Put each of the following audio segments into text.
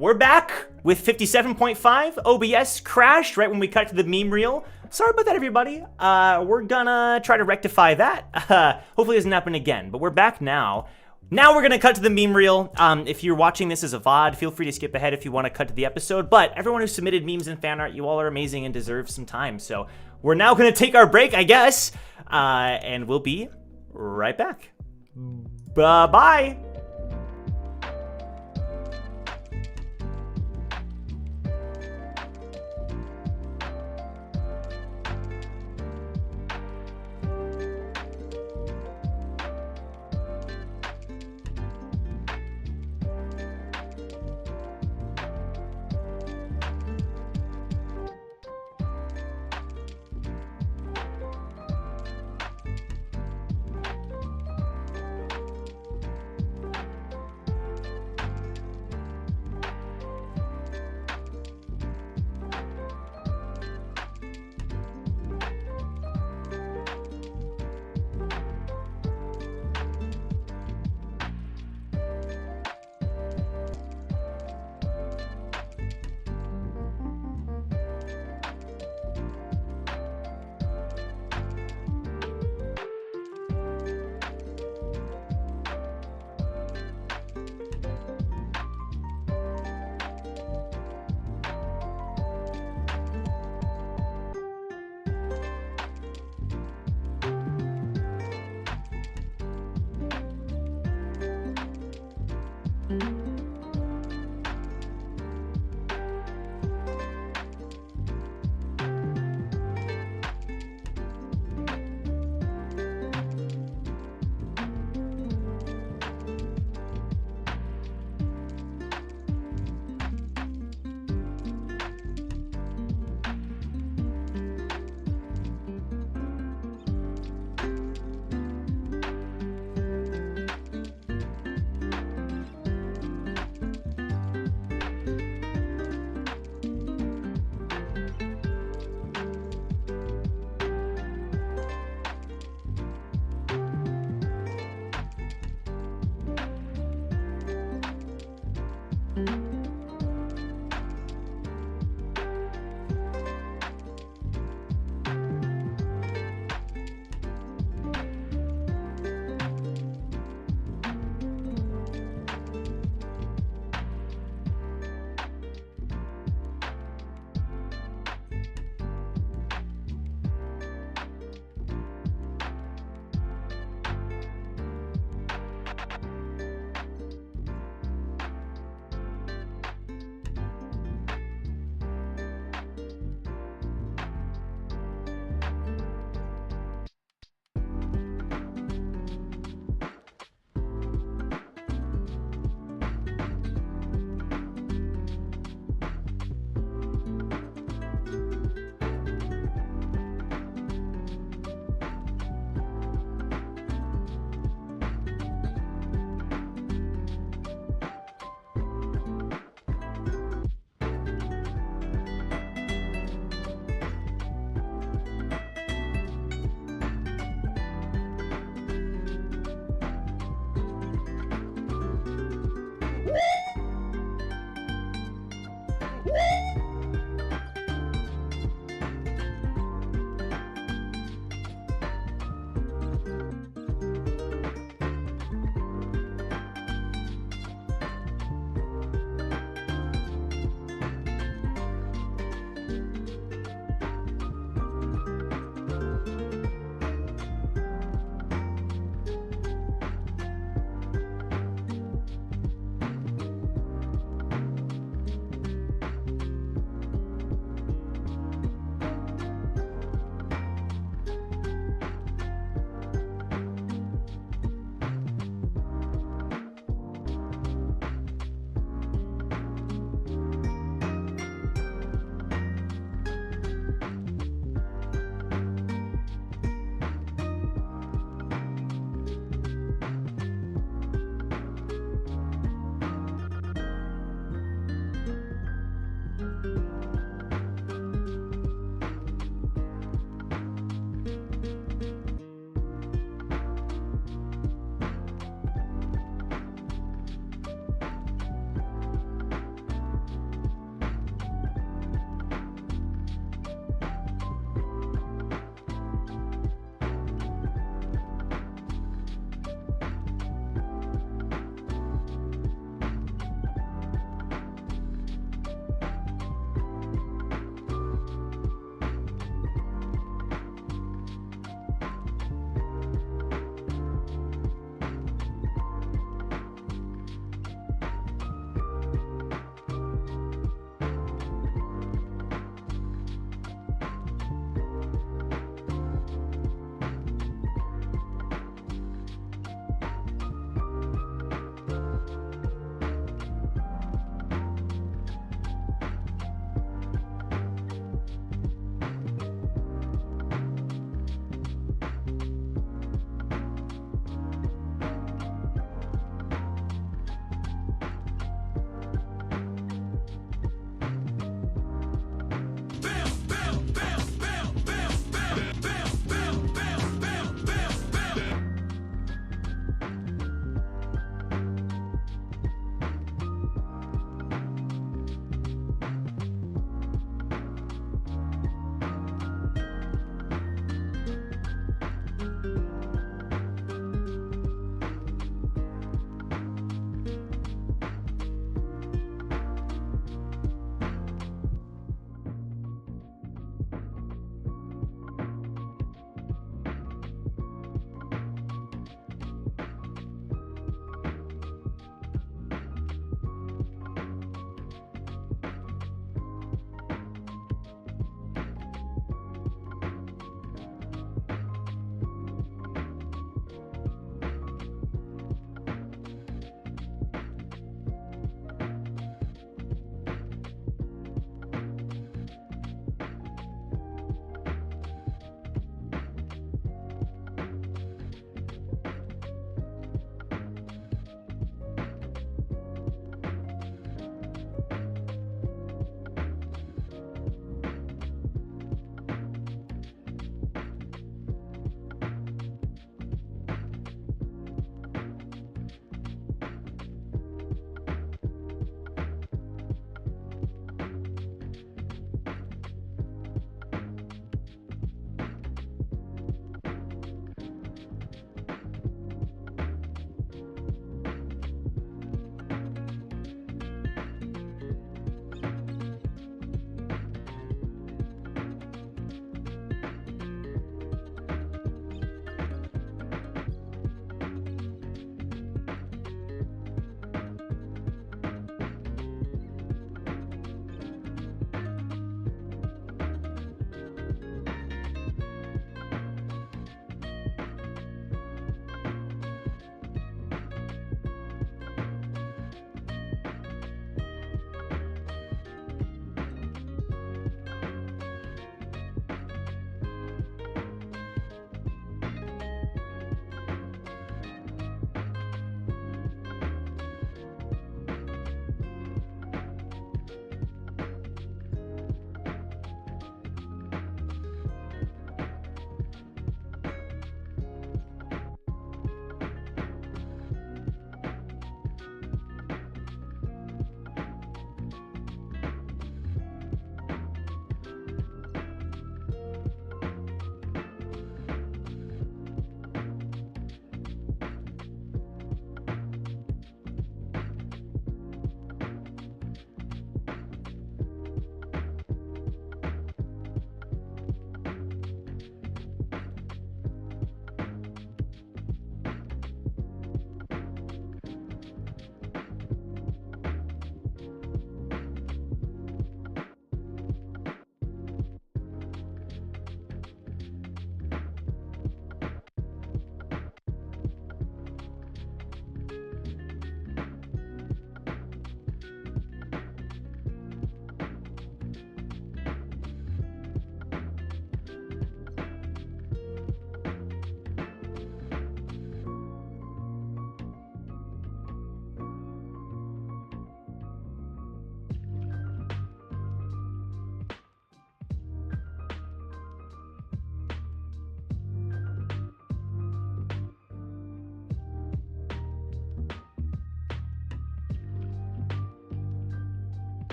we're back with 57.5. OBS crashed right when we cut to the meme reel. Sorry about that, everybody. We're gonna try to rectify that. Hopefully it doesn't happen again, but we're back now. Now we're gonna cut to the meme reel. If you're watching this as a VOD, feel free to skip ahead if you want to cut to the episode. But everyone who submitted memes and fan art, you all are amazing and deserve some time. So we're now gonna take our break, I guess, and we'll be right back. Bye-bye.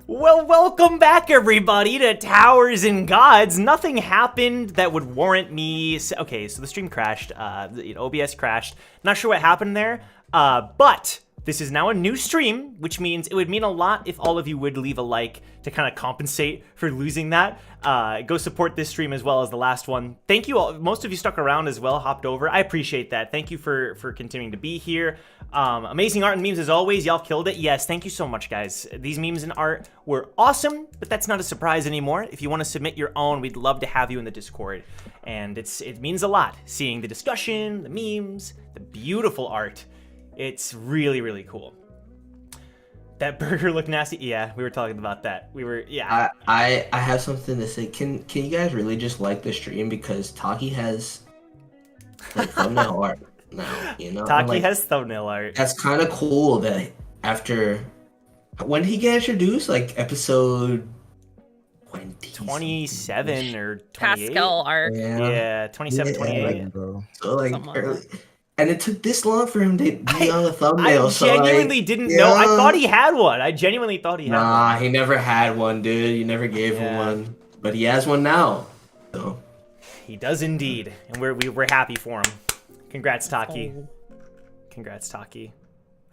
Well, welcome back, everybody, to Towers and Gods. Nothing happened that would warrant me... Okay, so the stream crashed. OBS crashed. Not sure what happened there, but this is now a new stream, which means it would mean a lot if all of you would leave a like to kind of compensate for losing that. Go support this stream as well as the last one. Thank you all. Most of you stuck around as well, hopped over. I appreciate that. Thank you for continuing to be here. Amazing art and memes as always. Y'all killed it. Yes, thank you so much, guys. These memes and art were awesome, but that's not a surprise anymore. If you want to submit your own, we'd love to have you in the Discord. And it means a lot seeing the discussion, the memes, the beautiful art. It's really, really cool. That burger looked nasty. Yeah, we were talking about that. Yeah. I have something to say. Can you guys really just like the stream because Taki has like thumbnail art now, you know? Taki has thumbnail art. That's kind of cool that after when did he get introduced? Like episode 27 or 28. Pascal art. Yeah, 27, 28. So like early. And it took this long for him to be on the thumbnail. I genuinely didn't know. I thought he had one. I genuinely thought he had one. Nah, he never had one, dude. You never gave him one. But he has one now. So. He does indeed. And we're happy for him. Congrats, Taki. Congrats, Taki.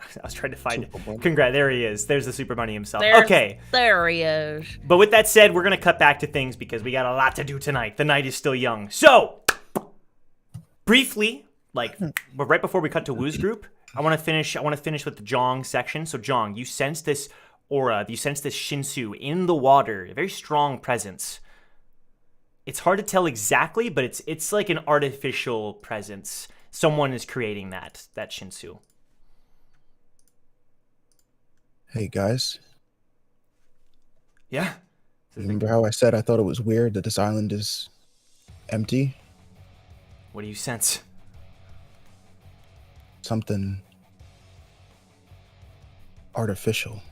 I was trying to find it. Congrats. There he is. There's the Super Bunny himself. Okay. There he is. But with that said, we're going to cut back to things because we got a lot to do tonight. The night is still young. So, briefly... but right before we cut to Wu's group, I want to finish with the Zhong section. So Zhong, you sense this aura, you sense this Shinsu in the water, a very strong presence. It's hard to tell exactly, but it's like an artificial presence. Someone is creating that Shinsu. Hey guys. Yeah. Remember how I said I thought it was weird that this island is empty? What do you sense? Something artificial.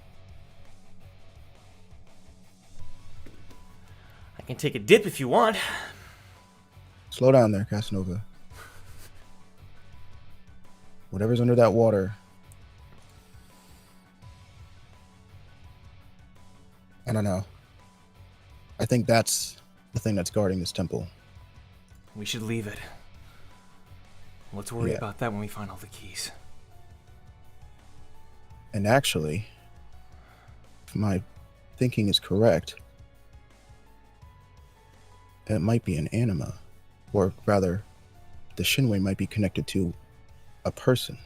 I can take a dip if you want. Slow down there, Casanova. Whatever's under that water. I don't know. I think that's the thing that's guarding this temple. We should leave it. Let's worry about that when we find all the keys. And actually, if my thinking is correct, it might be an anima. Or rather, the Shinwei might be connected to a person.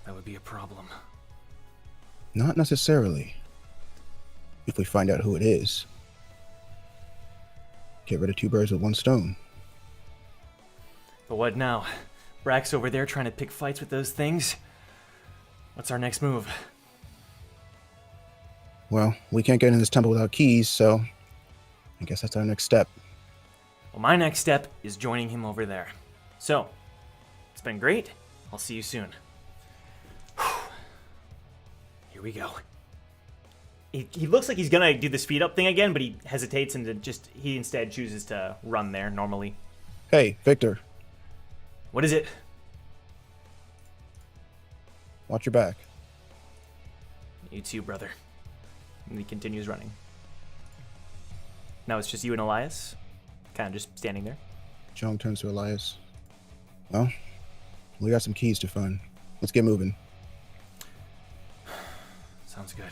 That would be a problem. Not necessarily. If we find out who it is. Get rid of two birds with one stone. But what now? Brack's over there trying to pick fights with those things. What's our next move? Well, we can't get in this temple without keys, so I guess that's our next step. Well, my next step is joining him over there. So, it's been great. I'll see you soon. Here we go. He looks like he's gonna do the speed up thing again, but he hesitates and he instead chooses to run there normally. Hey, Victor. What is it? Watch your back. You too, brother. And he continues running. Now it's just you and Elias, kind of just standing there. Zhong turns to Elias. Well, we got some keys to find. Let's get moving. Sounds good.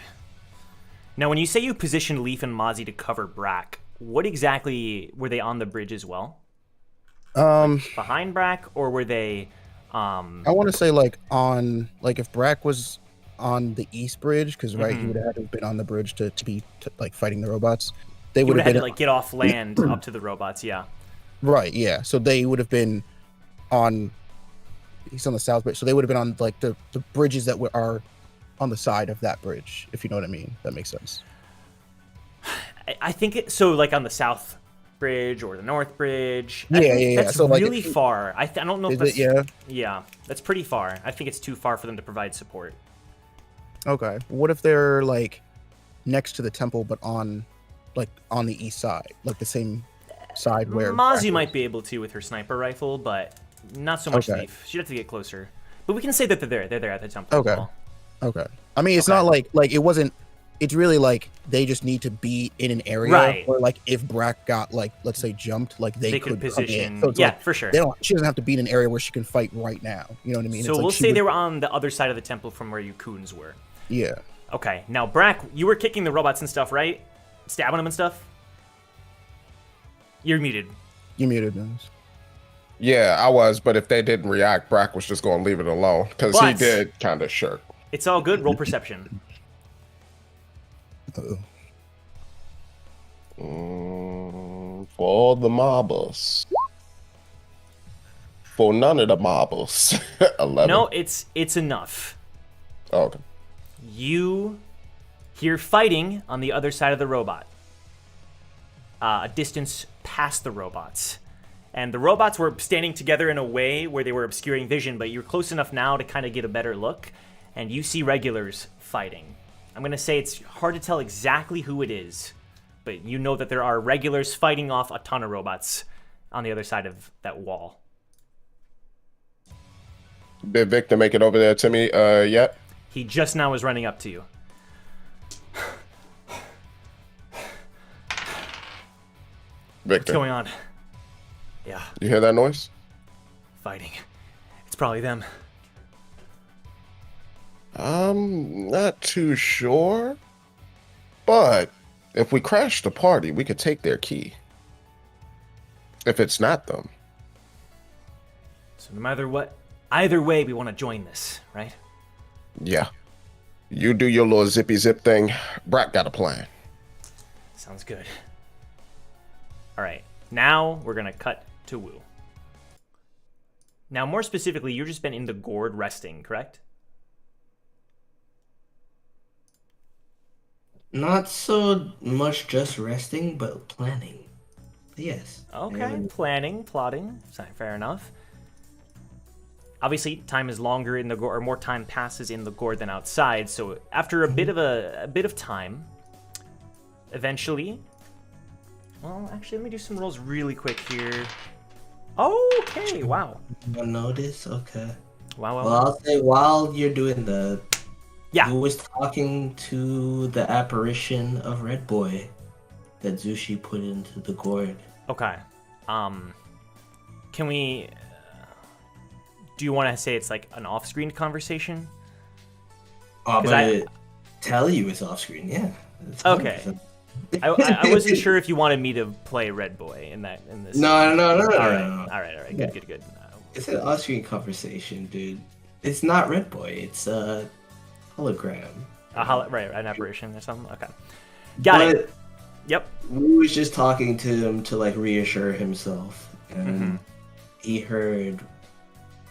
Now, when you say you positioned Leaf and Mozzie to cover Brack, what exactly were they on the bridge as well? Behind Brack, or were they? I want to say if Brack was on the east bridge, because he would have had to have been on the bridge to be fighting the robots. They would have had to get off land up to the robots. Yeah. Right. Yeah. So they would have been on. He's on the south bridge, so they would have been on the bridges that are on the side of that bridge, if you know what I mean. That makes sense. I think on the south bridge or the north bridge. Yeah. That's so really far. I don't know if that's... Yeah, that's pretty far. I think it's too far for them to provide support. Okay. What if they're next to the temple, but on the east side, the same side where Mozzie might be able to with her sniper rifle, but not so much Leaf. She'd have to get closer. But we can say that they're there. They're there at the temple. Okay. As well. Okay. I mean, it's not like it wasn't it's really like they just need to be in an area Right. where, like, if Brack got, like, let's say jumped, like they could could come position. in. So it's Yeah, like, for sure. she doesn't have to be in an area where she can fight right now. You know what I mean? So It's like we'll she say would- they were on the other side of the temple from where you Coons were. Yeah. Okay, now Brack, you were kicking the robots and stuff, right? Stabbing them and stuff? You're muted. You muted those. Yeah, I was, but if they didn't react, Brack was just going to leave it alone because he But- did kind of shirk. It's all good. Roll perception. Uh-oh. For the marbles. For none of the marbles. 11. No, it's enough. Oh, okay. You hear fighting on the other side of the robot. A distance past the robots. And the robots were standing together in a way where they were obscuring vision, but you're close enough now to kind of get a better look. And you see regulars fighting. I'm going to say it's hard to tell exactly who it is, but you know that there are regulars fighting off a ton of robots on the other side of that wall. Did Victor make it over there to me yet? He just now is running up to you. Victor, What's going on? Yeah, you hear that noise? fighting. It's probably them. I'm not too sure. But if we crash the party, we could take their key. If it's not them. So no matter what, either way, we want to join this, right? Yeah. You do your little zippy zip thing. Brack got a plan. Sounds good. All right, now we're gonna cut to Wu. Now, more specifically, you've just been in the gourd resting, correct? Not so much just resting, but planning. Yes. Okay, planning, plotting. Fair enough. Obviously, time is longer in the gourd, or more time passes in the gourd than outside. So after a bit of time, eventually. Well, actually, let me do some rolls really quick here. Okay, wow. No notice? Okay. Wow. Well, I'll say while you're doing the... Yeah. Who was talking to the apparition of Red Boy that Zushi put into the gourd? Okay. Can we... do you want to say it's like an off-screen conversation? Oh, 'Cause but tell you it's off screen, yeah. It's Okay. 100%. I wasn't sure if you wanted me to play Red Boy in this. No. All right. Yeah. Good. It's an off screen conversation, dude. It's not Red Boy, it's a hologram. Right, an apparition or something. Okay, got it. Yep. Wu was just talking to him to like reassure himself, and he heard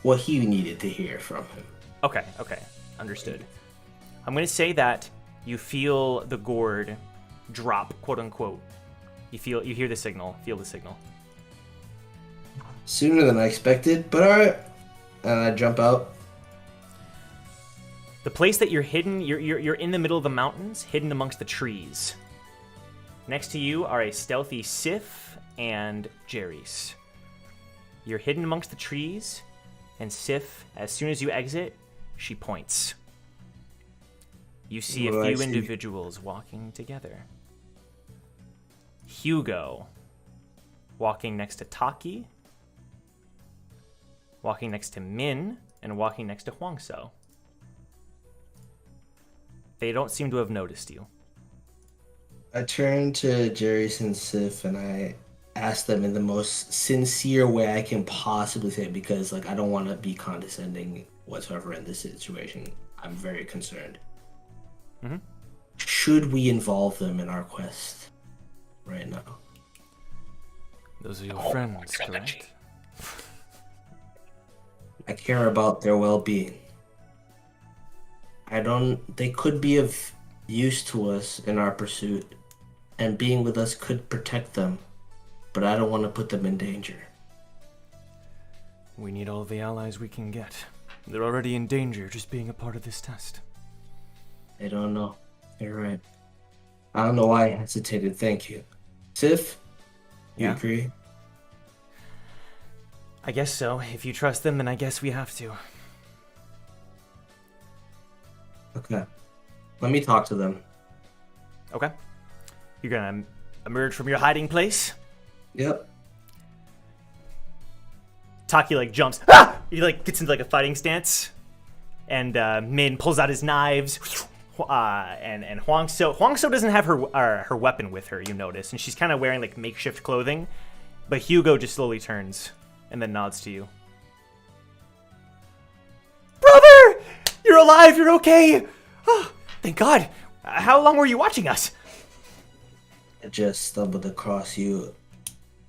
what he needed to hear from him. Okay, understood. I'm gonna say that you feel the gourd drop, quote unquote. You hear the signal. Feel the signal. Sooner than I expected, but alright. And I jump out. The place that you're hidden, you're in the middle of the mountains, hidden amongst the trees. Next to you are a stealthy Sif and Jerry's. You're hidden amongst the trees, and Sif, as soon as you exit, she points. You see a few individuals walking together. Hugo, walking next to Taki, walking next to Min, and walking next to Huangso. They don't seem to have noticed you. I turn to Jerry's and Sif and I ask them in the most sincere way I can possibly say it, because like I don't want to be condescending whatsoever in this situation. I'm very concerned. Should we involve them in our quest right now? Those are your friends, correct? I care about their well-being. They could be of use to us in our pursuit, and being with us could protect them, but I don't want to put them in danger. We need all the allies we can get. They're already in danger just being a part of this test. I don't know. You're right. I don't know why I hesitated. Thank you. Sif, you Yeah? agree? I guess so. If you trust them, then I guess we have to. Okay. Let me talk to them. Okay. You're gonna emerge from your hiding place. Yep. Taki like jumps. Ah! He like gets into like a fighting stance, and Min pulls out his knives. And Huangso doesn't have her weapon with her. You notice, and she's kind of wearing like makeshift clothing. But Hugo just slowly turns and then nods to you. Brother, you're alive. You're okay. Oh, thank God. How long were you watching us? I just stumbled across you.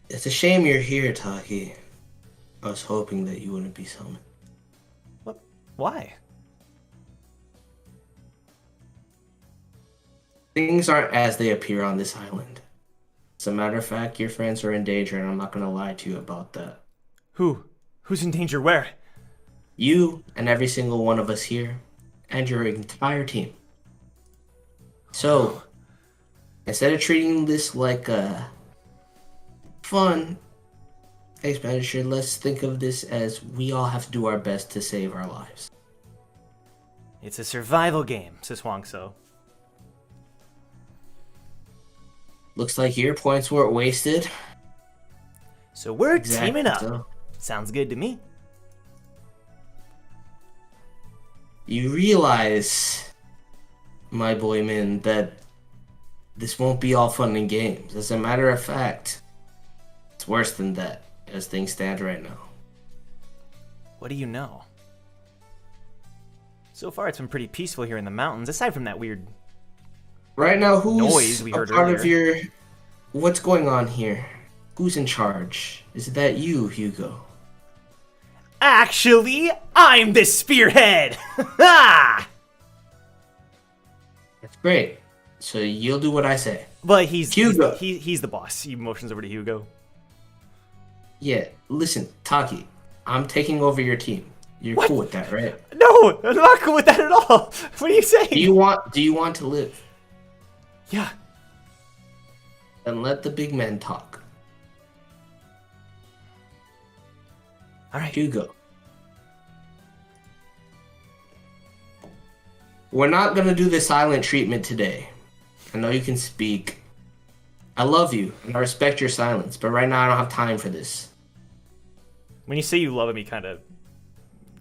It's a shame you're here, Taki. I was hoping that you wouldn't be summoned. What? Why? Things aren't as they appear on this island. As a matter of fact, your friends are in danger, and I'm not going to lie to you about that. Who? Who's in danger? Where? You and every single one of us here, and your entire team. So, instead of treating this like a fun expenditure, let's think of this as we all have to do our best to save our lives. It's a survival game, says Huangso. Looks like your points weren't wasted. So we're Exactly teaming up. so. Sounds good to me. You realize, my boy Min, that this won't be all fun and games. As a matter of fact, it's worse than that, as things stand right now. What do you know? So far, it's been pretty peaceful here in the mountains, aside from that weird... Right now, who's Noise we heard a part earlier. of your... What's going on here? Who's in charge? Is that you, Hugo? Actually, I'm the spearhead! Ha! That's great. So you'll do what I say. But he's Hugo. He's the boss. He motions over to Hugo. Yeah, listen, Taki, I'm taking over your team. You're What? cool with that, right? No, I'm not cool with that at all. What are you saying? Do you want to live? Yeah. Then let the big men talk. All right. Hugo. We're not gonna do the silent treatment today. I know you can speak. I love you, and I respect your silence, but right now I don't have time for this. When you say you love him, he kind of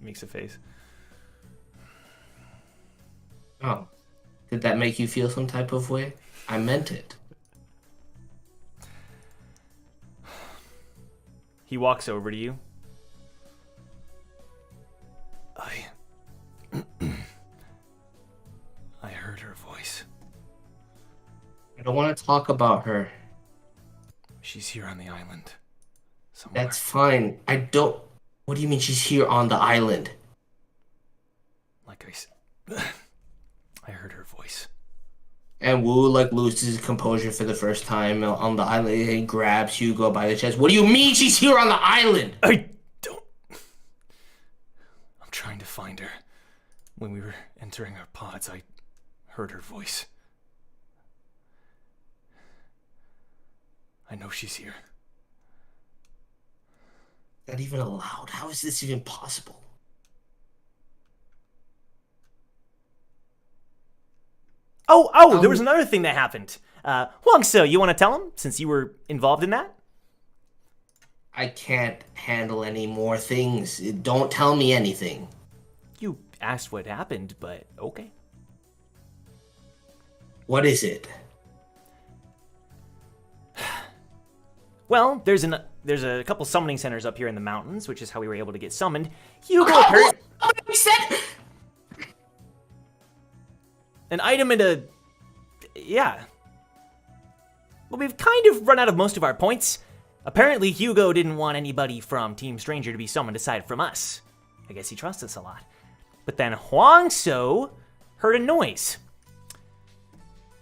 makes a face. Oh. Did that make you feel some type of way? I meant it. He walks over to you. I heard her voice. I don't want to talk about her. She's here on the island. Somewhere. That's fine. I don't... What do you mean she's here on the island? Like I said, I heard her voice. And Wu, like, loses his composure for the first time on the island and grabs Hugo by the chest. What do you mean she's here on the island? I don't... I'm trying to find her. When we were entering our pods, I heard her voice. I know she's here. Not even allowed. How is this even possible? Oh, there was another thing that happened. Huangso, you want to tell him, since you were involved in that? I can't handle any more things. Don't tell me anything. You asked what happened, but okay. What is it? Well, there's a couple summoning centers up here in the mountains, which is how we were able to get summoned. Hugo apparently... He said... An item in a... Yeah. Well, we've kind of run out of most of our points. Apparently, Hugo didn't want anybody from Team Stranger to be summoned aside from us. I guess he trusts us a lot. But then Huangso heard a noise.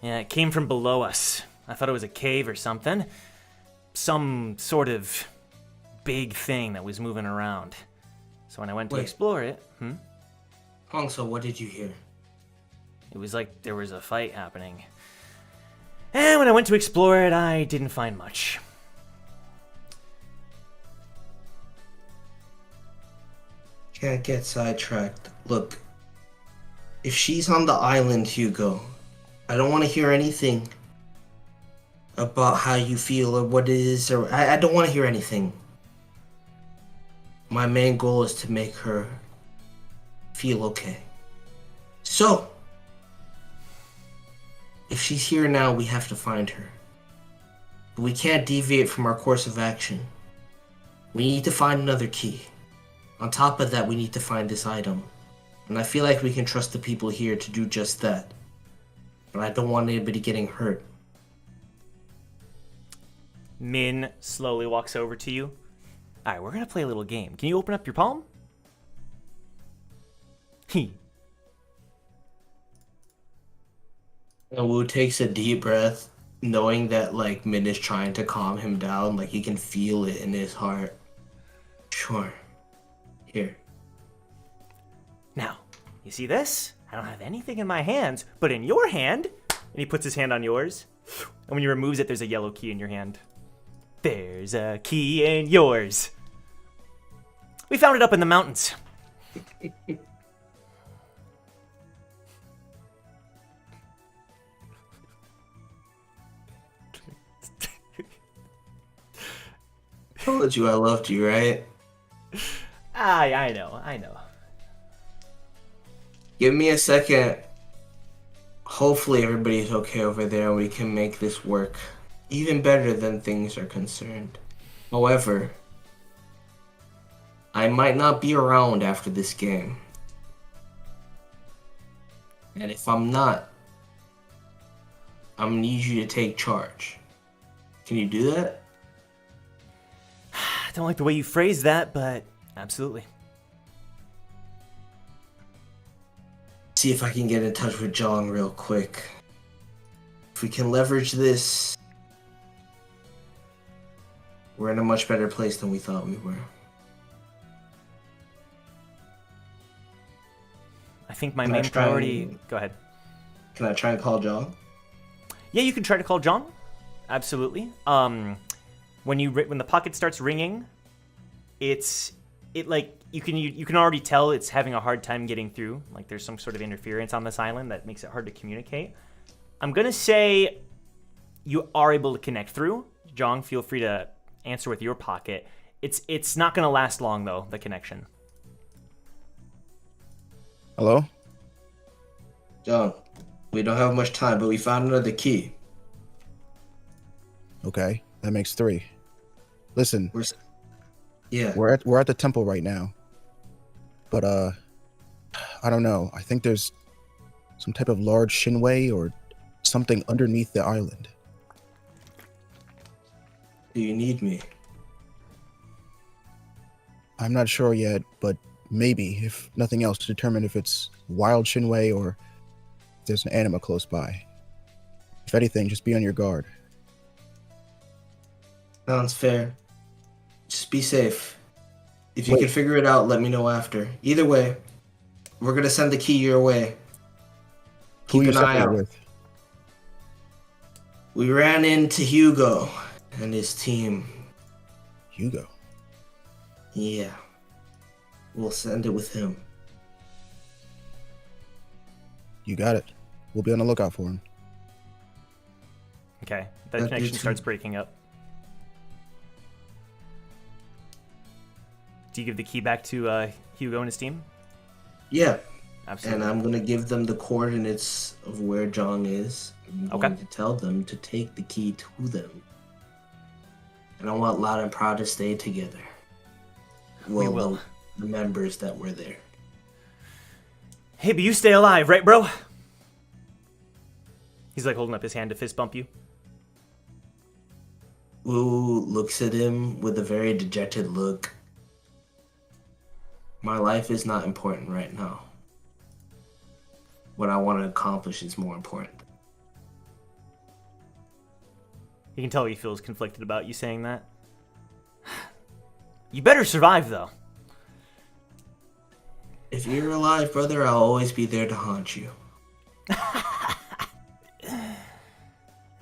Yeah, it came from below us. I thought it was a cave or something. Some sort of big thing that was moving around. So when I went to explore it... Huangso, what did you hear? It was like there was a fight happening. And when I went to explore it, I didn't find much. Can't get sidetracked. Look, if she's on the island, Hugo, I don't want to hear anything about how you feel or what it is, or I don't want to hear anything. My main goal is to make her feel okay. So, if she's here now, we have to find her. But we can't deviate from our course of action. We need to find another key. On top of that, we need to find this item. And I feel like we can trust the people here to do just that. But I don't want anybody getting hurt. Min slowly walks over to you. All right, we're going to play a little game. Can you open up your palm? And Wu takes a deep breath, knowing that, like, Min is trying to calm him down. Like, he can feel it in his heart. Sure. Here. Now, you see this? I don't have anything in my hands, but in your hand, and he puts his hand on yours, and when he removes it, there's a yellow key in your hand. There's a key in yours. We found it up in the mountains. Told you I loved you, right? I know. Give me a second. Hopefully everybody's okay over there and we can make this work even better than things are concerned. However, I might not be around after this game. And if I'm not, I'm gonna need you to take charge. Can you do that? I don't like the way you phrase that, but absolutely. See if I can get in touch with John real quick. If we can leverage this, we're in a much better place than we thought we were. I think my Can I main try priority... and- Go ahead. Can I try and call John? Yeah, you can try to call John. Absolutely. When the pocket starts ringing, you can already tell it's having a hard time getting through. Like there's some sort of interference on this island that makes it hard to communicate. I'm gonna say you are able to connect through. John, feel free to answer with your pocket. It's not gonna last long though, the connection. Hello? John, we don't have much time, but we found another key. Okay, that makes 3. Listen, Yeah. we're at the temple right now. But I don't know. I think there's some type of large shinway or something underneath the island. Do you need me? I'm not sure yet, but maybe, if nothing else, to determine if it's wild shinway or if there's an anima close by. If anything, just be on your guard. Sounds fair. Just be safe. If you Wait. can figure it out, let me know after. Either way, we're gonna send the key your way. Who are Keep you an eye separate out. with? We ran into Hugo and his team. Hugo. Yeah. We'll send it with him. You got it. We'll be on the lookout for him. Okay, that That connection dude's- starts breaking up. Do you give the key back to Hugo and his team? Yeah. Absolutely. And I'm gonna give them the coordinates of where John is. I'm Okay. going to tell them to take the key to them. And I want Loud and Proud to stay together. We will. The members that were there. Hey, but you stay alive, right, bro? He's like holding up his hand to fist bump you. Wu looks at him with a very dejected look. My life is not important right now. What I want to accomplish is more important. You can tell he feels conflicted about you saying that. You better survive, though. If you're alive, brother, I'll always be there to haunt you.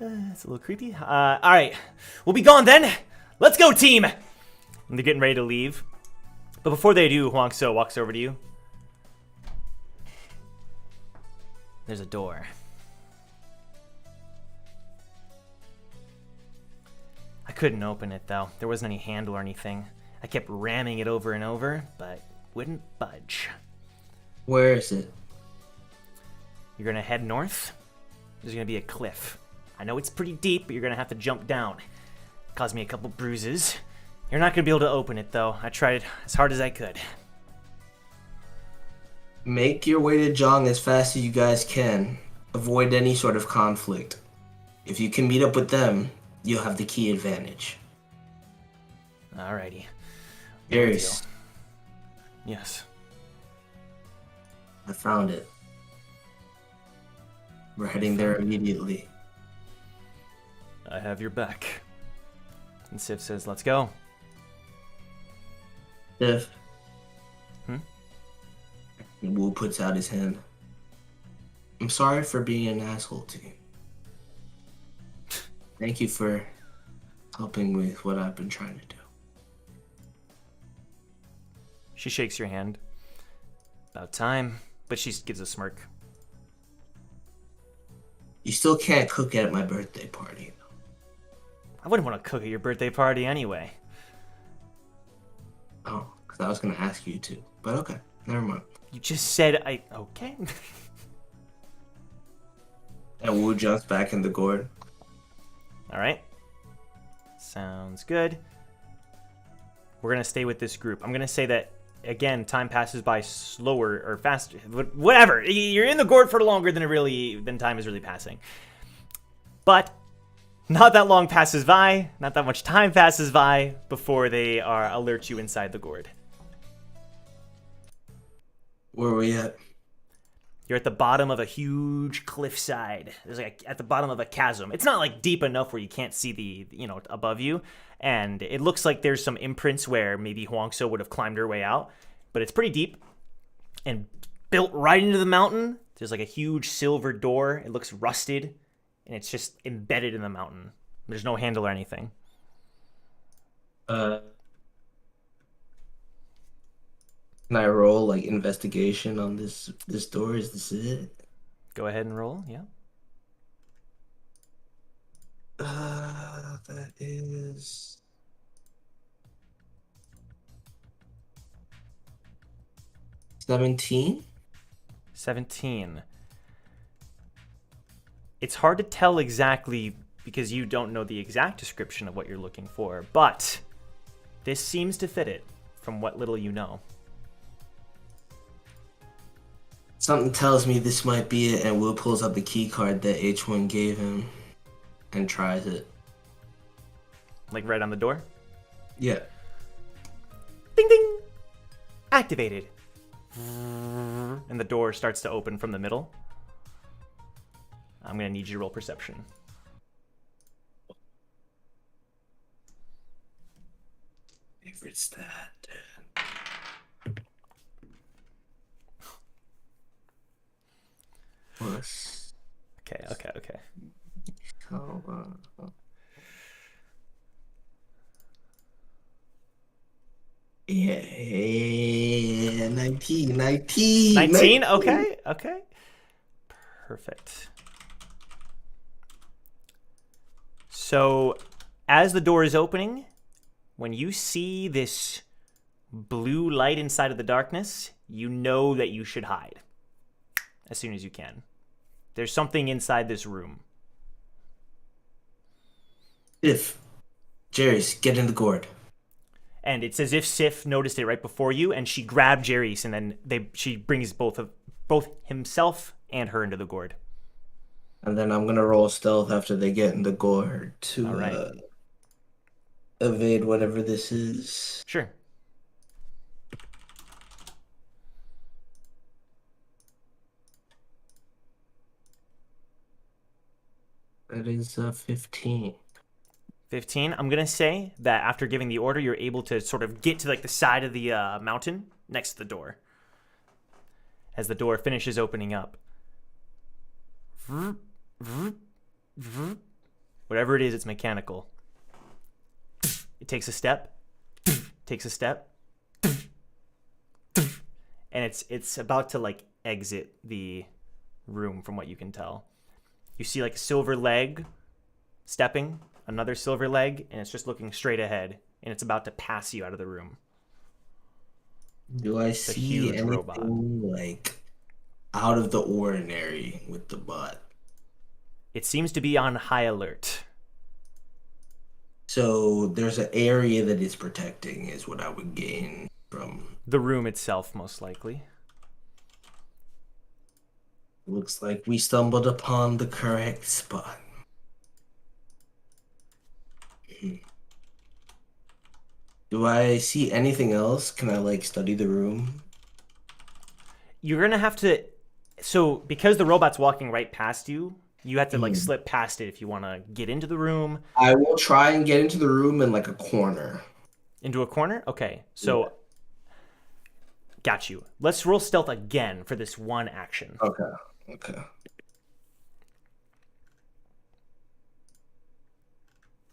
That's a little creepy. All right, we'll be gone then. Let's go, team. And they're getting ready to leave. But before they do, Huang So walks over to you. There's a door. I couldn't open it, though. There wasn't any handle or anything. I kept ramming it over and over, but wouldn't budge. Where is it? You're gonna head north. There's gonna be a cliff. I know it's pretty deep, but you're gonna have to jump down. Caused me a couple bruises. You're not gonna be able to open it, though. I tried as hard as I could. Make your way to Jong as fast as you guys can. Avoid any sort of conflict. If you can meet up with them, you'll have the key advantage. Alrighty. Darius, Yes. I found it. We're heading there immediately. I have your back. And Sif says, let's go. Sif. Hmm? Wu puts out his hand. I'm sorry for being an asshole to you. Thank you for helping with what I've been trying to do. She shakes your hand. About time. But she gives a smirk. You still can't cook at my birthday party. I wouldn't want to cook at your birthday party anyway. Oh, because I was going to ask you to. But okay, never mind. You just said okay. And Wu jumps back in the gourd. Alright. Sounds good. We're going to stay with this group. I'm going to say that, again, time passes by slower or faster. Whatever. You're in the gourd for longer than time is really passing. But not that long passes by, not that much time passes by before they alert you inside the gourd. Where are we at? You're at the bottom of a huge cliffside. There's at the bottom of a chasm. It's not like deep enough where you can't see above you. And it looks like there's some imprints where maybe Huangso would have climbed her way out. But it's pretty deep and built right into the mountain. There's like a huge silver door. It looks rusted and it's just embedded in the mountain. There's no handle or anything. Can I roll like investigation on this door? Is this it? Go ahead and roll, yeah. That is 17. 17. It's hard to tell exactly because you don't know the exact description of what you're looking for, but this seems to fit it from what little you know. Something tells me this might be it, and Will pulls up the key card that H1 gave him and tries it. Like right on the door? Yeah. Ding ding! Activated. And the door starts to open from the middle. I'm gonna need you to roll perception. Favorite stat. Plus. Okay. Yeah, 19. 19? Okay. Perfect. So, as the door is opening, when you see this blue light inside of the darkness, you know that you should hide as soon as you can. There's something inside this room. Jerry's, get in the gourd. And it's as if Sif noticed it right before you, and she grabbed Jerry's, and then she brings both himself and her into the gourd. And then I'm gonna roll stealth after they get in the gourd to evade whatever this is. Sure. That is 15. 15. I'm going to say that after giving the order, you're able to sort of get to like the side of the mountain next to the door. As the door finishes opening up. Whatever it is, it's mechanical. It takes a step. Takes a step. And it's about to like exit the room from what you can tell. You see like a silver leg stepping another silver leg, and it's just looking straight ahead, and it's about to pass you out of the room. Do I a see huge anything robot. like out of the ordinary with the bot? It seems to be on high alert. So there's an area that it's protecting, is what I would gain from. The room itself, most likely. Looks like we stumbled upon the correct spot. Do I see anything else? Can I like study the room? You're gonna have to. So because the robot's walking right past you, you have to like slip past it if you want to get into the room. I will try and get into the room in like a corner. Into a corner? Okay. So got you. Let's roll stealth again for this one action. Okay.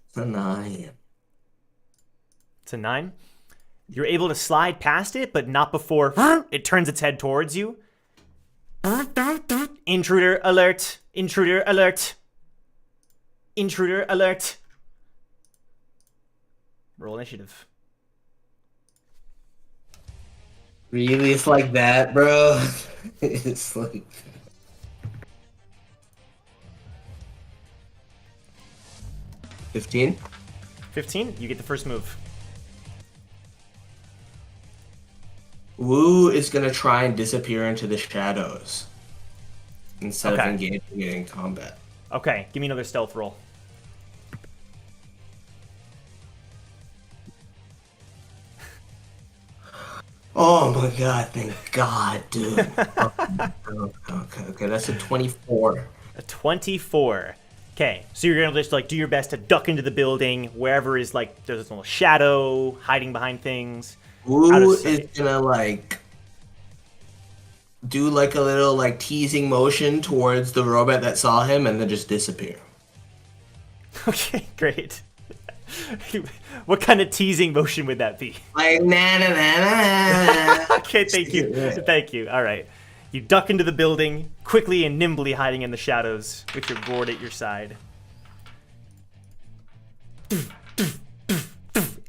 It's a 9. It's a 9. You're able to slide past it, but not before it turns its head towards you. Intruder alert! Intruder alert! Intruder alert! Roll initiative. Really? It's like that, bro? It's like... $15? 15, you get the first move. Wu is gonna try and disappear into the shadows instead of Okay. engaging it in combat. Okay, give me another stealth roll. Oh my god, thank god, dude. Okay, that's a 24. A 24. Okay, so you're gonna just like do your best to duck into the building wherever is like there's a little shadow hiding behind things. Out Wu of sight. is gonna like do like a little like teasing motion towards the robot that saw him and then just disappear. Okay, great. What kind of teasing motion would that be? Like na na na na. Okay, thank you. Thank you. All right. You duck into the building, quickly and nimbly hiding in the shadows with your gourd at your side.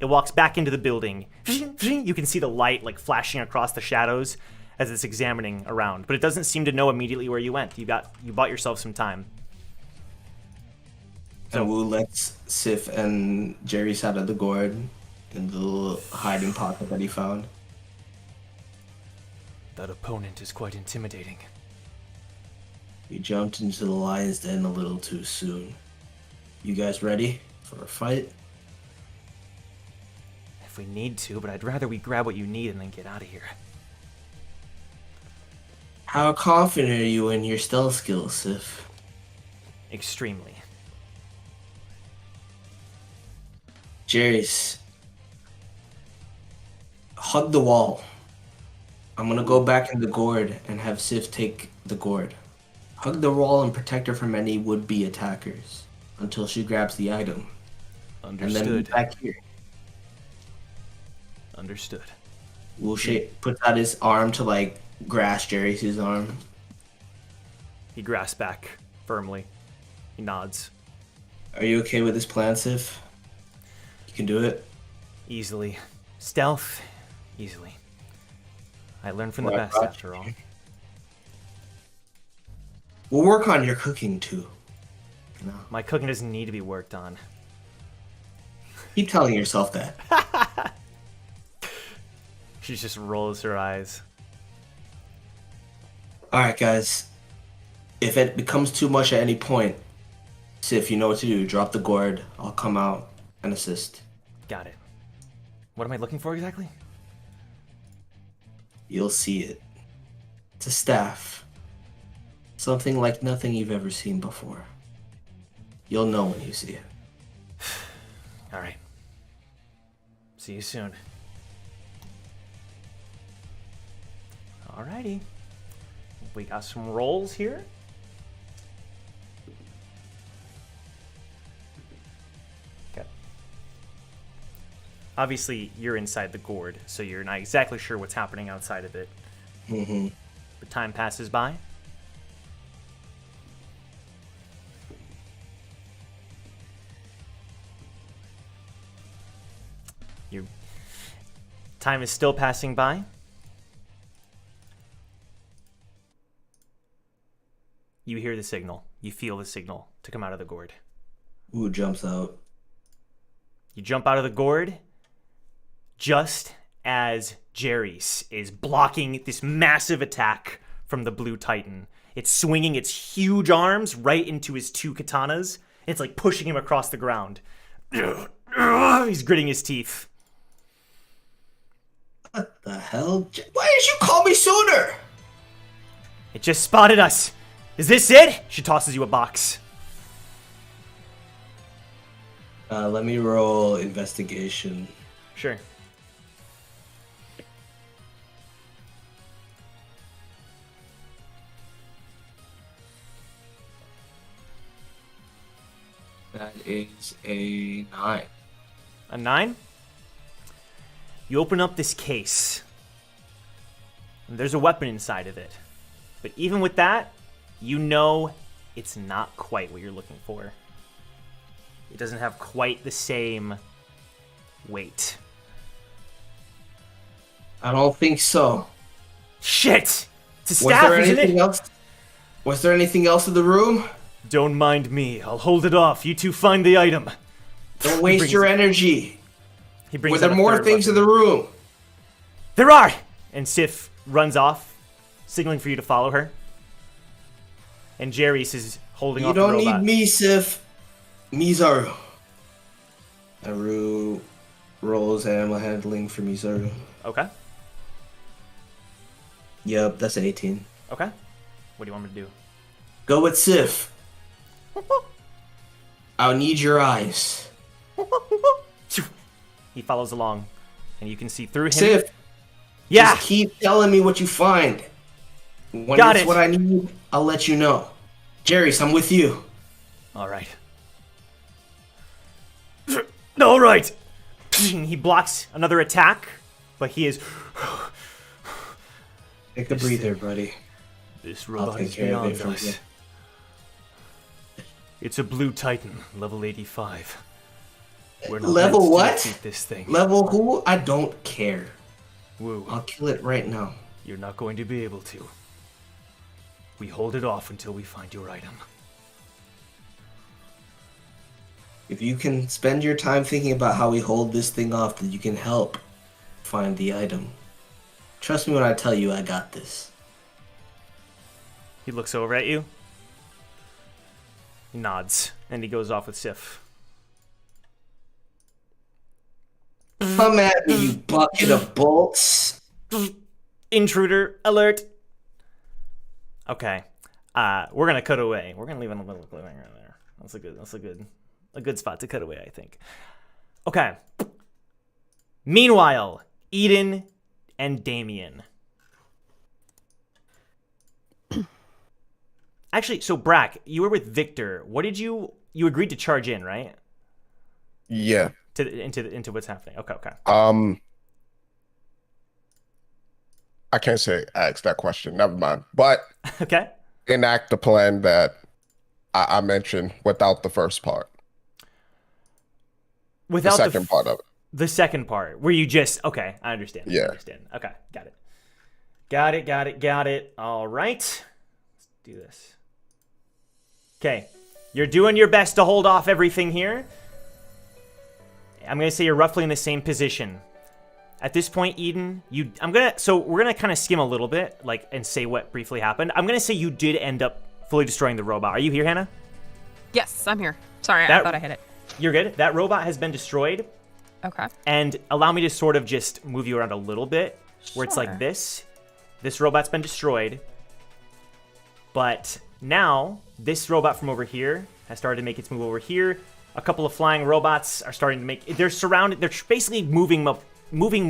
It walks back into the building. You can see the light like flashing across the shadows as it's examining around, but it doesn't seem to know immediately where you went. You bought yourself some time. So Wu lets Sif and Jerry's out of the gourd in the little hiding pocket that he found. That opponent is quite intimidating. We jumped into the lion's den a little too soon. You guys ready for a fight? If we need to, but I'd rather we grab what you need and then get out of here. How confident are you in your stealth skills, Sif? Extremely. Jerry's. Hug the wall. I'm gonna go back in the gourd and have Sif take the gourd. Hug the wall and protect her from any would-be attackers until she grabs the item. And then Understood. be back here. Understood. Wu puts out his arm to like grasp Jerry's arm. He grasps back firmly. He nods. Are you okay with this plan, Sif? You can do it. Easily. Stealth. Easily. I learned from the Well, I best, got after all. We'll work on your cooking too. No. My cooking doesn't need to be worked on. Keep telling yourself that. She just rolls her eyes. Alright, guys. If it becomes too much at any point, Sif, you know what to do. Drop the gourd. I'll come out and assist. Got it. What am I looking for exactly? You'll see it. It's a staff. Something like nothing you've ever seen before. You'll know when you see it. Alright. See you soon. Alrighty. We got some rolls here. Okay. Obviously, you're inside the gourd, so you're not exactly sure what's happening outside of it. Mm-hmm. The time passes by. Your time is still passing by. You hear the signal. You feel the signal to come out of the gourd. Ooh, jumps out. You jump out of the gourd just as Jerry's is blocking this massive attack from the Blue Titan. It's swinging its huge arms right into his 2 katanas. It's like pushing him across the ground. He's gritting his teeth. What the hell? Why didn't you call me sooner? It just spotted us. Is this it? She tosses you a box. Let me roll investigation. Sure. That is a 9. A 9? You open up this case. And there's a weapon inside of it. But even with that, you know it's not quite what you're looking for. It doesn't have quite the same weight. I don't think so. Shit! It's a Was staff, there isn't anything it? else? Was there anything else in the room? Don't mind me. I'll hold it off. You two find the item. Don't waste your energy. He brings Were there out a more third things in weapon. the room? There are! And Sif runs off, signaling for you to follow her. And Jerry's is holding You off the don't robot. need me, Sif. Mizaru. Aru rolls animal handling for Mizaru. Okay. Yep, that's an 18. Okay. What do you want me to do? Go with Sif. I'll need your eyes. He follows along, and you can see through him. Sif, Yeah! just keep telling me what you find. When Got it's it. what I need, I'll let you know. Jerry's, I'm with you. All right. All right. He blocks another attack, but he is... Take a breather, buddy. This I'll robot take is care of beyond it from us. here. It's a Blue Titan, level 85. We're not Level meant to what? defeat this thing. Level who? I don't care. Woo. I'll kill it right now. You're not going to be able to. We hold it off until we find your item. If you can spend your time thinking about how we hold this thing off, then you can help find the item. Trust me when I tell you I got this. He looks over at you. He nods, and he goes off with Sif. Come at me, you bucket of bolts. Intruder alert. Okay. We're gonna cut away. We're gonna leave a little cliffhanger there. That's a good spot to cut away, I think. Okay. Meanwhile, Eden and Damien. Actually, so Brack, you were with Victor. What did you agreed to charge in, right? Yeah. Into what's happening. Okay. I can't say ask that question. Never mind. But Okay. enact the plan that I mentioned without the first part. Without The second part of it. The second part, where you just... Okay, I understand. Yeah. I understand. Okay, got it. All right. Let's do this. Okay. You're doing your best to hold off everything here. I'm going to say you're roughly in the same position. At this point, Eden, so we're going to kind of skim a little bit, and say what briefly happened. I'm going to say you did end up fully destroying the robot. Are you here, Hannah? Yes, I'm here. Sorry, I thought I hit it. You're good. That robot has been destroyed. Okay. And allow me to sort of just move you around a little bit, where it's like Sure. this. This robot's been destroyed. But now, this robot from over here has started to make its move over here. A couple of flying robots are starting to make... They're surrounded... They're basically moving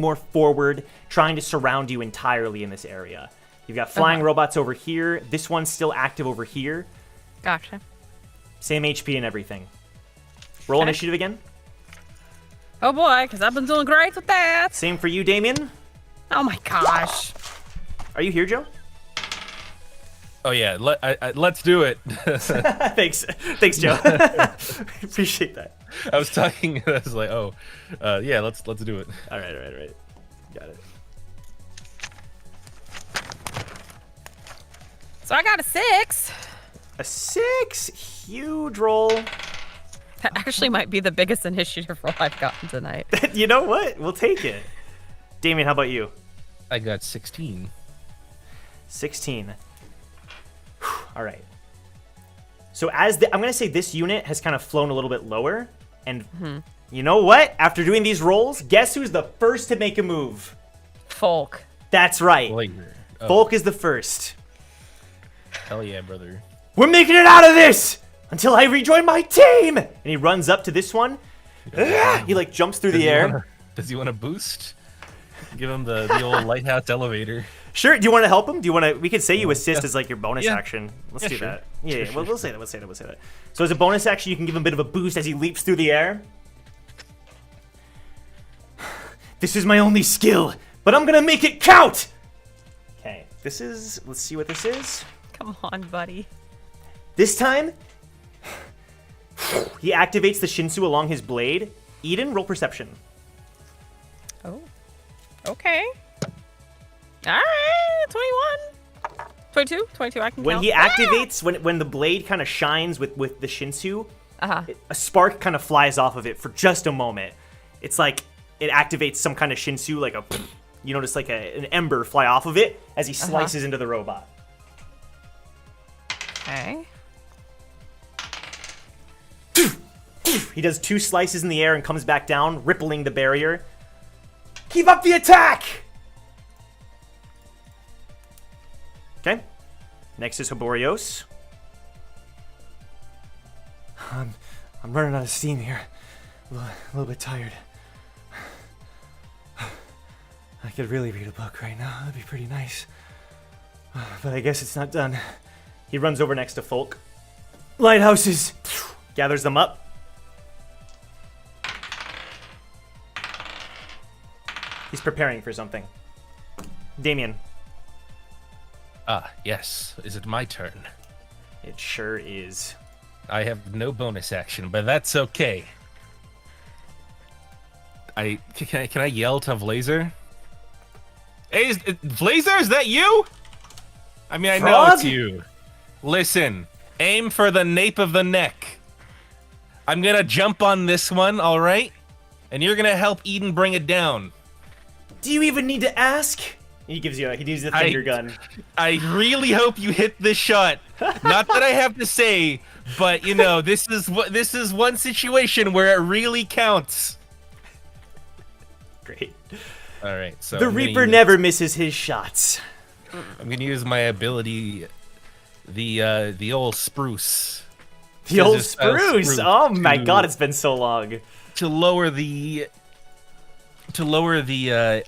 more forward, trying to surround you entirely in this area. You've got flying robots over here. This one's still active over here. Gotcha. Same HP and everything. Roll Okay. initiative again. Oh boy, because I've been doing great with that. Same for you, Damien. Oh my gosh. Are you here, Joe? Oh yeah, let's do it. Thanks, Joe. Appreciate that. I was talking. I was like, oh, yeah, let's do it. All right. Got it. So I got a 6. A 6, huge roll. That actually might be the biggest initiative roll I've gotten tonight. You know what? We'll take it. Damien, how about you? I got 16. 16. All right. So I'm going to say this unit has kind of flown a little bit lower. And you know what? After doing these rolls, guess who's the first to make a move? Folk. That's right. Later. Oh, Folk is the first. hell yeah, brother. We're making it out of this until I rejoin my team. And he runs up to this one. He like jumps through the air. Does he want to boost? Give him the old lighthouse elevator. Sure. Do you want to help him? Do you want to? We could say you assist as like your bonus action. Let's do sure. that. Yeah. Well, we'll say that. We'll say that. So as a bonus action, you can give him a bit of a boost as he leaps through the air. This is my only skill, but I'm gonna make it count. Okay. Let's see what this is. Come on, buddy. This time, he activates the Shinsu along his blade. Eden, roll perception. Oh. Okay. All right. 21. 22. 22. I can When count. he activates, when the blade kind of shines with the Shinsu, Uh-huh. a spark kind of flies off of it for just a moment. It's like it activates some kind of Shinsu, like you notice like an ember fly off of it as he slices into the robot. Okay. He does 2 slices in the air and comes back down, rippling the barrier. Keep up the attack! Okay. Next is Hiborios. I'm running out of steam here. A little bit tired. I could really read a book right now. That'd be pretty nice. But I guess it's not done. He runs over next to Folk. Lighthouses! Gathers them up. He's preparing for something. Damien. Ah, yes. Is it my turn? It sure is. I have no bonus action, but that's okay. Can I yell to Blazer? Hey, Blazer, is that you? I mean, I know Frog? it's you. Listen, aim for the nape of the neck. I'm gonna jump on this one, all right? And you're gonna help Eden bring it down. Do you even need to ask? He gives you a finger gun. I really hope you hit this shot. Not that I have to say, but you know, this is one situation where it really counts. Great. All right, so The Reaper never misses his shots. I'm gonna use my ability, the old spruce. The old Scissors style spruce. Oh my god, it's been so long. To lower the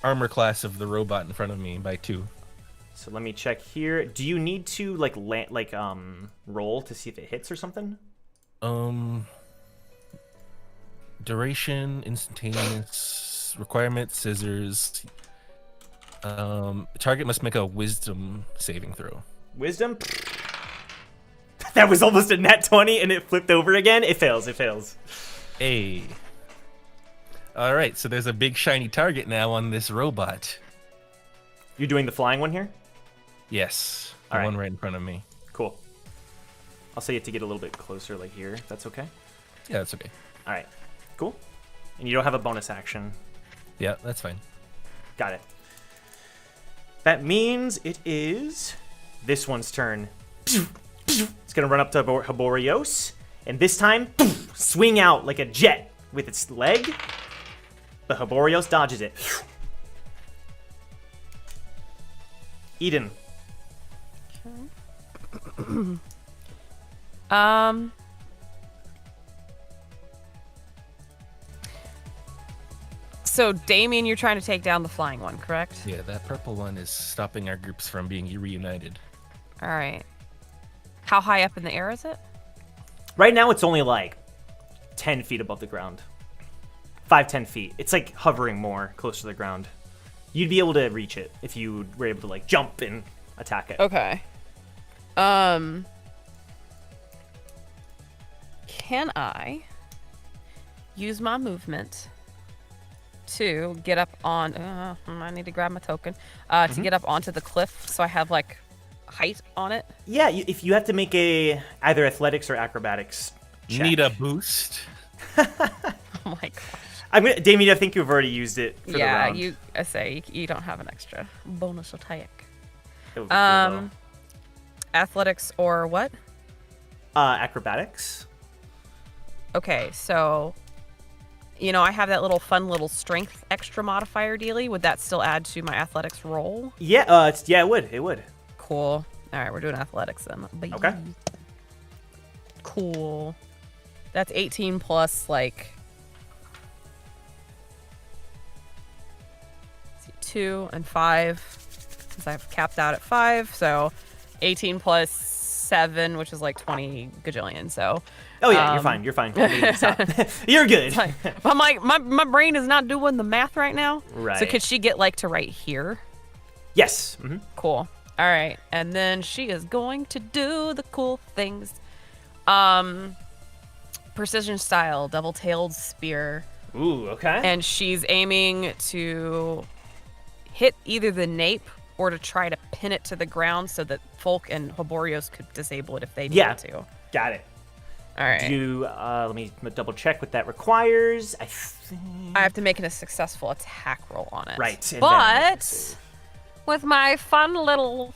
armor class of the robot in front of me by 2. So let me check here. Do you need to roll to see if it hits or something? Duration, instantaneous, requirement, scissors. Target must make a wisdom saving throw. Wisdom? That was almost a nat 20 and it flipped over again. It fails. Hey. All right, so there's a big shiny target now on this robot. You're doing the flying one here? Yes, the All right. one right in front of me. Cool. I'll say it to get a little bit closer, like here, if that's okay. Yeah, that's okay. All right, cool. And you don't have a bonus action. Yeah, that's fine. Got it. That means it is this one's turn. It's gonna run up to Hiborios, and this time, swing out like a jet with its leg. But Hiborios dodges it. Eden. So, Damien, you're trying to take down the flying one, correct? Yeah, that purple one is stopping our groups from being reunited. All right. How high up in the air is it? Right now, it's only like 10 feet above the ground. 5-10 feet. It's like hovering more close to the ground. You'd be able to reach it if you were able to like jump and attack it. Okay. Can I use my movement to get up on? I need to grab my token. To get up onto the cliff, so I have like height on it. Yeah, if you have to make either athletics or acrobatics check. Need a boost? Oh my gosh. Damien, I think you've already used it for the round. I say you don't have an extra bonus attack. It would be cool, Athletics or what? though. Acrobatics. Okay, so I have that fun little strength extra modifier dealy. Would that still add to my athletics roll? Yeah, it would. It would. Cool. All right, we're doing athletics then. Baby. Okay. Cool. That's 18 plus like 2 and 5, since I've capped out at 5. So 18 plus 7, which is like 20 gajillion. So. Oh yeah, you're fine. You're fine. You're good. But my brain is not doing the math right now. Right. So could she get like to right here? Yes. Mm-hmm. Cool. All right, and then she is going to do the cool things. Precision style, double-tailed spear. Ooh, okay. And she's aiming to hit either the nape or to try to pin it to the ground so that Folk and Hoborios could disable it if they needed to. Got it. All right. Let me double check what that requires. I have to make a successful attack roll on it. Right. But with my fun little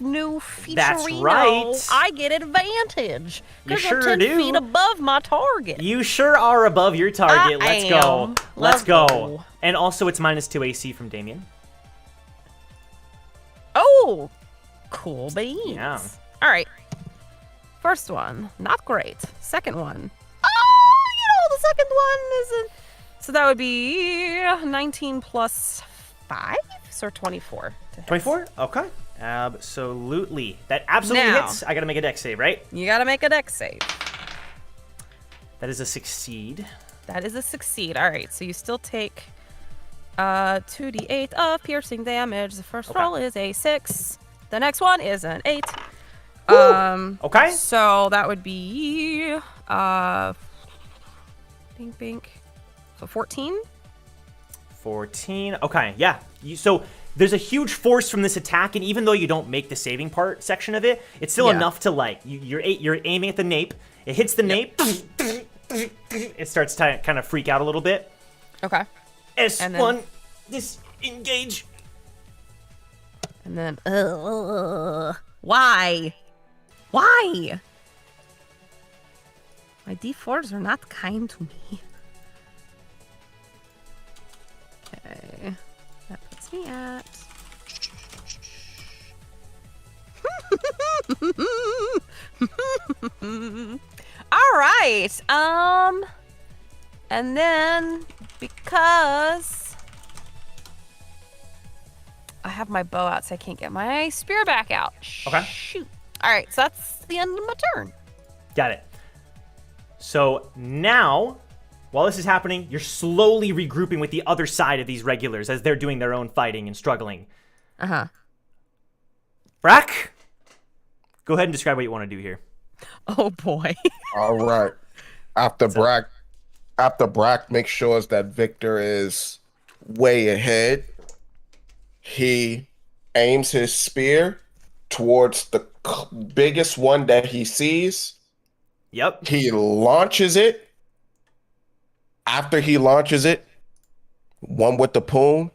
new featurino, That's right. I get advantage. You Because sure I'm 10 do. feet above my target. You sure are above your target. I Let's go. am. Let's Let's go. go. And also, it's -2 AC from Damien. Oh, cool beans. Yeah. All right. First one, not great. Second one. Oh, the second one isn't. So that would be 19 plus 5, so 24. 24? Okay. Absolutely. That absolutely Now. hits. I gotta make a dex save, right? You gotta make a dex save. That is a succeed. That is a succeed. All right, so you still take 2d8 of piercing damage. The first roll is a 6. The next one is an 8. Okay. So that would be bink bink. So 14. 14. Okay, yeah. So there's a huge force from this attack, and even though you don't make the saving part section of it, it's still enough to like you're aiming at the nape. It hits the nape. It starts to kind of freak out a little bit. Okay. S1, disengage. And then why? Why? My D4s are not kind to me. Okay. That puts me at all right. And then because I have my bow out, so I can't get my spear back out. Okay. Shoot. All right, so that's the end of my turn. Got it. So now, while this is happening, you're slowly regrouping with the other side of these regulars as they're doing their own fighting and struggling. Brack, go ahead and describe what you want to do here. Oh boy. All right. After Brack makes sure that Victor is way ahead, he aims his spear towards the biggest one that he sees. Yep. He launches it. After he launches it, one with the poon,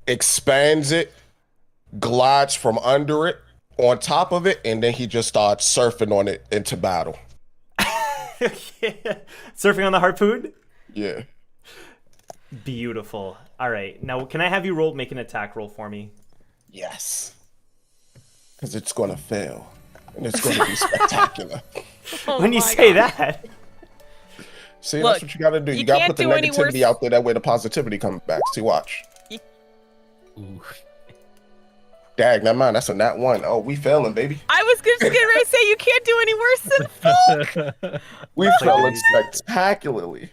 expands it, glides from under it, on top of it, and then he just starts surfing on it into battle. Surfing on the harpoon? Yeah. Beautiful. All right. Now, can I have you make an attack roll for me? Yes. Because it's going to fail. And it's going to be spectacular. When you say that. See, Look, that's what you got to do. you You got to can't put the do any negativity worse. out there. That way the positivity comes back. See, watch. Ooh. Dag, never mind. That's a nat 1. Oh, we failing, baby. I was just getting ready to say you can't do any worse than Folk. We failing spectacularly.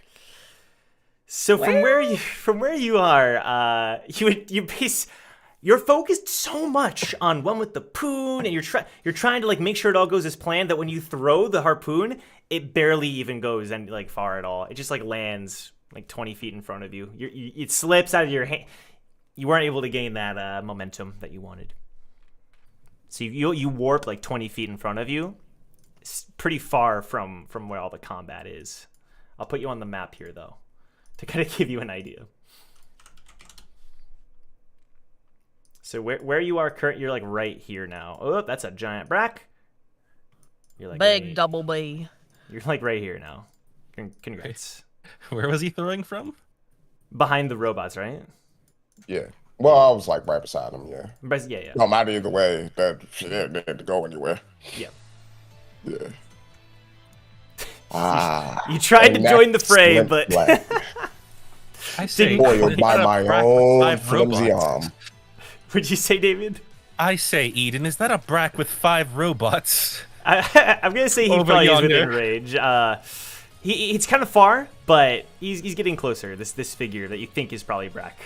So from where you are, You're focused so much on one with the poon, and you're trying to like make sure it all goes as planned that when you throw the harpoon, it barely even goes and like far at all. It just like lands like 20 feet in front of you. It slips out of your hand. You weren't able to gain that momentum that you wanted. So you warp like 20 feet in front of you. It's pretty far from where all the combat is. I'll put you on the map here though, to kind of give you an idea. So where you are you're like right here now. Oh, that's a giant brack. You're like Big double B. You're like right here now. Congrats. Where was he throwing from? Behind the robots, right? Yeah. Well, I was like right beside him. Yeah. Yeah. No matter either way, that shit didn't go anywhere. Yeah. Yeah. You tried to join the fray, but I say, foiled by my own flimsy arm. What'd you say, David? I say, Eden, is that a brack with 5 robots? I'm gonna say he Over probably yonder. is within range. It's kind of far, but he's getting closer. This figure that you think is probably Brack.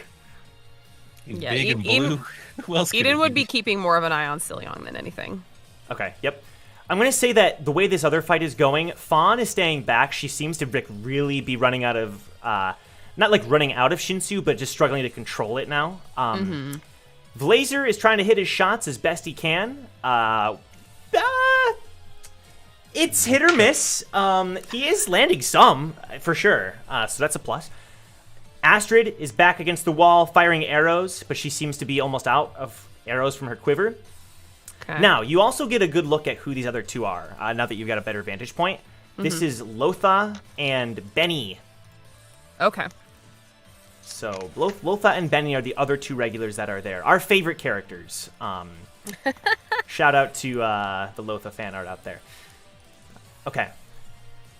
He's Yeah, big and blue. Who else could Eden it would be keeping more of an eye on Silion than anything. Okay, yep. I'm gonna say that the way this other fight is going, Fawn is staying back. She seems to really be running out of, not like running out of Shinsu, but just struggling to control it now. Blazer is trying to hit his shots as best he can. It's hit or miss. He is landing some, for sure. So that's a plus. Astrid is back against the wall, firing arrows, but she seems to be almost out of arrows from her quiver. Okay. Now, you also get a good look at who these other two are, now that you've got a better vantage point. This is Lotha and Benny. Okay. So, Lotha and Benny are the other two regulars that are there. Our favorite characters. Shout out to the Lotha fan art out there. Okay.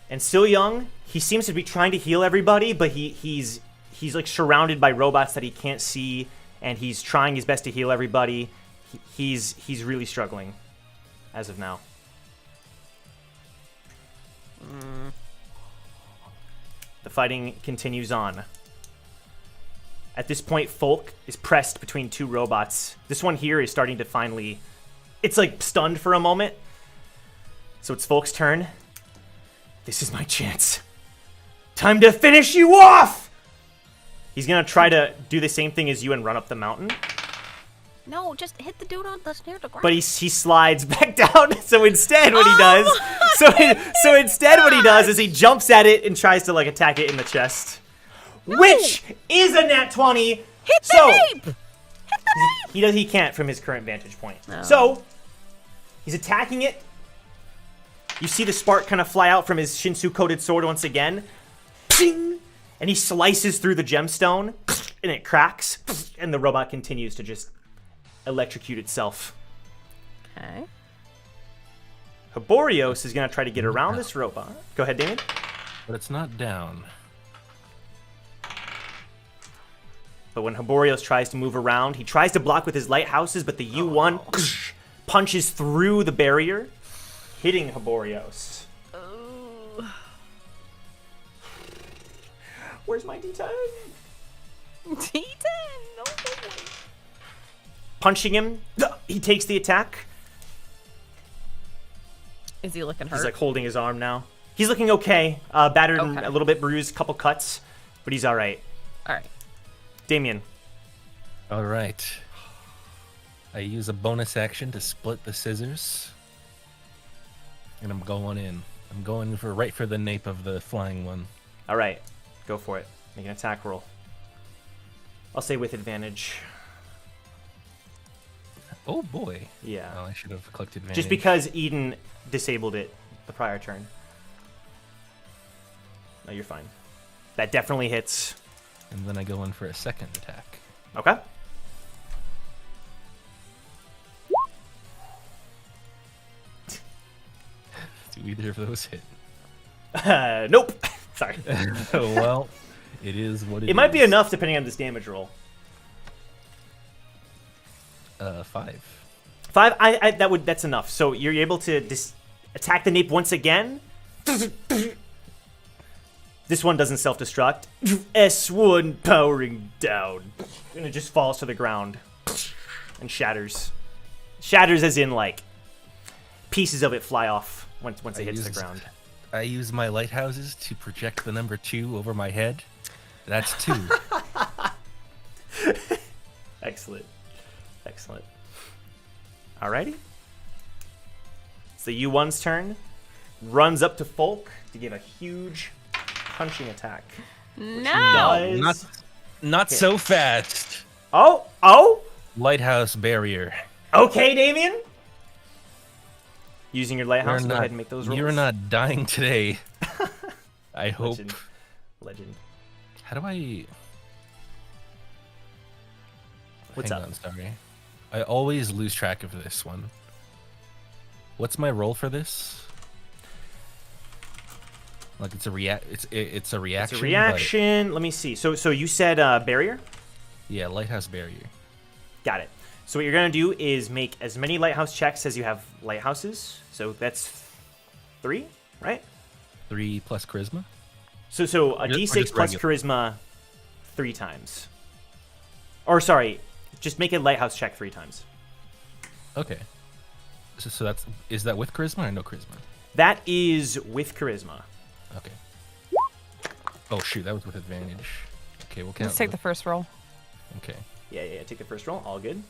And still young, he seems to be trying to heal everybody, but he's like surrounded by robots that he can't see, and he's trying his best to heal everybody. He's really struggling as of now. The fighting continues on. At this point, Folk is pressed between two robots. This one here is starting to finally... It's like stunned for a moment. So it's Folk's turn. This is my chance. Time to finish you off! He's gonna try to do the same thing as you and run up the mountain. No, just hit the dude on the near the ground. But he slides back down. So instead, what he does... So instead, what he does is he jumps at it and tries to like attack it in the chest. No. Which is a nat 20. Hit the nape! Hit the nape! He can't from his current vantage point. No. So he's attacking it. You see the spark kind of fly out from his Shinsu coated sword once again. Ping! And he slices through the gemstone and it cracks. And the robot continues to just electrocute itself. Okay. Hiborios is going to try to get around this robot. Go ahead, Damon. But it's not down. But when Hiborios tries to move around, he tries to block with his lighthouses, but the U1 punches through the barrier, hitting Hiborios. Oh. Where's my D10? D10! No way. Punching him, he takes the attack. Is he looking hurt? He's like holding his arm now. He's looking okay. Battered and Okay. a little bit bruised, couple cuts, but he's all right. All right. Damien. All right. I use a bonus action to split the scissors. And I'm going in. I'm going right for the nape of the flying one. All right, go for it. Make an attack roll. I'll say with advantage. Oh boy. Yeah. Oh, I should have clicked advantage. Just because Eden disabled it the prior turn. No, you're fine. That definitely hits. And then I go in for a second attack. Okay. Do either of those hit? Nope. Sorry. Well, it is what it is. It might be enough depending on this damage roll. 5. 5. That's enough. So you're able to attack the nape once again. This one doesn't self-destruct. S1 powering down. And it just falls to the ground. and shatters. Shatters as in, like, pieces of it fly off once it hits the ground. I use my lighthouses to project the number 2 over my head. That's 2. Excellent. Excellent. Alrighty. It's the U1's turn. Runs up to Folk to give a huge punching attack. No! Not so fast. Oh! Lighthouse barrier. Okay, Damien. Using your lighthouse, go ahead and make those rolls. You're not dying today. I hope. Legend. How do I... What's Hang up? on, sorry. I always lose track of this one. What's my roll for this? Like it's a reaction. It's a reaction. Let me see. So you said barrier? Yeah, lighthouse barrier. Got it. So what you're gonna do is make as many lighthouse checks as you have lighthouses. So that's 3, right? 3 plus charisma. So a Or d6 just plus regular. charisma 3 times. Or sorry, just make a lighthouse check 3 times. Okay. So is that with charisma or no charisma? That is with charisma. Okay. Oh shoot, that was with advantage. Okay, we'll count. Let's take the first roll. Okay. Yeah. Take the first roll. All good.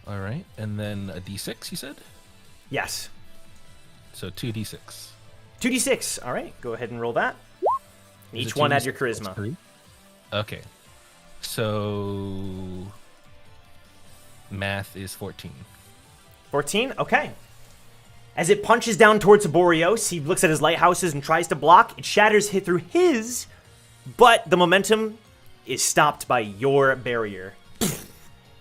All right, and then a d6. You said. Yes. So 2d6. 2d6. All right. Go ahead and roll that. Is Each it one 2d6 add your plus charisma. 3? Okay. So math is 14. 14? Okay. As it punches down towards Boreos, he looks at his lighthouses and tries to block. It shatters hit through his, but the momentum is stopped by your barrier.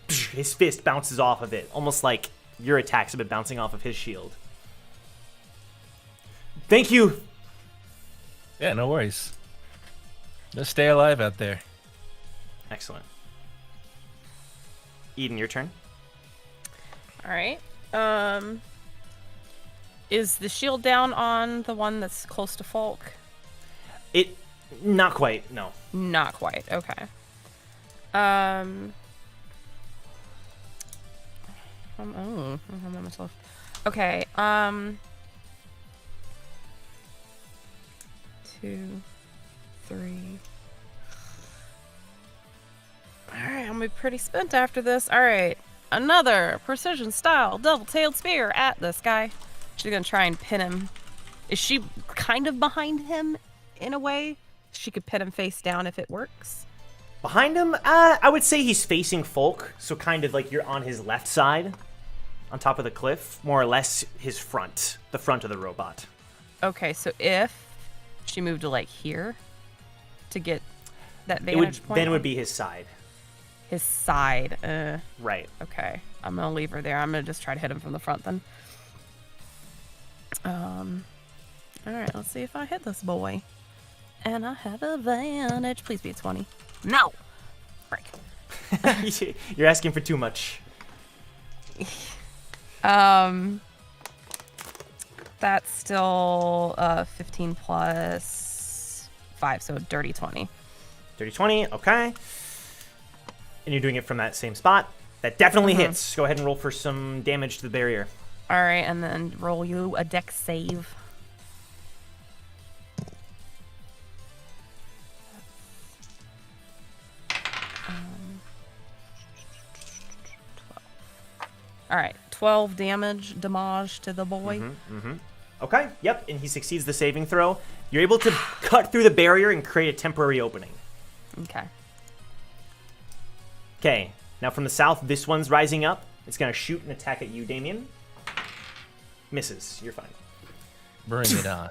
His fist bounces off of it, almost like your attacks have been bouncing off of his shield. Thank you. Yeah, no worries. Just stay alive out there. Excellent. Eden, your turn. All right. Is the shield down on the one that's close to Folk? Not quite, no. Not quite. Okay. I don't know myself. Okay. 2, 3. All right, I'm gonna be pretty spent after this. All right, another precision style double-tailed spear at this guy. She's gonna try and pin him. Is she kind of behind him in a way? She could pin him face down if it works. Behind him, I would say he's facing Folk, so kind of like you're on his left side, on top of the cliff, more or less his front, the front of the robot. Okay, so if she moved to like here to get that vantage point, Then it would be his side. his side. Right. Okay, I'm gonna leave her there. I'm gonna just try to hit him from the front then. All right, let's see if I hit this boy. And I have advantage. Please be a 20. No. Break. You're asking for too much. That's still 15 plus 5, so dirty 20. Dirty 20, okay. And you're doing it from that same spot. That definitely hits. Go ahead and roll for some damage to the barrier. All right, and then roll you a dex save. All right, 12 damage to the boy. Okay, yep, and he succeeds the saving throw. You're able to cut through the barrier and create a temporary opening. Okay. Okay, now from the south, this one's rising up. It's going to shoot and attack at you, Damien. Misses. You're fine. Bring it on.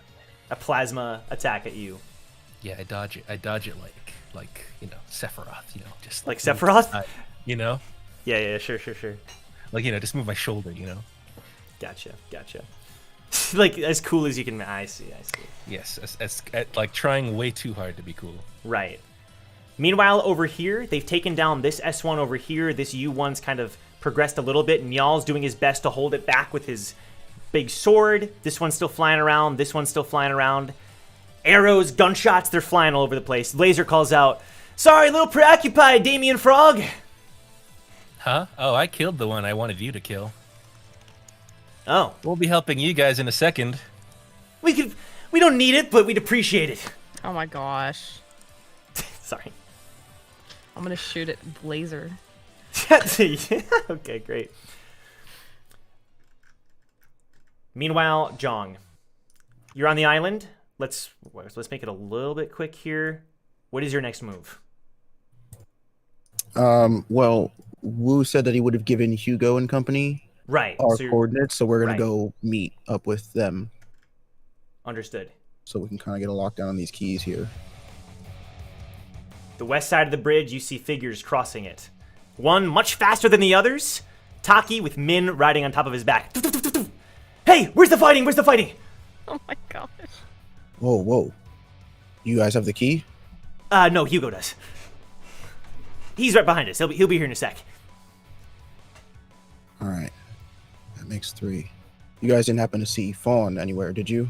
A plasma attack at you. Yeah, I dodge it like Sephiroth. Just Like move Sephiroth? aside, Yeah, sure. like just move my shoulder. Gotcha. Like, as cool as you can. I see. Yes, as like trying way too hard to be cool. Right. Meanwhile, over here, they've taken down this S1 over here. This U1's kind of progressed a little bit. Nyal's doing his best to hold it back with his big sword. This one's still flying around. This one's still flying around. arrows, gunshots, they're flying all over the place. Laser calls out, "Sorry, a little preoccupied, Damien Frog." Huh? Oh, I killed the one I wanted you to kill. Oh, We'll be helping you guys in a second. we don't need it, but we'd appreciate it. Oh my gosh. Sorry. I'm gonna shoot at Blazer. Okay, great. Meanwhile, Jong, you're on the island. Let's make it a little bit quick here. What is your next move? Well, Wu said that he would have given Hugo and company Right. our so you're- coordinates, so we're gonna right. go meet up with them Understood. so we can kind of get a lockdown on these keys here. The west side of the bridge, you see figures crossing it. One much faster than the others. Taki with Min riding on top of his back. Hey, where's the fighting? Where's the fighting? Oh my gosh. Whoa. You guys have the key? No, Hugo does. He's right behind us. He'll be here in a sec. All right. That makes 3. You guys didn't happen to see Fawn anywhere, did you?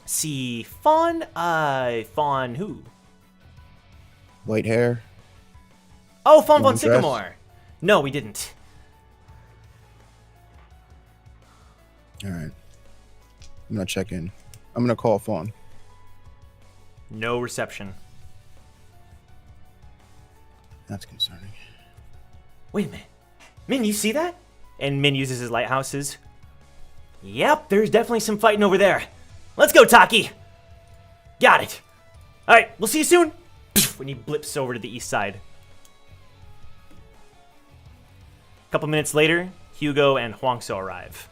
See, Fawn? Fawn who? White hair? Oh, Fawn von Long dress? Sycamore. No, we didn't. All right. I'm gonna check in. I'm gonna call Fawn. No reception. That's concerning. Wait a minute. Min, you see that? And Min uses his lighthouses. Yep, there's definitely some fighting over there. Let's go, Taki. Got it. All right, we'll see you soon. When he blips over to the east side. A couple minutes later, Hugo and Huangso arrive.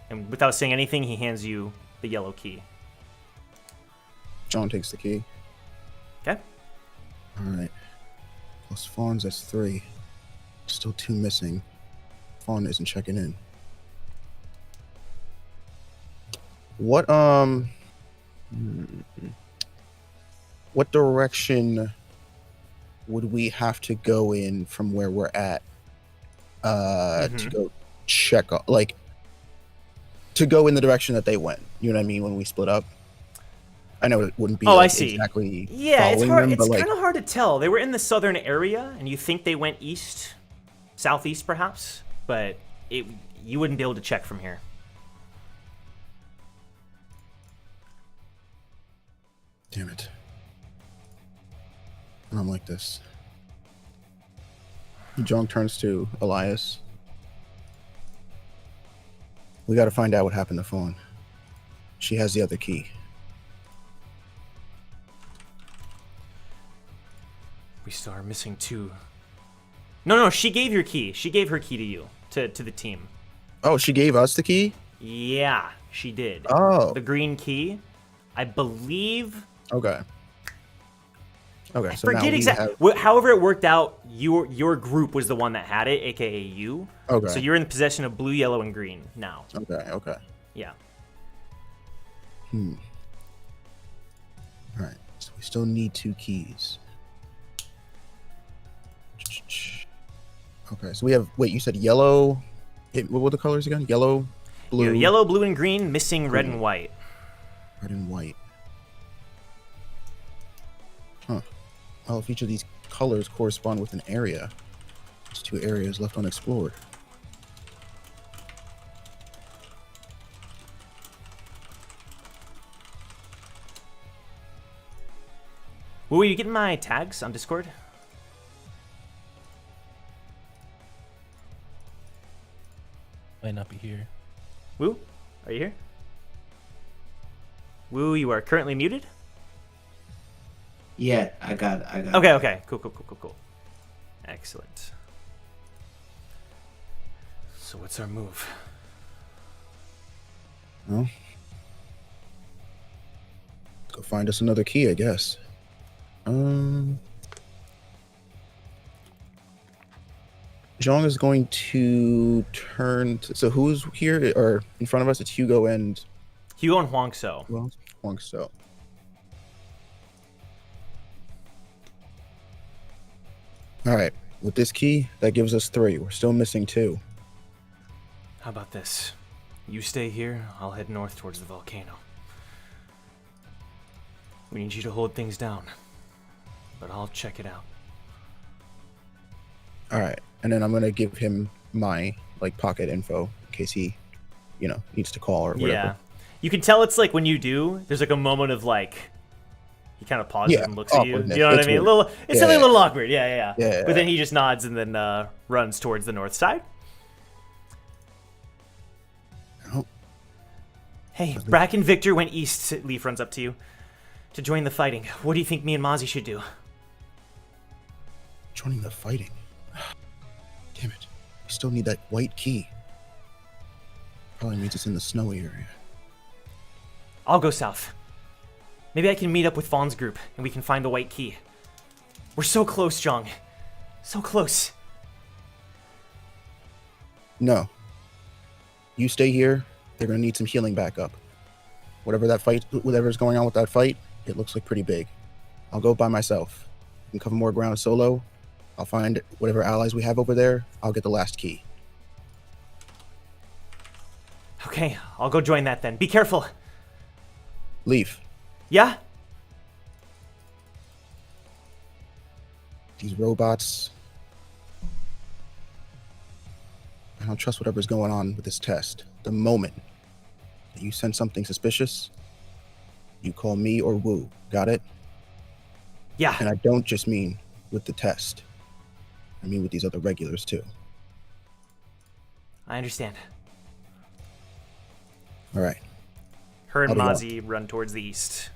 And without saying anything, he hands you the yellow key. John takes the key. Okay? All right. Plus Fawn's, that's 3. Still 2 missing. Fawn isn't checking in. What direction would we have to go in from where we're at to go check up, like to go in the direction that they went? You know what I mean? When we split up, I know it wouldn't be. Oh, like, I see. Exactly. Yeah, it's following hard. them, It's but, like, kind of hard to tell. They were in the southern area, and you think they went east, southeast, perhaps, but you wouldn't be able to check from here. Damn it. And I'm like this. Jong turns to Elias. We gotta find out what happened to Fawn. She has the other key. We still are missing 2. No, she gave your key. She gave her key to you, to the team. Oh, she gave us the key? Yeah, she did. Oh. The green key, I believe. Okay. Okay, so now Forget we exactly. have... However it worked out, your group was the one that had it, aka you. Okay. So you're in the possession of blue, yellow, and green now. Okay. Yeah. Alright, so we still need 2 keys. Okay, so we have... Wait, you said yellow... What were the colors again? Yellow, blue... Yellow, blue, and green, missing red and white. Red and white. Huh. Well, if each of these colors correspond with an area, there's 2 areas left unexplored. Were you getting my tags on Discord? Might not be here. Woo, are you here? Woo, you are currently muted. Yeah, I got it. Okay. Cool. Excellent. So what's our move? Well, go find us another key, I guess. Zhong is going to turn to, so who's here or in front of us? It's Hugo and Huangso. well, Huangso. All right, with this key, that gives us 3. We're still missing 2. How about this? You stay here, I'll head north towards the volcano. We need you to hold things down. But I'll check it out. All right, and then I'm gonna give him my like pocket info in case he, needs to call or whatever. Yeah. You can tell it's like when you do, there's like a moment of like, he kind of pauses and looks at you. You awkwardness. know what I It's mean? weird. It's something a little awkward. Yeah. Yeah. But then he just nods and then runs towards the north side. Oh. Hey, Brack and Victor went east. Leaf runs up to you to join the fighting. What do you think me and Mozzie should do? Joining the fighting. Damn it. We still need that white key. Probably means it's in the snowy area. I'll go south. Maybe I can meet up with Fawn's group and we can find the white key. We're so close, Jong. So close. No. You stay here. They're gonna need some healing backup. Whatever's going on with that fight, it looks like pretty big. I'll go by myself. I can cover more ground solo. I'll find whatever allies we have over there. I'll get the last key. Okay, I'll go join that then. Be careful. Leaf. Yeah? These robots. I don't trust whatever's going on with this test. The moment that you sense something suspicious, you call me or Wu. Got it? Yeah. And I don't just mean with the test. I mean with these other regulars too. I understand. All right. Her and I'll be Mozzie run towards the east.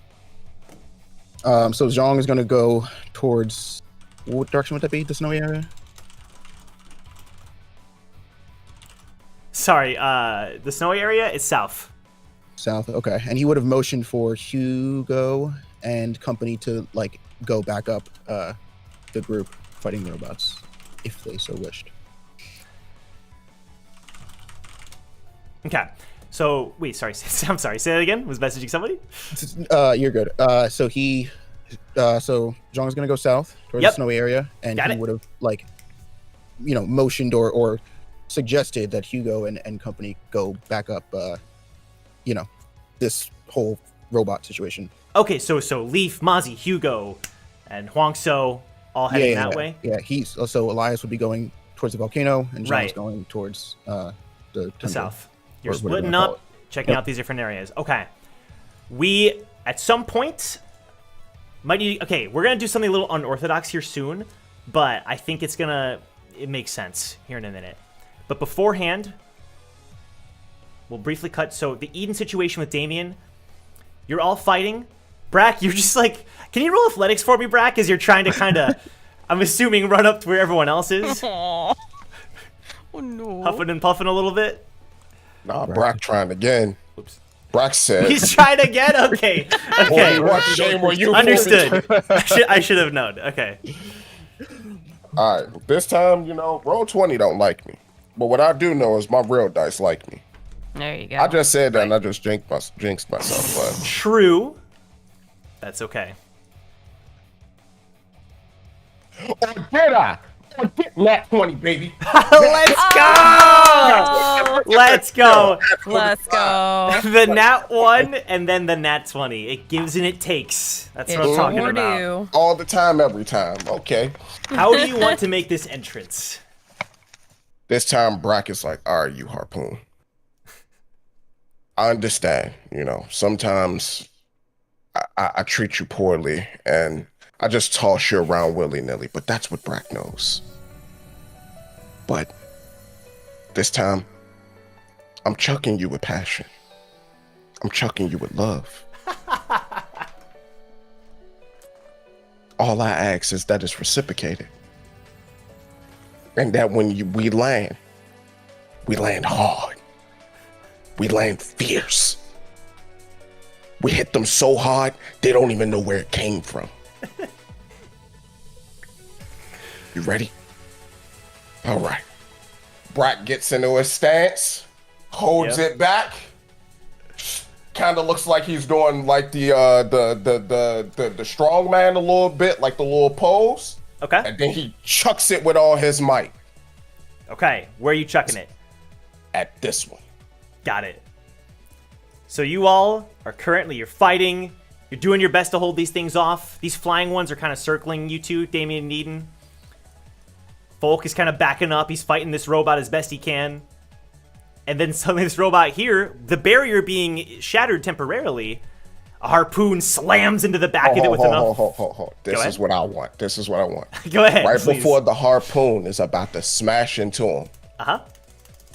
So Zhong is going to go towards... What direction would that be? The snowy area? Sorry, the snowy area is south. South, okay. And he would have motioned for Hugo and company to, go back up the group fighting the robots, if they so wished. Okay. So, wait, sorry. I'm sorry. Say that again. Was messaging somebody? You're good. So Zhong is going to go south towards the snowy area, and Got he it. would have, motioned or suggested that Hugo and company go back up, this whole robot situation. Okay, so Leaf, Mozzie, Hugo, and Huangso all heading that way? Yeah, so Elias would be going towards the volcano, and Zhong's Right. going towards the tundra. South. You're Or whatever splitting you wanna call up, checking out these different areas. Okay. We, at some point, might need... Okay, we're going to do something a little unorthodox here soon, but I think it makes sense here in a minute. But beforehand, we'll briefly cut. So the Eden situation with Damien, you're all fighting. Brack, you're just like... Can you roll athletics for me, Brack, as you're trying to kind of, I'm assuming, run up to where everyone else is? Aw. Oh no. Huffing and puffing a little bit? Nah, Brock trying again. Oops. Brock said, He's trying again? Okay. Okay. Boy, what shame were you? Understood. I should have known. Okay. All right, this time, roll 20 don't like me. But what I do know is my real dice like me. There you go. I just said that and I just jinxed myself. True. That's okay. But... Or did I? Or did nat 20, baby. Let's go! Oh, Let's go. let's go. The nat 1 and then the nat 20. It gives and it takes. That's what I'm talking sure about. do. All the time, every time. Okay. How do you want to make this entrance? This time, Brock is like, all right, you Harpoon. I understand, sometimes I treat you poorly and I just toss you around willy-nilly, but that's what Brock knows. But this time, I'm chucking you with passion. I'm chucking you with love. All I ask is that it's reciprocated. And that when we land hard. We land fierce. We hit them so hard, they don't even know where it came from. You ready? All right. Brock gets into his stance, holds it back. Kind of looks like he's doing like the strong man a little bit, like the little pose. Okay. And then he chucks it with all his might. Okay. Where are you chucking it? At this one. Got it. So you all are currently, you're fighting. You're doing your best to hold these things off. These flying ones are kind of circling you two, Damien and Eden. Folk is kind of backing up. He's fighting this robot as best he can. And then suddenly this robot here, the barrier being shattered temporarily, a harpoon slams into the back of it with enough... Hold. This is what I want. Go ahead, Right please. before the harpoon is about to smash into him,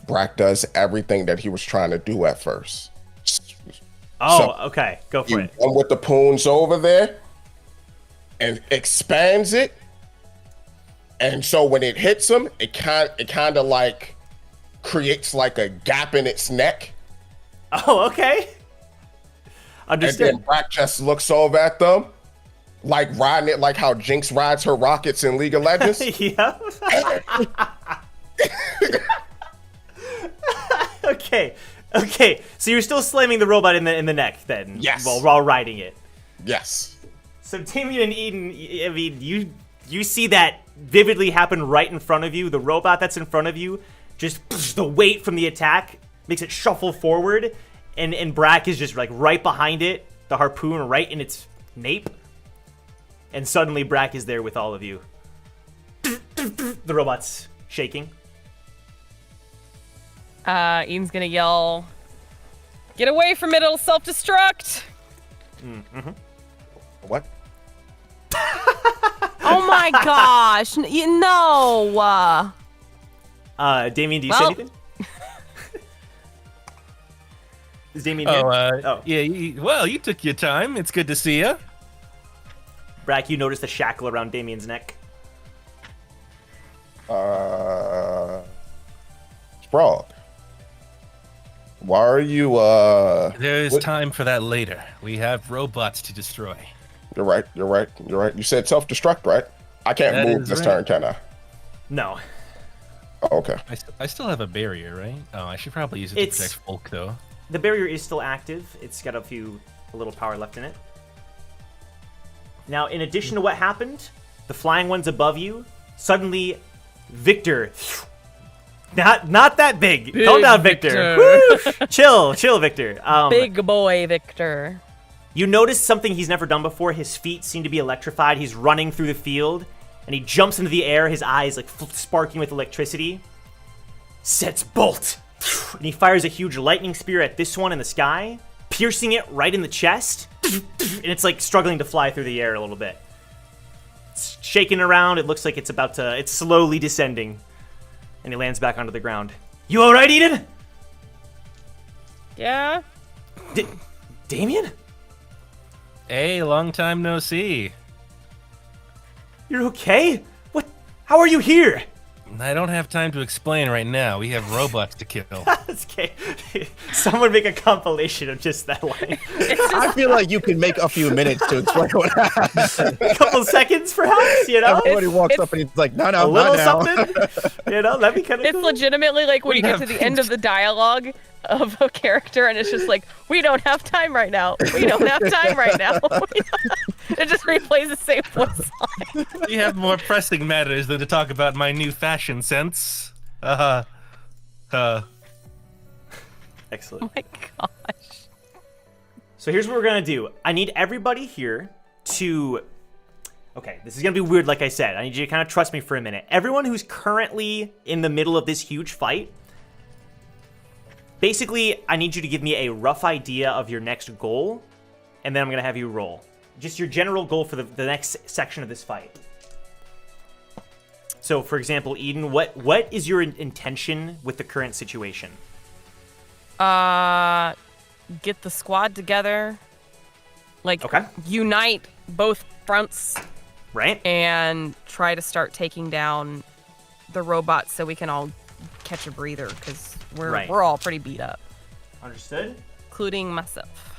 Brack does everything that he was trying to do at first. Okay. Go for it. One with the poons over there and expands it. And so when it hits him, it kind of like creates like a gap in its neck. Oh, okay. Understood. And then Brack just looks over at them, like riding it like how Jinx rides her rockets in League of Legends. Yeah. Okay. So you're still slamming the robot in the neck then? Yes. While riding it. Yes. So Damien and Eden, I mean, you see that vividly happen right in front of you. The robot that's in front of you, just the weight from the attack makes it shuffle forward, and Brack is just like right behind it, the harpoon right in its nape, and suddenly Brack is there with all of you. The robot's shaking. Eden's gonna yell, "Get away from it! It'll self-destruct!" What? Oh my gosh! No. Damien, do you say anything? Is Damien here? Yeah. You took your time. It's good to see you. Brack, you notice the shackle around Damien's neck. Frog. Why are you, There's time for that later. We have robots to destroy. You're right. You said self-destruct, right? I can't That move is this right. turn, can I? No. Oh, okay. I still have a barrier, right? Oh, I should probably use it to protect Folk, though. The barrier is still active. It's got a little power left in it. Now, in addition to what happened, the flying ones above you, suddenly, Victor. Not that big. Calm down, Victor. Woo! Chill, Victor. Big boy Victor. You notice something he's never done before. His feet seem to be electrified. He's running through the field, and he jumps into the air, his eyes like sparking with electricity. Sets bolt. And he fires a huge lightning spear at this one in the sky, piercing it right in the chest. And it's like struggling to fly through the air a little bit. It's shaking around. It looks like it's slowly descending. And he lands back onto the ground. You alright, Eden? Yeah. Damien? Hey, long time no see. You're okay? What? How are you here? I don't have time to explain right now. We have robots to kill. That's okay. Someone make a compilation of just that line. I feel like you can make a few minutes to explain what happened. A couple seconds, perhaps, you know? Everybody walks up and he's like, no, A little not now. something? You know, that'd be kind of It's cool. legitimately like when We you get have to the end of the dialogue of a character and it's just like, we don't have time right now. We don't have time right now. It just replays the same voice line. We have more pressing matters than to talk about my new fashion sense. Excellent. Oh my gosh. So here's what we're going to do. I need everybody here to... Okay, this is going to be weird, like I said. I need you to kind of trust me for a minute. Everyone who's currently in the middle of this huge fight, basically, I need you to give me a rough idea of your next goal, and then I'm going to have you roll. Just your general goal for the next section of this fight. So, for example, Eden, what is your intention with the current situation? Get the squad together. Like, Okay. unite both fronts Right? and try to start taking down the robots so we can all catch a breather because we're all pretty beat up, Understood? including myself.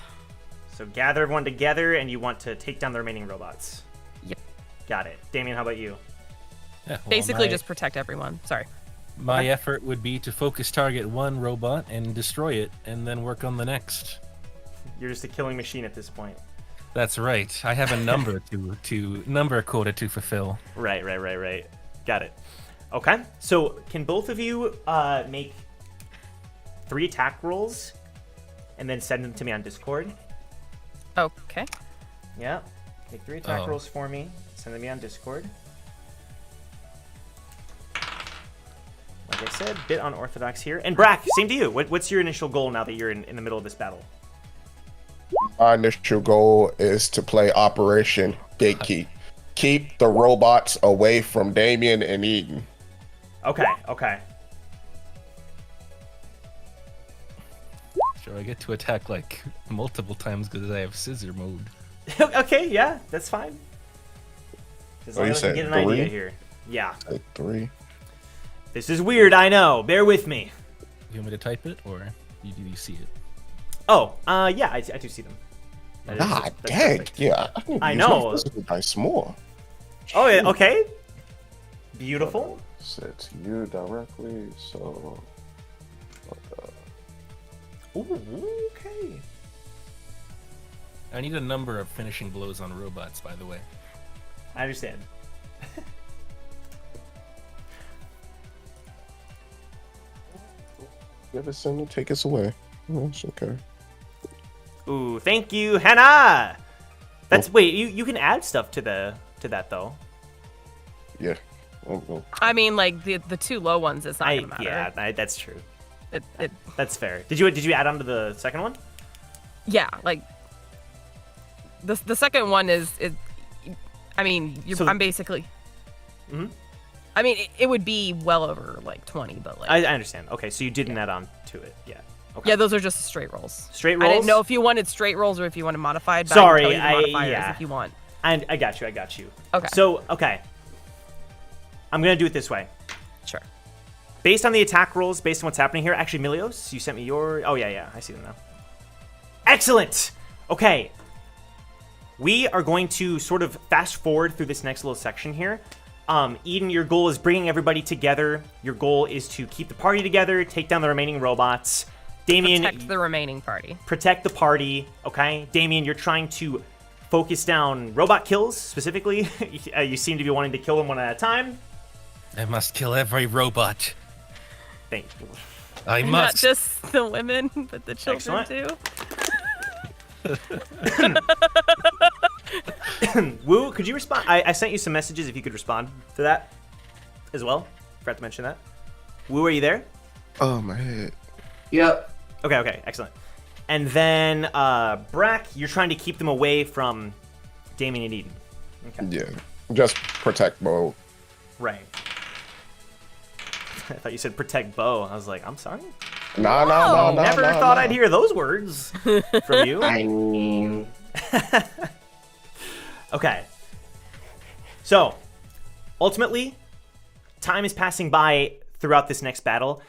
So gather everyone together, and you want to take down the remaining robots. Yep. Got it. Damien, how about you? Yeah, well, Basically, my- just protect everyone. Sorry. My effort would be to focus target one robot and destroy it, and then work on the next. You're just a killing machine at this point. That's right. I have a number to number quota to fulfill. Right. Got it. Okay. So can both of you make 3 attack rolls and then send them to me on Discord? Okay. Yeah. Take 3 attack Oh. rolls for me. Send them me on Discord. Like I said, bit unorthodox here. And Brack, same to you. What's your initial goal now that you're in the middle of this battle? My initial goal is to play Operation Gatekeep. Keep the robots away from Damien and Eden. Okay, okay. Sure, I get to attack like multiple times because I have scissor mode. Okay, yeah, that's fine. As What long you as I can said, get an idea 3? here. Yeah. Take 3. This is weird, I know. Bear with me. You want me to type it or do you see it? Oh, yeah, I do see them. That is- God that's dang. perfect. Yeah, I, need to I use know. my physical dice more. Oh, yeah, okay. Beautiful. Set to you directly, so. Ooh, okay. I need a number of finishing blows on robots, by the way. I understand. Give us something, take us away. Oh, it's okay. Ooh, thank you, Hannah. That's wait, you can add stuff to that though. Yeah. Oh. I mean, like the 2 low ones, it's not gonna matter. Yeah, that's true. It, That's fair. Did you add on to the second one? yeah, like the second one is. I mean, So- I'm basically. Mhm. I mean, it would be well over like 20, but like. I understand. Okay, so you didn't add on to it. Yeah. Okay. Yeah, those are just straight rolls. Straight I rolls? didn't know if you wanted straight rolls or if you wanted modified. But Sorry, I can tell you the modifiers yeah. if you want. And I got you. Okay. So, okay. I'm going to do it this way. Sure. Based on the attack rolls, based on what's happening here. Actually, Milios, you sent me your... Oh, yeah. I see them now. Excellent! Okay. We are going to sort of fast forward through this next little section here. Eden, your goal is bringing everybody together. Your goal is to keep the party together, take down the remaining robots. Damien... Protect the remaining party. Protect the party, okay? Damien, you're trying to focus down robot kills, specifically. You seem to be wanting to kill them one at a time. I must kill every robot. Thank you. I Not must. just the women, but the children Excellent. too. Woo, could you respond? I sent you some messages if you could respond to that as well. Forgot to mention that. Woo, are you there? Oh, my head. Yep. Okay, excellent. And then, Brack, you're trying to keep them away from Damien and Eden. Okay, Yeah. Just protect mode. right. I thought you said protect Bo. I was like, I'm sorry? No. Never thought I'd hear those words from you. I mean, Okay. So, ultimately, time is passing by throughout this next battle.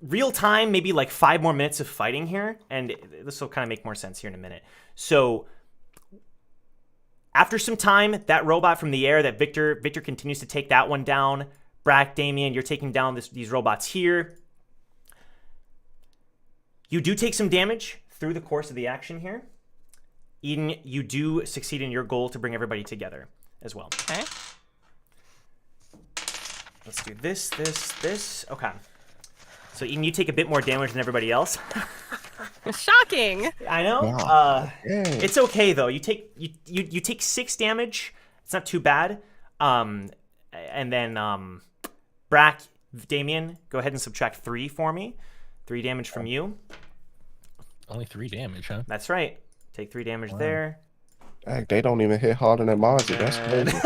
Real time, maybe like 5 more minutes of fighting here, and this will kind of make more sense here in a minute. So, after some time, that robot from the air, that Victor continues to take that one down. Brack, Damien, you're taking down these robots here. You do take some damage through the course of the action here. Eden, you do succeed in your goal to bring everybody together as well. Okay. Let's do this. Okay. So Eden, you take a bit more damage than everybody else. Shocking. I know. Wow. It's okay though. You take 6 damage. It's not too bad. And then Brack, Damien, go ahead and subtract 3 for me. 3 damage from you. Only 3 damage, huh? That's right. Take 3 damage there. Dang, they don't even hit harder than Mozzie. That's crazy.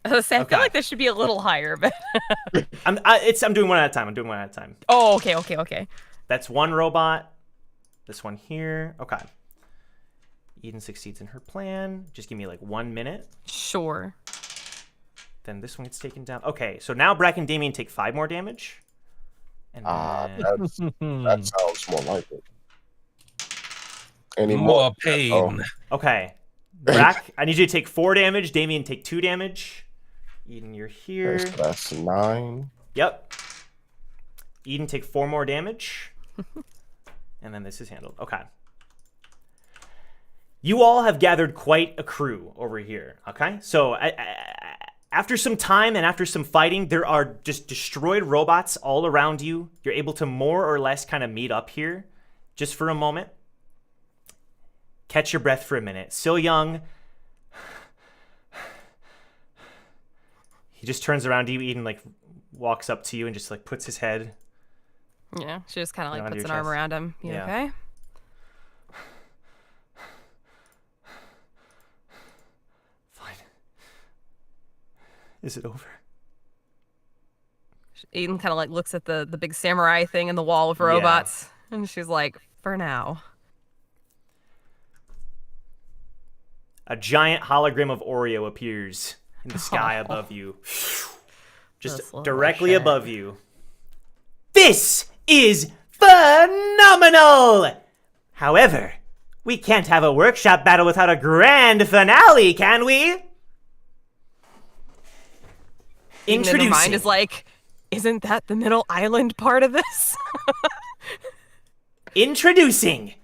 I was saying, I Okay. feel like this should be a little higher, but. I'm doing one at a time. Oh, okay. That's 1 robot. This one here. Okay. Eden succeeds in her plan. Just give me like 1 minute. Sure. Then this one gets taken down. Okay, so now Brack and Damien take 5 more damage. And then... That sounds more like it. Any More pain. Oh. Okay. Brack, I need you to take 4 damage. Damien, take 2 damage. Eden, you're here. That's 9. Yep. Eden, take 4 more damage. And then this is handled. Okay. You all have gathered quite a crew over here. Okay? So after some time and after some fighting, there are just destroyed robots all around you. You're able to more or less kind of meet up here just for a moment. catch your breath for a minute. Still young. He just turns around to you, Eden, like walks up to you and just like puts his head. Yeah, she just kind of like Around puts your an arm chest. around him. You Yeah. okay? Fine. Is it over? Eden kind of like looks at the big samurai thing in the wall of robots, and she's like, "For now." A giant hologram of Oreo appears in the sky above you. Just This little directly shit. above you. This is phenomenal! However, we can't have a workshop battle without a grand finale, can we? Eden in her Introducing. mind is like, "Isn't that the middle island part of this?" Introducing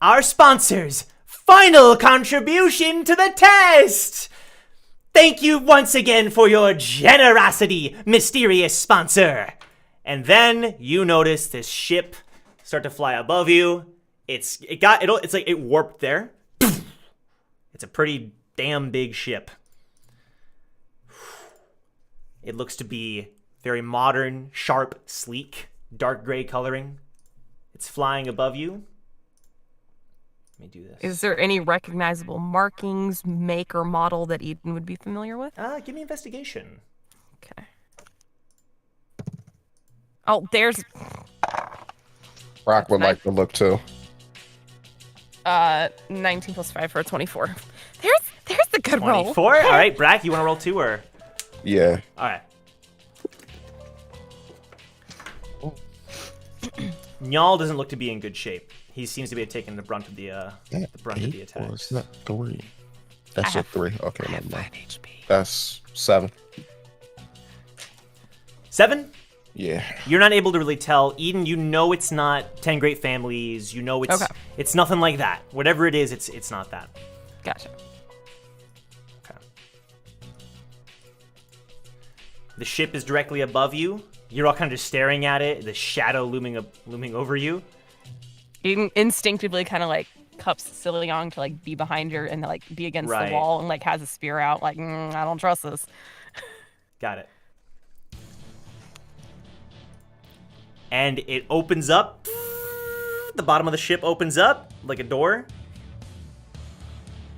our sponsors' final contribution to the test! Thank you once again for your generosity, mysterious sponsor. And then you notice this ship start to fly above you. It's like it warped there. It's a pretty damn big ship. It looks to be very modern, sharp, sleek, dark gray coloring. It's flying above you. Let me do this. Is there any recognizable markings, make, or model that Eden would be familiar with? Give me investigation. Okay. Oh, there's 'Like to look too. 19 plus 5 for a 24. There's the good roll. 24? All right, Brack, you want to roll 2 or? Yeah. All right. Nyal doesn't look to be in good shape. He seems to be taking the brunt of the attack. Is that 3? That's I a have- 3. Okay, never mind. That's 7. 7? Yeah. You're not able to really tell. Eden, you know it's not 10 Great Families. You know it's Okay. it's nothing like that. Whatever it is, it's not that. Gotcha. Okay. The ship is directly above you. You're all kind of just staring at it. The shadow looming over you. Eden instinctively kind of like cups Cilion to like be behind her and like be against Right. the wall and like has a spear out like, I don't trust this. Got it. And it opens up. The bottom of the ship opens up like a door.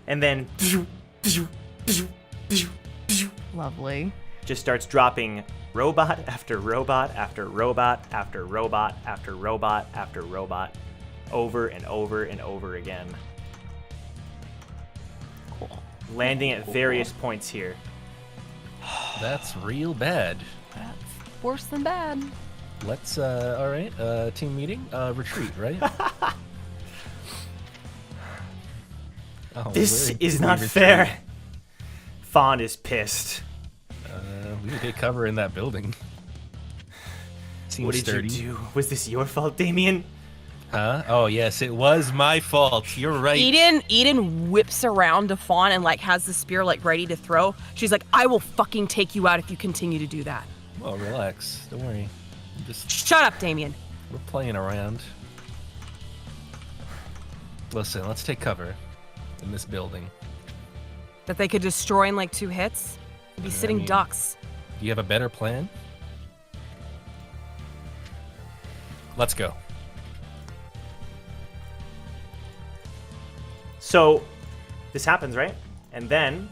And then Lovely. just starts dropping robot after robot after robot after robot after robot after robot over and over and over again. Cool. Landing at various points here. That's real bad. That's worse than bad. Let's, all right, team meeting, retreat, right? Oh, This where is did we not retreat? fair. Fawn is pissed. We could get cover in that building. Seems What did sturdy. you do? Was this your fault, Damien? Huh? Oh, yes, it was my fault. You're right. Eden whips around to Fawn and like has the spear like ready to throw. She's like, "I will fucking take you out if you continue to do that." Oh, relax. Don't worry. Shut up, Damien. We're playing around. Listen, let's take cover in this building. That they could destroy in like 2 hits? We'd be sitting mean- ducks. Do you have a better plan? Let's go. So, this happens, right? And then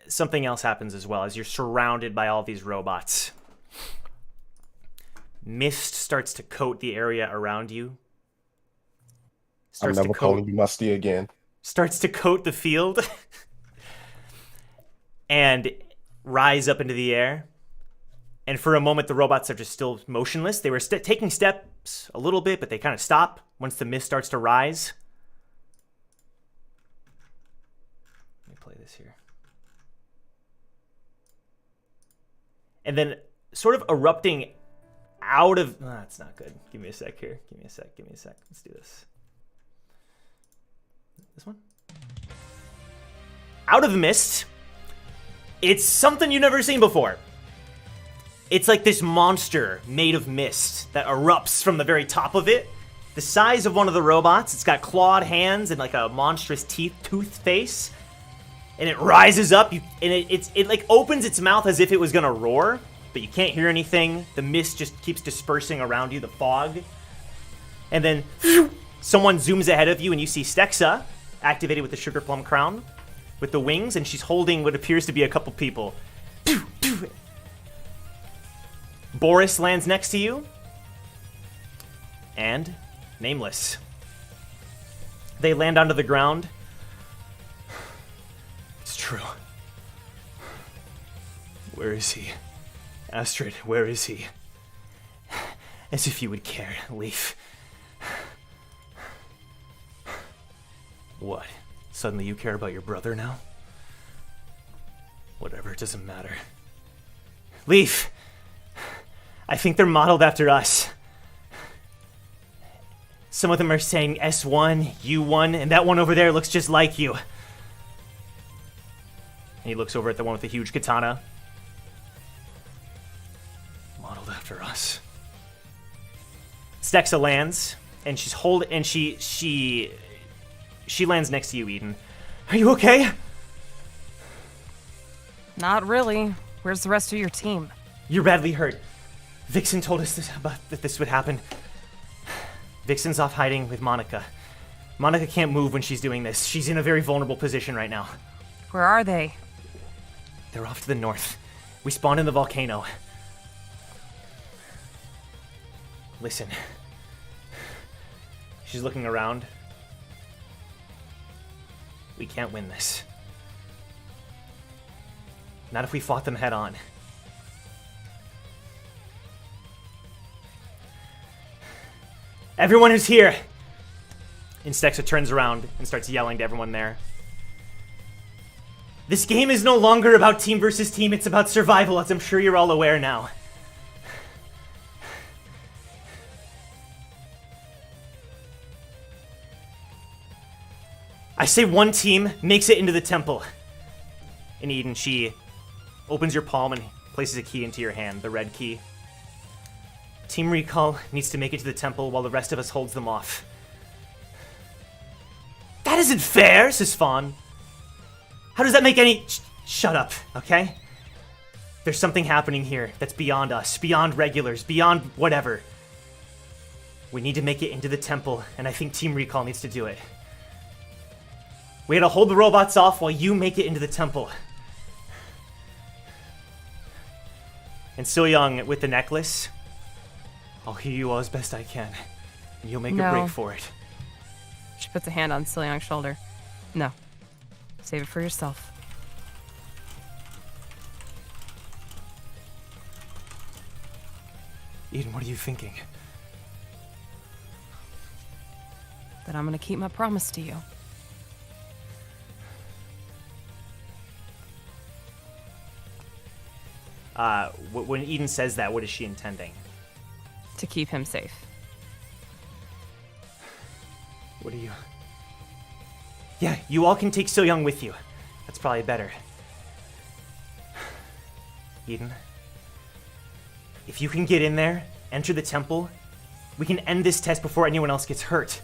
something else happens as well as you're surrounded by all these robots. Mist starts to coat the area around you. I'm Starts never to coat, calling you musty again. starts to coat the field and rise up into the air. And for a moment, the robots are just still motionless. They were taking steps a little bit, but they kind of stop once the mist starts to rise. Let me play this here. And then sort of erupting out of... Oh, that's not good. Give me a sec here. Give me a sec. Let's do this. This one? Out of the mist. It's something you've never seen before. It's like this monster made of mist that erupts from the very top of it the size of one of the robots. It's got clawed hands and like a monstrous tooth face. And it rises up, and it like opens its mouth as if it was gonna roar, but you can't hear anything. The mist just keeps dispersing around you, the fog. And then someone zooms ahead of you, and you see Stexa activated with the Sugar Plum Crown with the wings, and she's holding what appears to be a couple people. Boris lands next to you, and Nameless. They land onto the ground. It's true. Where is he? Astrid, where is he? As if you would care, Leaf. What? Suddenly you care about your brother now? Whatever, it doesn't matter. Leaf! I think they're modeled after us. Some of them are saying S1, U1, and that one over there looks just like you. And he looks over at the one with the huge katana. Modeled after us. Stexa lands, and she lands next to you, Eden. Are you okay? Not really. Where's the rest of your team? You're badly hurt. Vixen told us that this would happen. Vixen's off hiding with Monica. Monica can't move when she's doing this. She's in a very vulnerable position right now. Where are they? They're off to the north. We spawned in the volcano. Listen. She's looking around. We can't win this. Not if we fought them head on. Everyone who's here! And Stexa turns around and starts yelling to everyone there. This game is no longer about team versus team, it's about survival, as I'm sure you're all aware now. I say one team makes it into the temple. And Eden, she opens your palm and places a key into your hand, the red key. Team Recall needs to make it to the temple while the rest of us holds them off. That isn't fair, says Fawn. How does that make any... Shut up, okay? There's something happening here that's beyond us, beyond regulars, beyond whatever. We need to make it into the temple, and I think Team Recall needs to do it. We gotta hold the robots off while you make it into the temple. And So Young with the necklace. I'll heal you all as best I can, and you'll make a break for it. She puts a hand on Silyang's shoulder. No. Save it for yourself. Eden, what are you thinking? That I'm gonna keep my promise to you. When Eden says that, what is she intending? To keep him safe. What are you... Yeah, you all can take So Young with you. That's probably better. Eden, if you can get in there, enter the temple, we can end this test before anyone else gets hurt.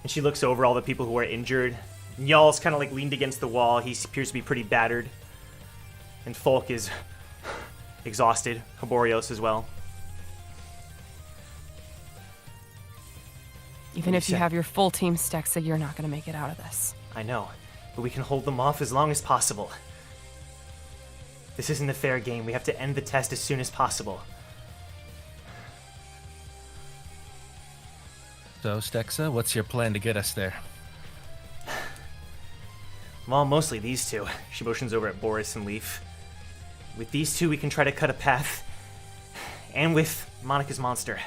And she looks over all the people who are injured. Y'all's kind of like leaned against the wall. He appears to be pretty battered. And Folk is exhausted. Hoborios as well. Even if you have your full team, Stexa, you're not gonna make it out of this. I know, but we can hold them off as long as possible. This isn't a fair game. We have to end the test as soon as possible. So, Stexa, what's your plan to get us there? Well, mostly these two. She motions over at Boris and Leaf. With these two, we can try to cut a path. And with Monica's monster.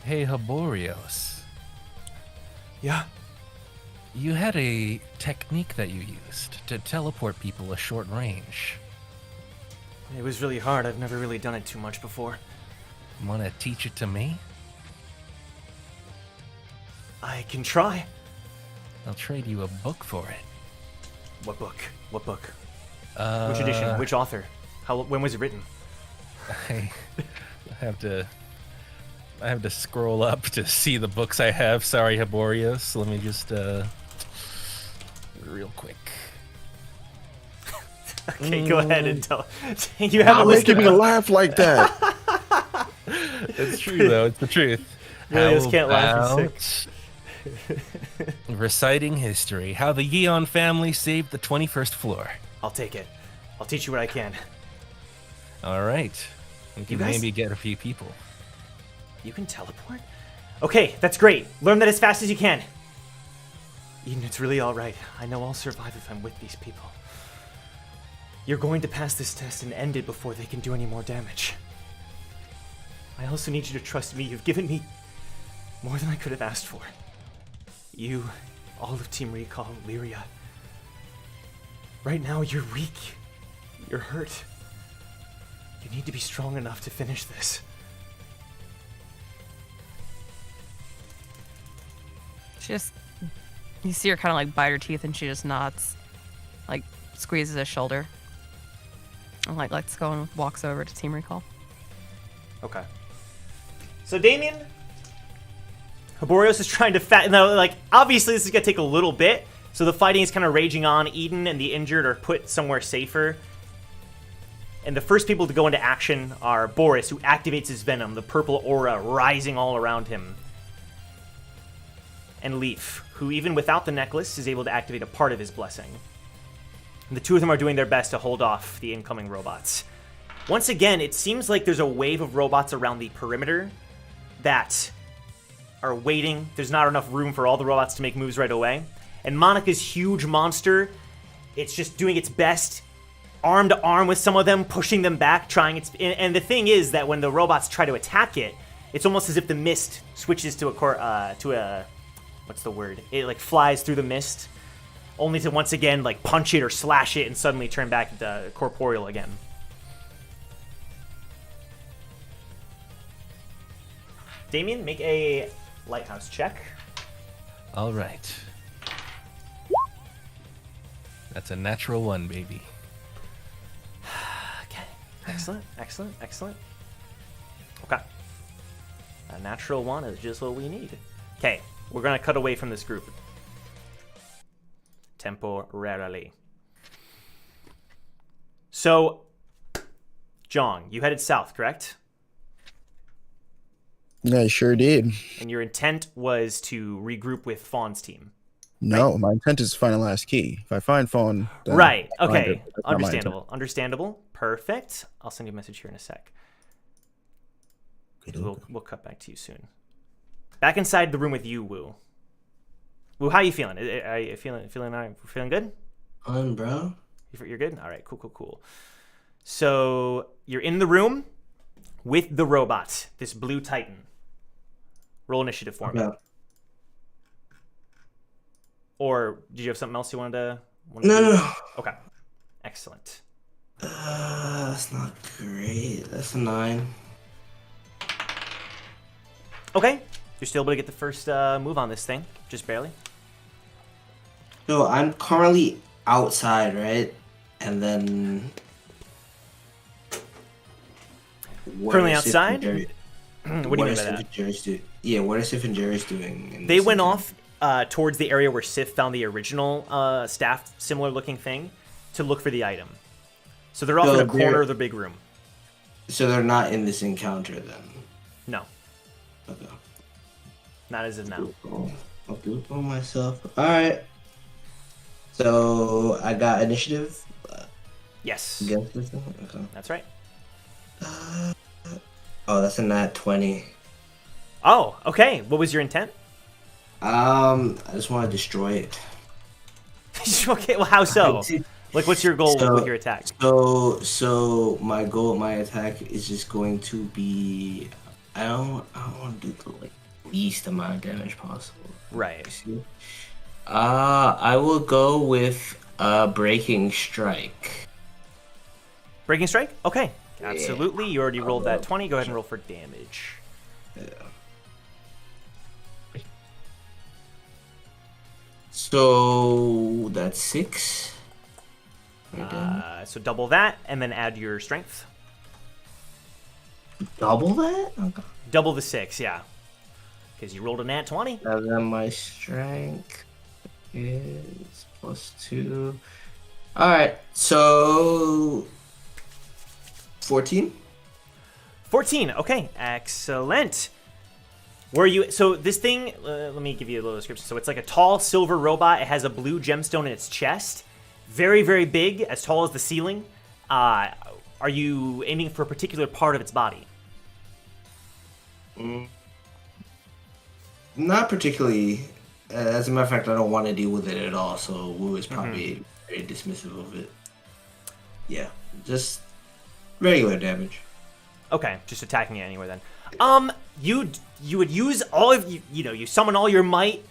Hey, Hoborios. Yeah? You had a technique that you used to teleport people a short range. It was really hard. I've never really done it too much before. Want to teach it to me? I can try. I'll trade you a book for it. What book? What book? Which edition? Which author? When was it written? I have to scroll up to see the books I have. Sorry, Haborius. Let me just real quick. Okay, go ahead and tell. You have a Not list making me of. laugh like that. It's true though. It's the truth. Really just How can't laugh. He's about reciting history. How the Yeon family saved the 21st floor. I'll take it. I'll teach you what I can. All right. We can guys- maybe get a few people. You can teleport? Okay, that's great. Learn that as fast as you can. Eden, it's really all right. I know I'll survive if I'm with these people. You're going to pass this test and end it before they can do any more damage. I also need you to trust me. You've given me more than I could have asked for. You, all of Team Recall, Lyria. Right now, you're weak. You're hurt. You need to be strong enough to finish this. She just, you see her kind of like bite her teeth, and she just nods, like squeezes his shoulder, and like let's go, and walks over to Team Recall. Okay. So Damien, Haborios is trying to like obviously this is gonna take a little bit. So the fighting is kind of raging on. Eden and the injured are put somewhere safer. And the first people to go into action are Boris, who activates his venom, the purple aura rising all around him. And Leaf, who even without the necklace is able to activate a part of his blessing. And the two of them are doing their best to hold off the incoming robots. Once again, it seems like there's a wave of robots around the perimeter that are waiting. There's not enough room for all the robots to make moves right away. And Monica's huge monster, it's just doing its best, arm to arm with some of them, pushing them back, trying its... And the thing is that when the robots try to attack it, it's almost as if the mist switches to a what's the word? It like flies through the mist, only to once again like punch it or slash it and suddenly turn back into corporeal again. Damien, make a lighthouse check. All right. That's a natural one, baby. Okay. Excellent, excellent, excellent. Okay. A natural one is just what we need. Okay, we're gonna cut away from this group. Temporarily. So, Jong, you headed south, correct? I sure did. And your intent was to regroup with Fawn's team. No, my intent is to find the last key. If I find Fawn, then Right, I'll find okay. it. That's not my intent. Understandable. Understandable. Perfect. I'll send you a message here in a sec. We'll cut back to you soon. Back inside the room with you, Wu. Wu, how you feeling? Are you feeling all right? Feeling good? Bro. You're good? All right, cool. So you're in the room with the robot, this blue titan. Roll initiative for me. Okay. Or did you have something else you wanted to do? No. Okay. Excellent. That's not great. That's a 9. Okay. You're still able to get the first move on this thing. Just barely. So I'm currently outside, right? And then Currently outside? What do you mean by that? What are Sif and Jerry's doing? in They this went encounter? off towards the area where Sif found the original staff, similar looking thing, to look for the item. So they're off So in a corner they're- of the big room. So they're not in this encounter then. No, Okay. not as of now. I'll do it for myself. All right. So I got initiative Yes, against this thing. Okay. that's right. Oh, that's a nat 20. Oh, okay. What was your intent? I just want to destroy it. Okay, well, how so? Like, what's your goal So- with your attack? So my goal, my attack is just going to be. I don't want to do the least amount of damage possible. Right. I will go with breaking strike. Breaking strike? Okay. Absolutely. You already rolled that love 20. Go ahead and roll for damage. Yeah. So that's 6. Right there. So double that, and then add your strength. Double that? Okay. Double the 6, yeah. Because you rolled a nat 20. And then my strength is +2. Alright, so 14? 14. Okay, excellent. So this thing, let me give you a little description. So it's like a tall silver robot. It has a blue gemstone in its chest. Very, very big, as tall as the ceiling. Are you aiming for a particular part of its body? Not particularly. As a matter of fact, I don't want to deal with it at all, so Wu is probably very dismissive of it. Yeah, just regular damage. Okay, just attacking it anywhere then. You would use all of you summon all your might,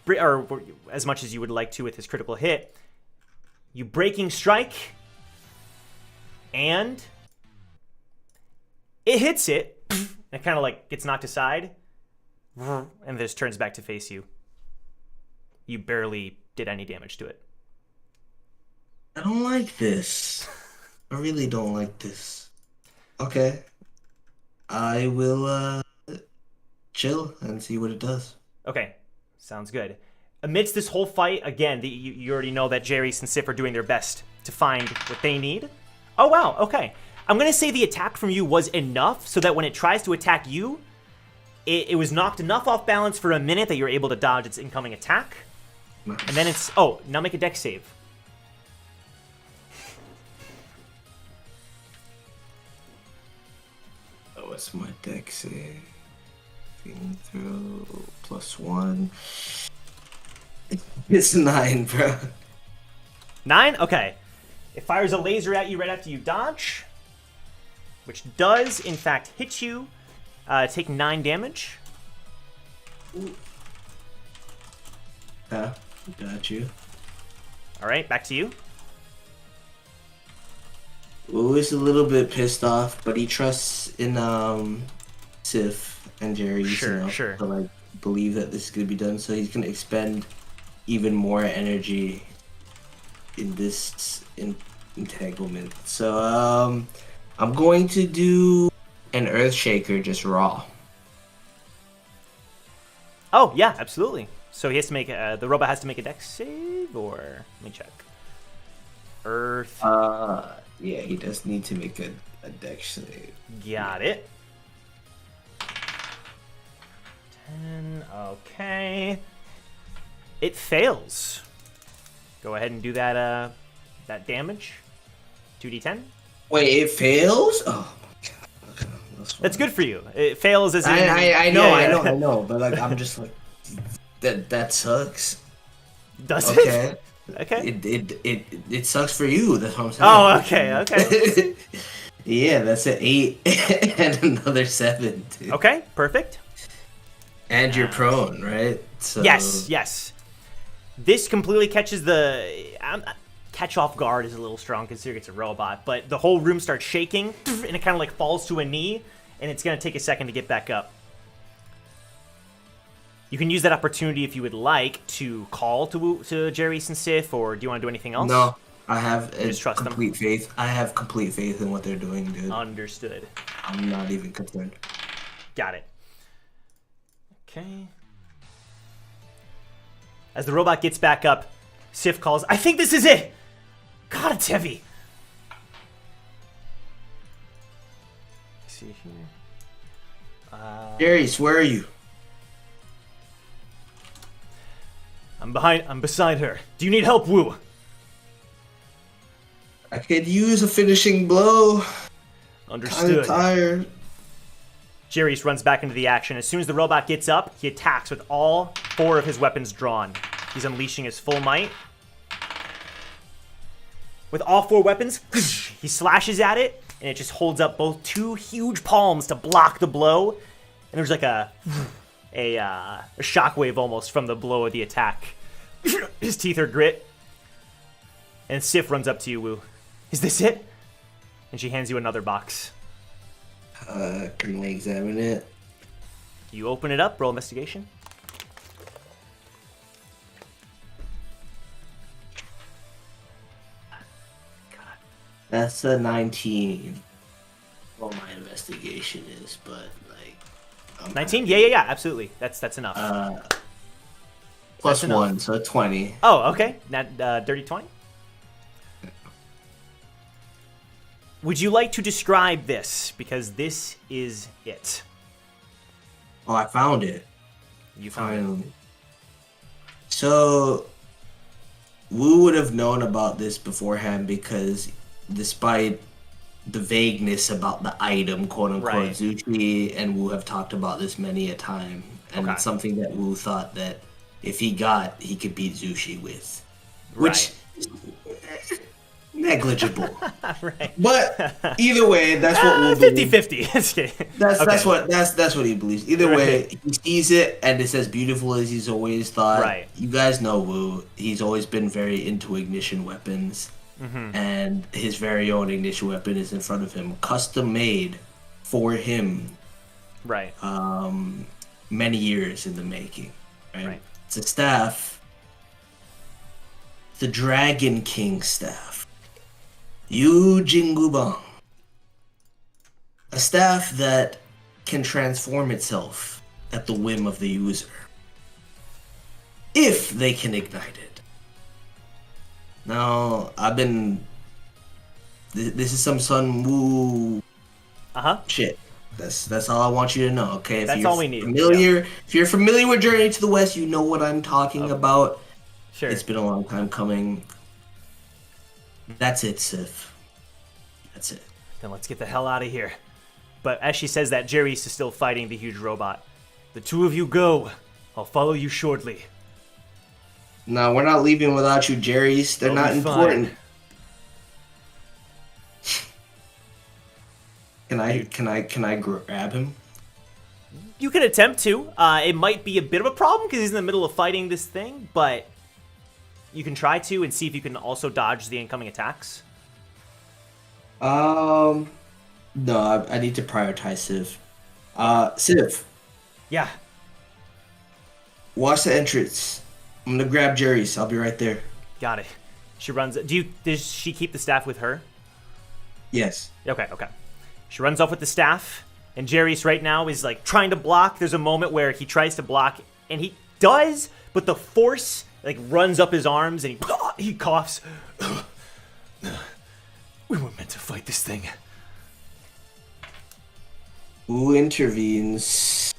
or as much as you would like to with his critical hit. You breaking strike, and it hits it. And it kind of like gets knocked aside, and just turns back to face you. You barely did any damage to it. I don't like this. I really don't like this. Okay. I will chill and see what it does. Okay, sounds good. Amidst this whole fight, again, you already know that Jerry's and Sif are doing their best to find what they need. Oh, wow, okay. I'm going to say the attack from you was enough so that when it tries to attack you, it was knocked enough off balance for a minute that you're able to dodge its incoming attack. Nice. And then it's... Oh, now make a dex save. Oh, what's my dex save? Throw +1. It's 9, bro. 9? Okay. It fires a laser at you right after you dodge, which does, in fact, hit you. Take 9 damage. Yeah, got you. All right, back to you. Wu is a little bit pissed off, but he trusts in Sif and Jerry enough Sure. to like believe that this is gonna be done. So he's gonna expend even more energy in this entanglement. So I'm going to do an Earthshaker just raw. Oh, yeah, absolutely. So he has to make the robot has to make a dex save, or let me check. Earth. Yeah, he does need to make a dex save. Got it. 10. Okay. It fails. Go ahead and do that that damage. 2d10. Wait, it fails? Oh my god. Okay, That's good for you. It fails as in... I know, Yeah, I know, but like I'm just like that sucks. Does Okay. it? Okay. It sucks for you. That's what I'm saying. Oh, okay. Yeah, that's an 8 and another 7. Dude. Okay, perfect. And you're prone, right? So... Yes. This completely catches the... catch off guard is a little strong considering it's a robot, but the whole room starts shaking, and it kind of like falls to a knee, and it's going to take a second to get back up. You can use that opportunity if you would like to call to Jerry and Sif, or do you want to do anything else? No, I have just trust complete faith. I have complete faith in what they're doing, dude. Understood. I'm not even concerned. Got it. Okay. As the robot gets back up, Sif calls, I think this is it! God, it's heavy. Let's see here. Darius, where are you? I'm beside her. Do you need help, Wu? I could use a finishing blow. Understood. I'm tired. Jarius runs back into the action. As soon as the robot gets up, he attacks with all 4 of his weapons drawn. He's unleashing his full might. With all 4 weapons, he slashes at it, and it just holds up both 2 huge palms to block the blow. And there's like a shockwave almost from the blow of the attack. His teeth are grit. And Sif runs up to you, Wu. Is this it? And she hands you another box. Can I examine it? You open it up, roll investigation. That's a 19. Roll my investigation. investigation is, but like 19? Yeah, absolutely. That's enough. plus that's enough. 1, so 20. Oh, okay. Not dirty 20. Would you like to describe this? Because this is it. Oh, I found it. You found it. Finally. So, Wu would have known about this beforehand because despite the vagueness about the item, quote unquote, Right. Zuchi and Wu have talked about this many a time. And Okay. it's something that Wu thought that if he got, he could beat Zushi with. Which is negligible. Right. But either way, that's what Wu believes. 50-50. That's what he believes. Either way, he sees it and it's as beautiful as he's always thought. Right. You guys know Wu. He's always been very into ignition weapons. Mm-hmm. And his very own ignition weapon is in front of him, custom made for him. Right. Many years in the making. Right. It's a staff. The Dragon King staff. Yu Jingubang. A staff that can transform itself at the whim of the user. If they can ignite it. Now, this is some Sun Wu shit. That's all I want you to know, okay? That's all we need. If you're familiar with Journey to the West, you know what I'm talking about. Sure. It's been a long time coming. That's it, Sif. That's it. Then let's get the hell out of here. But as she says that, Jerry's is still fighting the huge robot. The two of you go. I'll follow you shortly. No, we're not leaving without you, Jerry's. They're I'll not be important. fine. Can I grab him? You can attempt to. It might be a bit of a problem because he's in the middle of fighting this thing, but you can try to and see if you can also dodge the incoming attacks. No, I need to prioritize Civ. Civ, Yeah. watch the entrance. I'm gonna grab Jerry's. I'll be right there. Got it. She runs. Does she keep the staff with her? Yes. Okay. She runs off with the staff, and Jerry's right now is like trying to block. There's a moment where he tries to block, and he does, but the force like runs up his arms, and he coughs. We weren't meant to fight this thing. Who intervenes?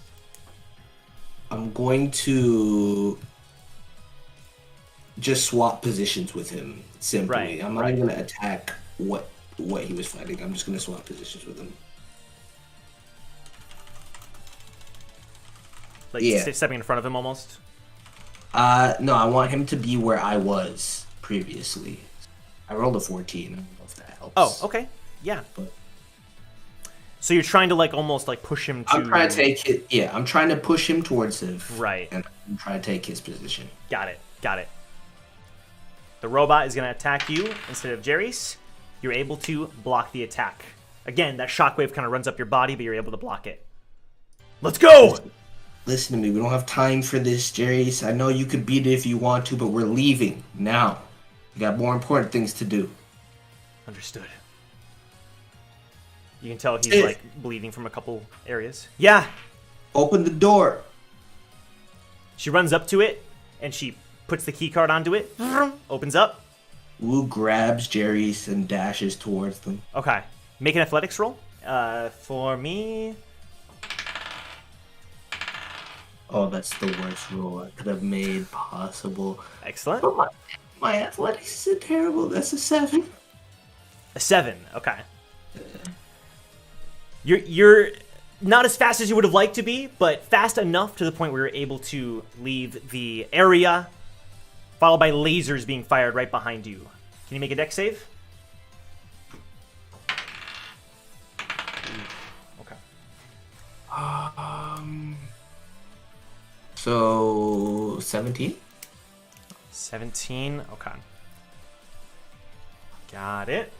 I'm going to just swap positions with him. Simply, Right, I'm not even gonna attack what he was fighting. I'm just gonna swap positions with him. Like Yeah. stepping in front of him almost. No, I want him to be where I was previously. I rolled a 14. I don't know if that helps. Oh, okay. Yeah. But So you're trying to like almost like push him to. I'm trying to take it. Yeah, I'm trying to push him towards him. Right. And I'm trying to take his position. Got it. The robot is going to attack you instead of Jerry's. You're able to block the attack. Again, that shockwave kind of runs up your body, but you're able to block it. Let's go! Listen to me. We don't have time for this, Jerry. I know you could beat it if you want to, but we're leaving now. We got more important things to do. Understood. You can tell he's like bleeding from a couple areas. Yeah. Open the door. She runs up to it and she puts the key card onto it. Opens up. Wu grabs Jerry's and dashes towards them. Okay. Make an athletics roll. For me. Oh, that's the worst roll I could have made possible. Excellent. But my athletics isn't terrible. That's a 7. A 7. Okay. You're not as fast as you would have liked to be, but fast enough to the point where you're able to leave the area, followed by lasers being fired right behind you. Can you make a dex save? Okay. So 17. 17. Okay. Got it.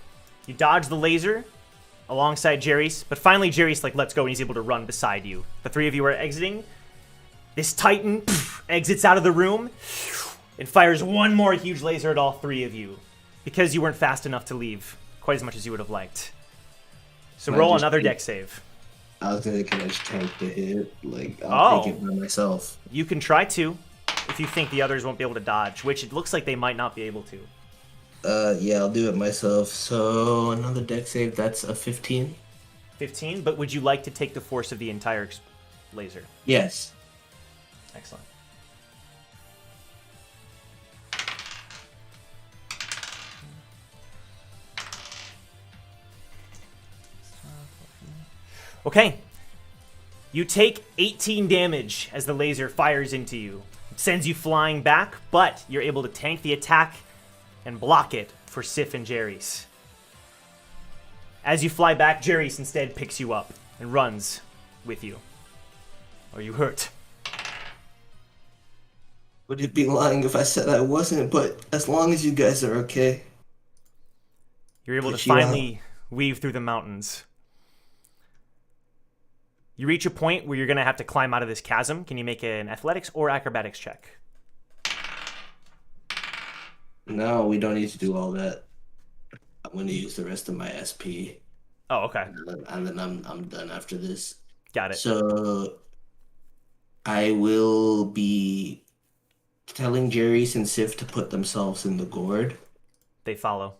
You dodge the laser alongside Jerry's, but finally Jerry's like lets go and he's able to run beside you. The three of you are exiting. This Titan exits out of the room and fires one more huge laser at all three of you because you weren't fast enough to leave quite as much as you would have liked. So Can I roll just another keep- dex save. I was gonna kind of tank the hit. Like, I'll take it by myself. You can try to, if you think the others won't be able to dodge, which it looks like they might not be able to. Yeah, I'll do it myself. So another deck save. That's a 15. 15, but would you like to take the force of the entire laser? Yes. Excellent. Okay. You take 18 damage as the laser fires into you. It sends you flying back, but you're able to tank the attack and block it for Sif and Jerry's. As you fly back, Jerry's instead picks you up and runs with you. Are you hurt? Would it be lying if I said I wasn't? But as long as you guys are okay. You're able to Put you out. finally weave through the mountains. You reach a point where you're going to have to climb out of this chasm. Can you make an athletics or acrobatics check? No, we don't need to do all that. I'm gonna use the rest of my SP, Oh, okay. and then I'm done after this. Got it. So I will be telling Jerry's and Sif to put themselves in the gourd, They follow.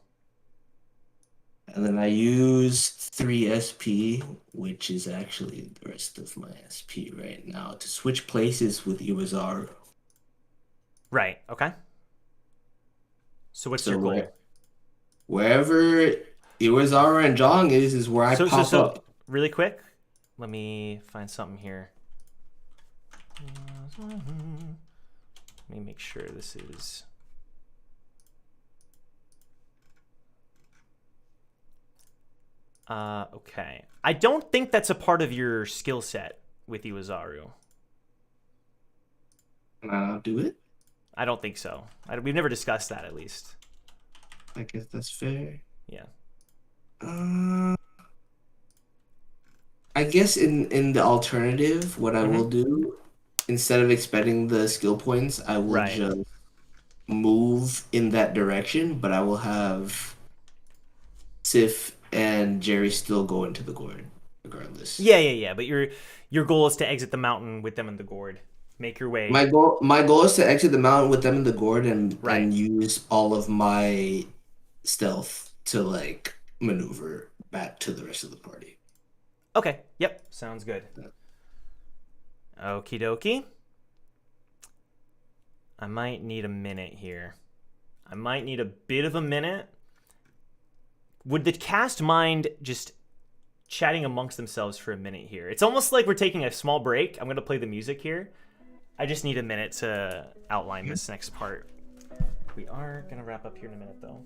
and then I use 3 SP, which is actually the rest of my SP right now, to switch places with Iwazaru. Right, okay. So what's So your goal? wherever Iwazaru and Jong is where I pop up. Really quick, let me find something here. Let me make sure this is... okay. I don't think that's a part of your skill set with Iwazaru. Can I not do it? I don't think so. We've never discussed that, at least. I guess that's fair. Yeah. I guess in the alternative, what I will do, instead of expending the skill points, I will Right. just move in that direction, but I will have Sif and Jerry still go into the gourd, regardless. Yeah. But your goal is to exit the mountain with them in the gourd. Make your way. My goal is to exit the mountain with them in the gourd and Right. use all of my stealth to like maneuver back to the rest of the party. Okay. Yep. Sounds good. Okie dokie. I might need a minute here. I might need a bit of a minute. Would the cast mind just chatting amongst themselves for a minute here? It's almost like we're taking a small break. I'm going to play the music here. I just need a minute to outline this next part. We are going to wrap up here in a minute, though.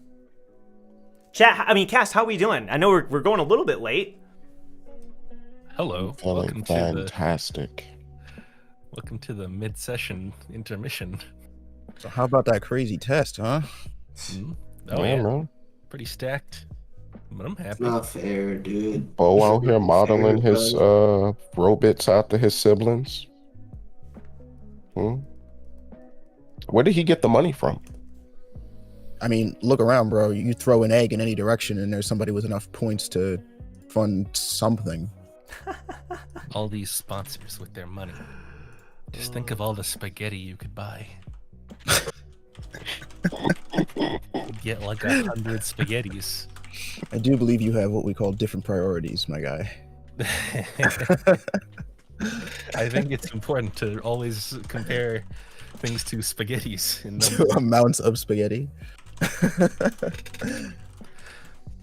Cast, how are we doing? I know we're going a little bit late. Hello. Feeling Welcome to fantastic. the mid-session intermission. So how about that crazy test, huh? Oh Yeah, yeah, man. pretty stacked. But I'm It's happy. not fair, dude. Bo out here modeling his robots after his siblings. Where did he get the money from? I mean, look around, bro. You throw an egg in any direction, and there's somebody with enough points to fund something. All these sponsors with their money. Just think of all the spaghetti you could buy. Get like 100 spaghettis. I do believe you have what we call different priorities, my guy. I think it's important to always compare things to spaghettis. In To number. amounts of spaghetti.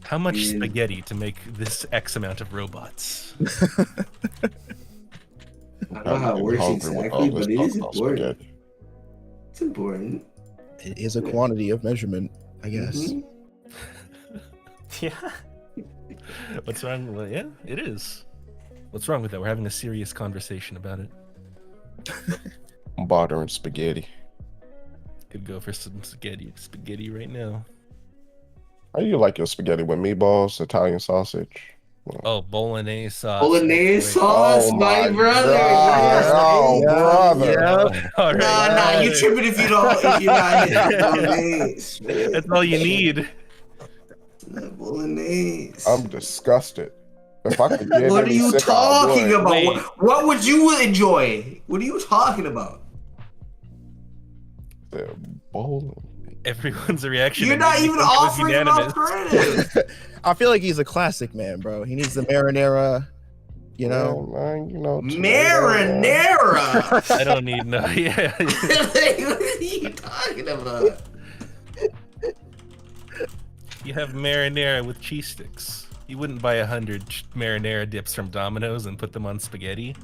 How much Yeah. spaghetti to make this X amount of robots? I don't know how it works exactly, but it is important. It's important. It is a quantity of measurement, I guess. Mhm. Yeah. What's wrong with yeah, it is. What's wrong with that? We're having a serious conversation about it. I'm bartering spaghetti. Could go for some spaghetti right now. How do you like your spaghetti with meatballs, Italian sausage? Oh, bolognese sauce. Bolognese Great. sauce, my brother. Oh, Yes. brother. All right. Nah, you tripping if you not hit bolognese. Man. That's all you need. Bolognese. I'm disgusted. If I could get What are any you sicker, I talking would. about? Wait. What would you enjoy? What are you talking about? The bowling. Everyone's reaction. You're not even immediately was offering an unanimous. alternative. I feel like he's a classic man, bro. He needs the marinara, you know. Yeah, man, you know, Marinara. I don't need no. Yeah. What are you talking about? You have marinara with cheese sticks. You wouldn't buy 100 marinara dips from Domino's and put them on spaghetti.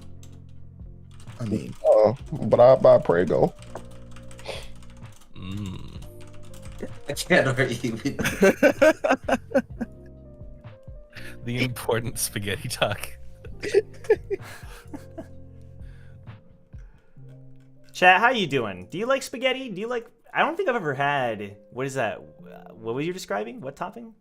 I mean, but I buy Prego. I can't argue with you. The important spaghetti talk. Chat, how you doing? Do you like spaghetti? Do you like? I don't think I've ever had. What is that? What were you describing? What topping?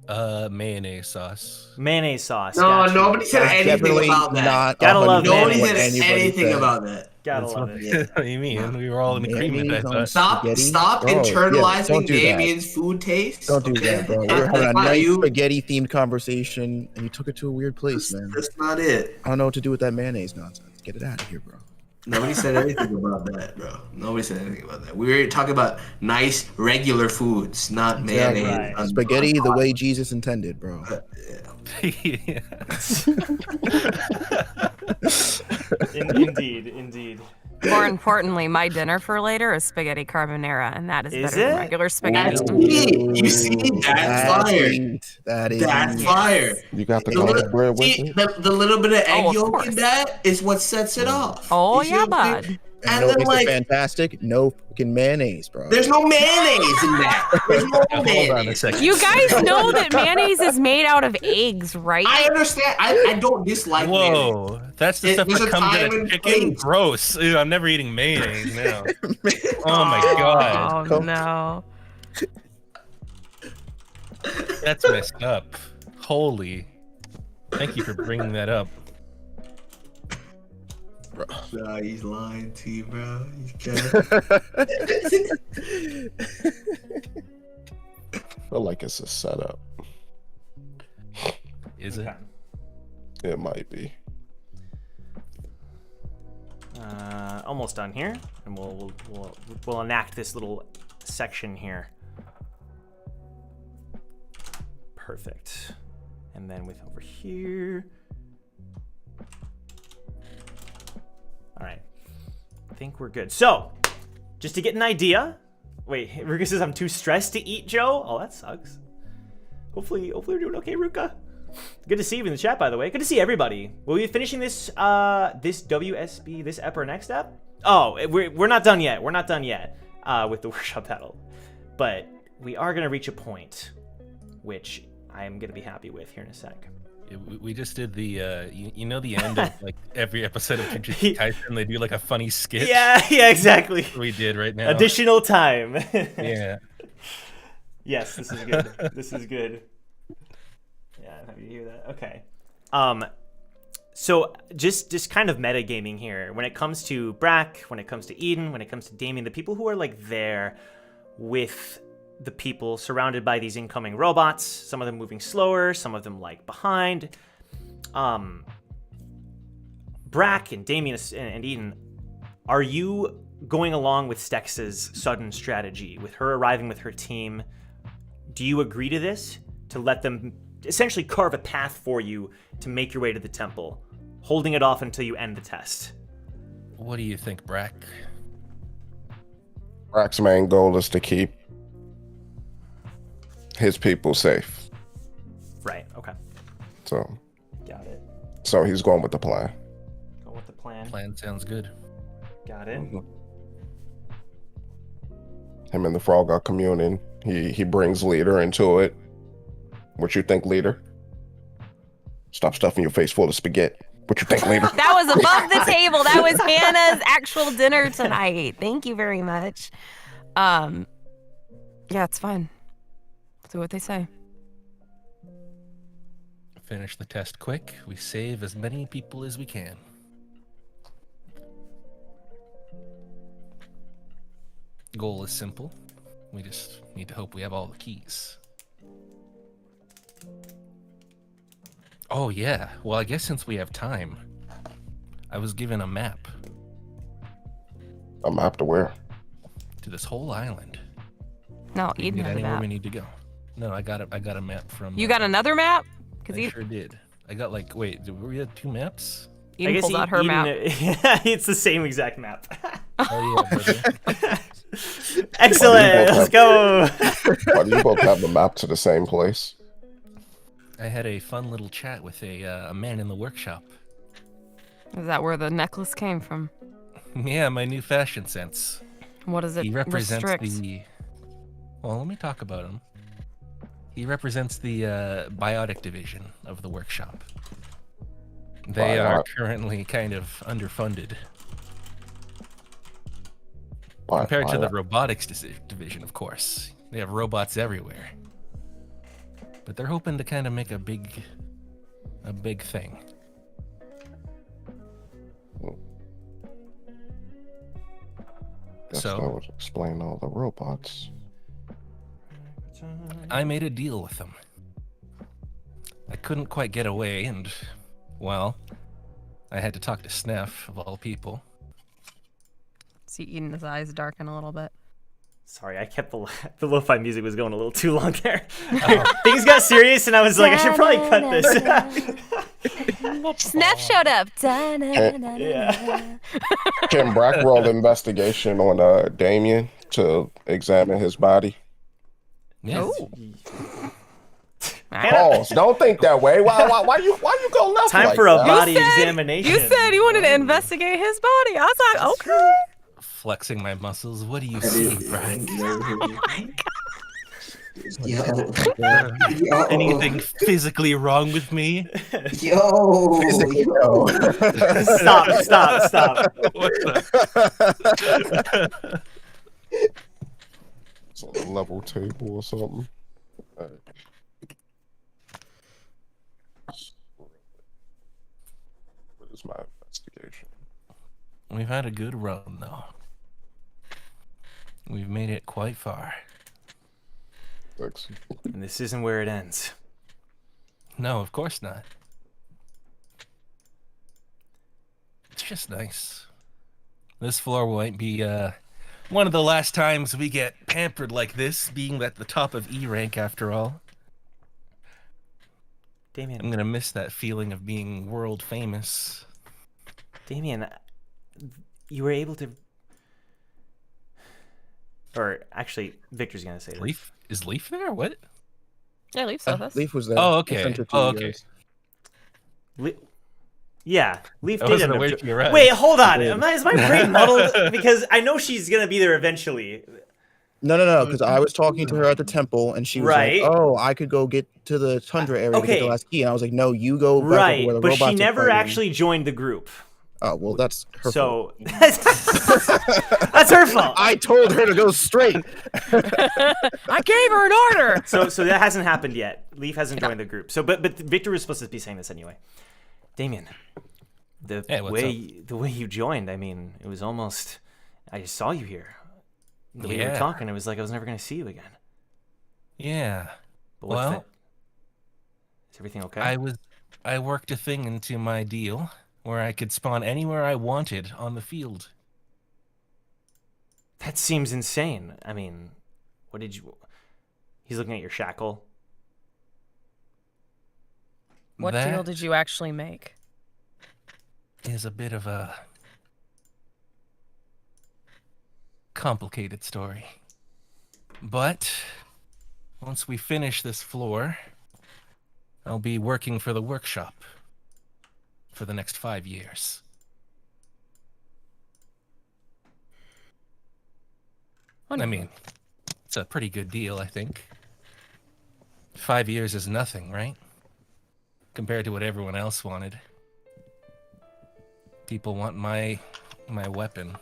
Mayonnaise sauce. Mayonnaise sauce. No, Gotcha. nobody said Gotcha. anything definitely about that. not. Gotta love 100% Nobody what said anybody anything said. about that. Gotta That's love what, it. what do you mean? We were all in agreement. I Mayonnaise on thought. Stop spaghetti? Bro, internalizing don't do that. Damien's food taste. Don't do okay? that, bro. We're That's having a not nice you. spaghetti themed conversation, and you took it to a weird place, man. That's not it. I don't know what to do with that mayonnaise nonsense. Get it out of here, bro. Nobody said anything about that, bro. Nobody said anything about that. We were talking about nice, regular foods, not mayonnaise. right. on- Spaghetti on the top. way Jesus intended, bro. Yeah. Indeed. More importantly, my dinner for later is spaghetti carbonara, and that is Is better than it? regular spaghetti. That's heat. You see, that's fire. Heat. That is That's heat. fire. You got the The little, cornbread with see, it? the little bit of egg of yolk course. in that is what sets it off. Oh, You see yeah, what I'm saying? bud. And And no then, piece like, of fantastic, no fucking mayonnaise, bro. there's no mayonnaise in that. There's no Hold on a mayonnaise. second. You guys know that mayonnaise is made out of eggs, right? I understand. I don't dislike mayonnaise. Whoa, that's the stuff There's that a comes time in a and chicken. place. Gross. Ew, I'm never eating mayonnaise now. Oh my god, Oh no. that's messed up. Holy. Thank you for bringing that up. Nah, he's lying to you, bro. He's kidding. Feel like it's a setup. Is it? Okay. It might be. Almost done here, and we'll enact this little section here. Perfect. And then with over here. All right. I think we're good. So, just to get an idea. Wait, Ruka says I'm too stressed to eat, Joe. Oh, that sucks. Hopefully we're doing okay, Ruka. Good to see you in the chat, by the way. Good to see everybody. Will we be finishing this this WSB, this ep or next ep? Oh, we're not done yet. We're not done yet with the workshop battle, but we are gonna reach a point, which I am gonna be happy with here in a sec. Yeah, we just did the you know the end of like every episode of Jujutsu Kaisen, they do like a funny skit. Yeah, exactly. We did right now. Additional time. Yeah. Yes, this is good. This is good. Yeah, I'm happy to hear that. Okay. So just kind of metagaming here. When it comes to Brack, when it comes to Eden, when it comes to Damien, the people who are like there with the people surrounded by these incoming robots, some of them moving slower, some of them like behind. Brack and Damien and Eden, are you going along with Stex's sudden strategy, with her arriving with her team? Do you agree to this? To let them essentially carve a path for you to make your way to the temple, holding it off until you end the test? What do you think, Brack? Brack's main goal is to keep his people safe. Right, okay. So Got it. he's going with the plan. Go with the plan. Plan sounds good. Got it. Him and the frog are communing. He brings leader into it. What you think, leader? Stop stuffing your face full of spaghetti. What you think, leader? That was above the table. That was Hannah's actual dinner tonight. Thank you very much. Yeah, it's fine. Do what they say. Finish the test quick. We save as many people as we can. Goal is simple. We just need to hope we have all the keys. Oh, yeah. Well, I guess since we have time, I was given a map A map to where? to this whole island. No, We can Eden get has a anywhere map. we need to go. No, I got a map from. You got another map? Because I sure did. I got like, wait, did we have 2 maps? Eden pulled out her map. It's the same exact map. Oh yeah, brother. Excellent. Let's go. Why do you both have the map to the same place? I had a fun little chat with a man in the workshop. Is that where the necklace came from? Yeah, my new fashion sense. What does it He represents restrict? the. Well, let me talk about him. He represents the biotic division of the workshop. They are currently kind of underfunded compared to the robotics division, of course. They have robots everywhere, but they're hoping to kind of make a big thing. Guess that would explain all the robots. I made a deal with them. I couldn't quite get away, and, well, I had to talk to Sneff, of all people. See Eden's eyes darken a little bit. Sorry, I kept the lo-fi music was going a little too long there. Things got serious, and I was like, I should probably cut this. Sneff showed up. Yeah. Can Brack roll investigation on Damien to examine his body? Yes. Pause. Don't think that way. Why you go left Time like for a that? body examination. You said you wanted to investigate his body. I was like, okay. Flexing my muscles. What do you see, Brack? Anything physically wrong with me? Yo. Stop. What the? It's on a level table or something. What is my investigation? We've had a good run, though. We've made it quite far. Thanks. And this isn't where it ends. No, of course not. It's just nice. This floor might be one of the last times we get pampered like this, being at the top of E rank after all. Damien. I'm gonna miss that feeling of being world famous. Damien, you were able to... Or, actually, Victor's gonna say this. Leaf? Is Leaf there? What? Yeah, Leaf's with us. Leaf was there. Oh, I okay. sent her to Oh, you okay. Yeah, guys. Leaf I did wasn't end aware up... she arrived. Wait, hold on. did. Is my brain muddled? Because I know she's gonna be there eventually. No, because I was talking to her at the temple, and she was Right. like, "Oh, I could go get to the tundra area to get Okay. the last key," and I was like, "No, you go back over Right, where the but robots she are never fighting." actually joined the group. Oh well, that's her fault. So that's her fault. I told her to go straight. I gave her an order. So that hasn't happened yet. Leaf hasn't joined the group. So but Victor was supposed to be saying this anyway. Damien, the Hey, what's way you joined, I mean, it was almost... I just saw you here. The way you were Yeah. talking, it was like I was never going to see you again. Yeah. But what's Well, that? Is everything okay? I worked a thing into my deal where I could spawn anywhere I wanted on the field. That seems insane. I mean, what did you... He's looking at your shackle. What That deal did you actually make? is a bit of a complicated story. But once we finish this floor, I'll be working for the workshop for the next 5 years. I mean, it's a pretty good deal, I think. 5 years is nothing, right? Compared to what everyone else wanted. People want my weapon.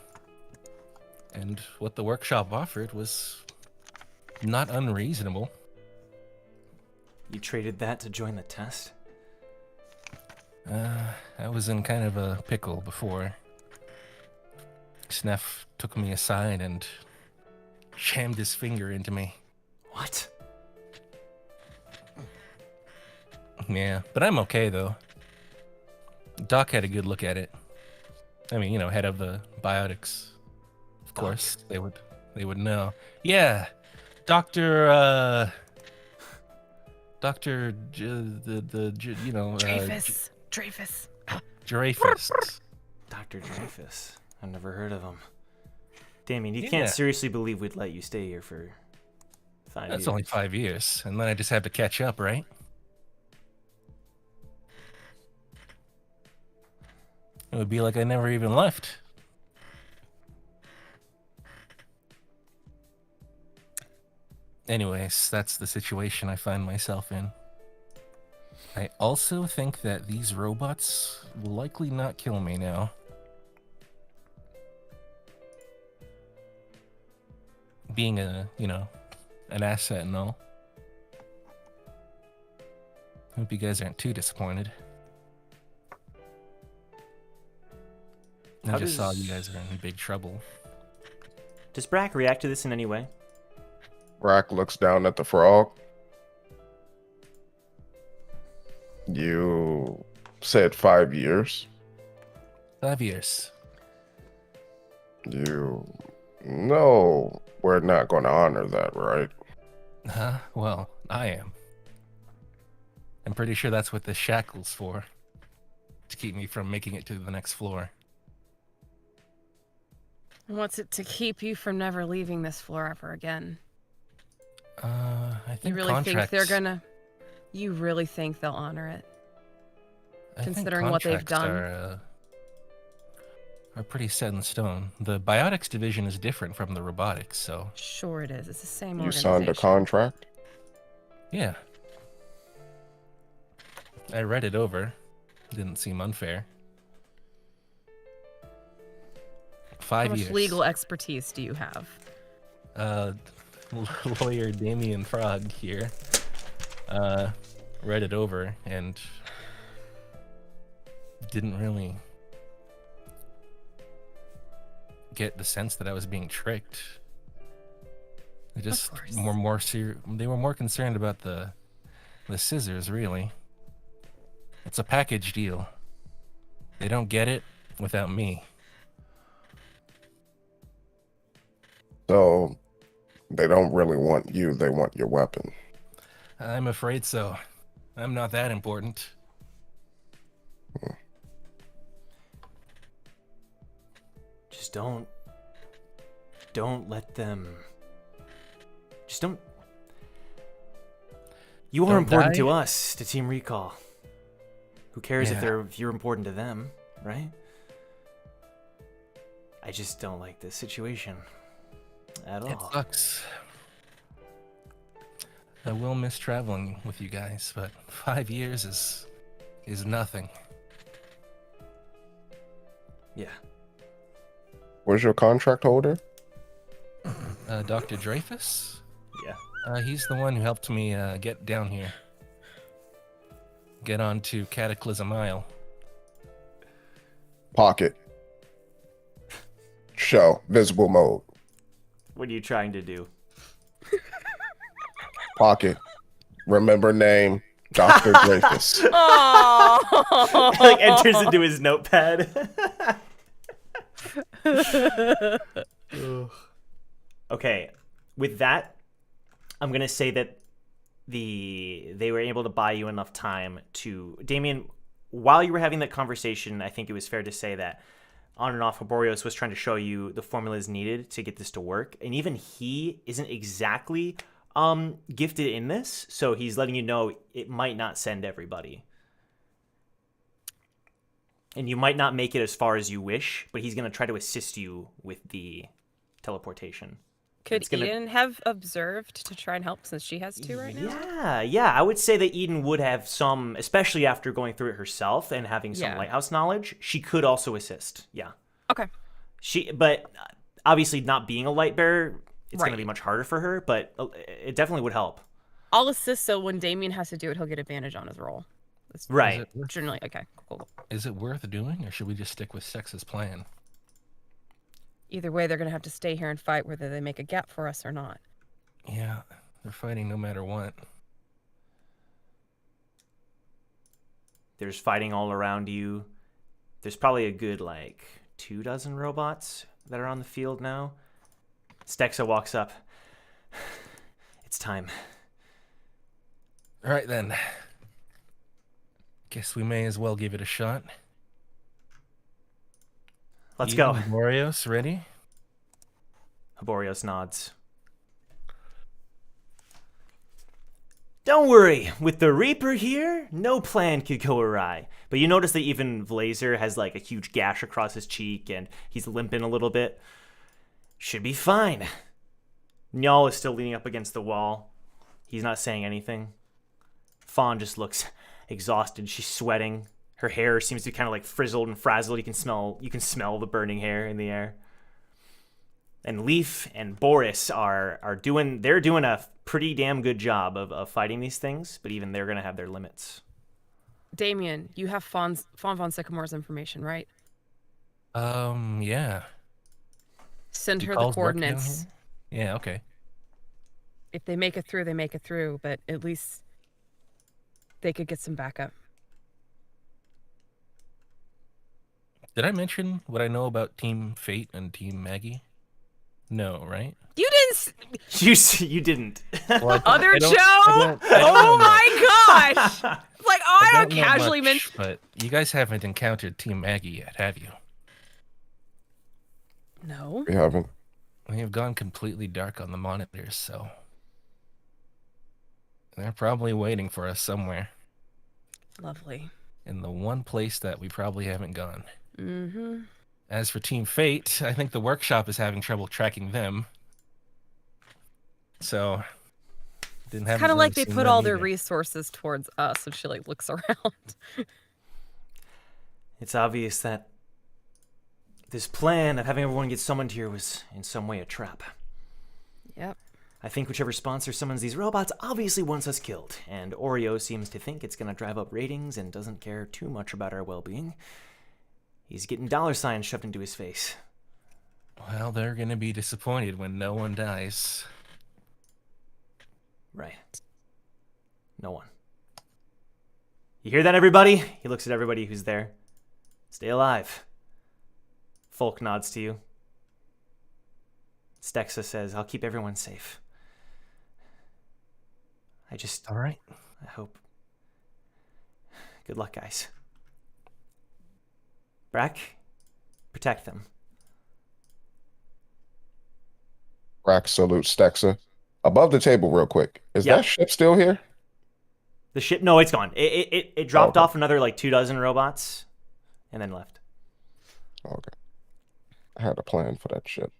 And what the workshop offered was not unreasonable. You traded that to join the test? I was in kind of a pickle before. Sneff took me aside and jammed his finger into me. What? Yeah, but I'm okay though. Doc had a good look at it. I mean, head of the biotics. Of course, they would know. Yeah, Doctor, Dreyfus. Dreyfus. Dr. Dreyfus. I've never heard of him. Damien, you Yeah. can't seriously believe we'd let you stay here for 5 years. That's only 5 years, and then I just have to catch up, right? It would be like I never even left. Anyways, that's the situation I find myself in. I also think that these robots will likely not kill me now. Being an asset and all. Hope you guys aren't too disappointed. I just saw you guys are in big trouble. Does Brack react to this in any way? Rack looks down at the frog. You said 5 years. 5 years. You know we're not going to honor that, right? Huh? Well, I am. I'm pretty sure that's what the shackle's for. To keep me from making it to the next floor. What's it to keep you from never leaving this floor ever again? I think You really think they're contracts- gonna... You really think they'll honor it? I think considering what they've contracts are pretty set in stone. The biotics division is different from the robotics, so Sure it is. It's the same You organization. signed a contract. yeah. I read it over. Didn't seem unfair. How 5 much years. legal expertise do you have? Lawyer Damien Frog here read it over and didn't really get the sense that I was being tricked. They just course. they were more concerned about the scissors, really. It's a package deal. They don't get it without me. So they don't really want you, they want your weapon. I'm afraid so. I'm not that important. Just don't let them. Just don't. You are Don't important die? to us, to Team Recall. Who cares Yeah. if you're important to them, right? I just don't like this situation at It all. sucks. I will miss traveling with you guys, but 5 years is nothing. Yeah. Where's your contract holder? Dr. Dreyfus? Yeah. He's the one who helped me get down here. Get on to Cataclysm Isle. Pocket. Show. Visible mode. What are you trying to do? Pocket. Remember name. Dr. Dreyfus. Oh! Like enters into his notepad. Okay, with that, I'm gonna say that they were able to buy you enough time to Damien. While you were having that conversation, I think it was fair to say that on and off, Hoborios was trying to show you the formulas needed to get this to work, and even he isn't exactly gifted in this, so he's letting you know it might not send everybody. And you might not make it as far as you wish, but he's going to try to assist you with the teleportation. Could It's gonna- Eden have observed to try and help since she has to right now? Yeah. I would say that Eden would have some, especially after going through it herself and having some Yeah. lighthouse knowledge. She could also assist. Yeah. Okay. But obviously, not being a light bearer, it's going to Right. be much harder for her. But it definitely would help. I'll assist so when Damien has to do it, he'll get advantage on his roll. That's Right. generally okay. Cool. Is it worth doing, or should we just stick with Sex's plan? Either way, they're gonna have to stay here and fight whether they make a gap for us or not. Yeah, they're fighting no matter what. There's fighting all around you. There's probably a good, like, 24 robots that are on the field now. Stexa walks up. It's time. All right, then. Guess we may as well give it a shot. Let's go. Boreos, ready? Hiborios nods. Don't worry, with the Reaper here, no plan could go awry. But you notice that even Vlazer has like a huge gash across his cheek and he's limping a little bit. Should be fine. Nyal is still leaning up against the wall. He's not saying anything. Fawn just looks exhausted. She's sweating. Her hair seems to be kind of like frizzled and frazzled. You can smell the burning hair in the air. And Leaf and Boris are doing a pretty damn good job of fighting these things, but even they're gonna have their limits. Damien, you have Fawn von Sycamore's information, right? Yeah. Send her the Paul's working on coordinates. here? Yeah, okay. If they make it through, they make it through, but at least they could get some backup. Did I mention what I know about Team Fate and Team Maggie? No, right? You didn't. You didn't. Well, Other Joe? I don't Oh know my gosh! Like, I don't know casually much, mention. but you guys haven't encountered Team Maggie yet, have you? No. We haven't. We have gone completely dark on the monitors, so they're probably waiting for us somewhere Lovely. in the one place that we probably haven't gone. Mm-hmm. As for Team Fate, I think the workshop is having trouble tracking them. So, didn't have. Kind of like they put all their resources towards us, and she like looks around. It's obvious that this plan of having everyone get summoned here was in some way a trap. Yep. I think whichever sponsor summons these robots obviously wants us killed, and Oreo seems to think it's going to drive up ratings and doesn't care too much about our well-being. He's getting dollar signs shoved into his face. Well, they're gonna be disappointed when no one dies. Right. No one. You hear that, everybody? He looks at everybody who's there. Stay alive. Folk nods to you. Stexa says, I'll keep everyone safe. All right. I hope. Good luck, guys. Brack, protect them. Rack salutes Stexa. Above the table, real quick. Is Yeah. that ship still here? The ship, no, it's gone. It dropped Okay. off another like 24 robots and then left. Okay. I had a plan for that ship.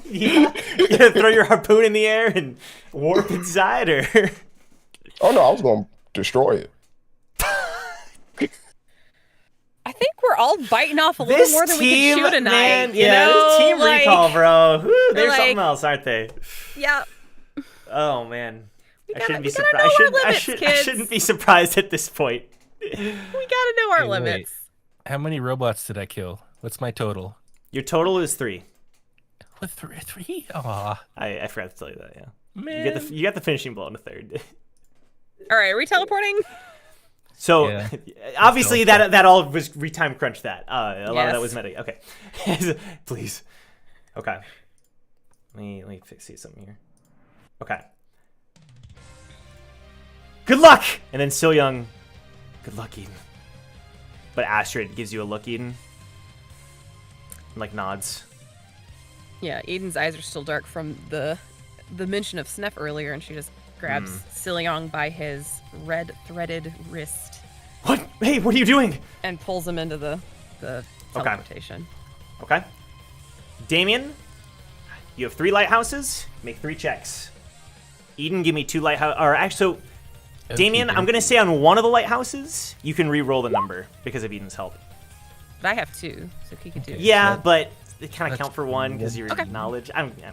Yeah. You gonna throw your harpoon in the air and warp inside, or? Oh no, I was going to destroy it. I think we're all biting off a little This more than we team, can chew tonight. man, you yeah, know? this team Like, recall, bro. Whew, they're like- something else, aren't they? Yeah. Oh man, I shouldn't be we gotta surprised. know our limits, I kids. shouldn't be surprised at this point. We gotta know our Hey, wait. limits. How many robots did I kill? What's my total? Your total is 3. With three? Aw, I forgot to tell you that. Yeah, man. you got the finishing blow on the 3rd. All right, are we teleporting? So Yeah. obviously that all was retime crunch. That a lot of that Yes. was meta. Okay, please. Okay, let me see something here. Okay. Good luck, and then So Young. Good luck, Eden. But Astrid gives you a look, Eden. And, like nods. Yeah, Eden's eyes are still dark from the mention of Sneff earlier, and she just grabs Siliong by his red threaded wrist What? Hey, what are you doing? and pulls him into the teleportation. Okay. Damien, you have 3 lighthouses. Make 3 checks. Eden, give me 2 lighthouse. Or actually, so Damien, I'm gonna say on one of the lighthouses, you can re-roll the number because of Eden's help. But I have 2, so he could do. Yeah, that- but it kind of that's count for 1 because your Okay. knowledge. I don't know.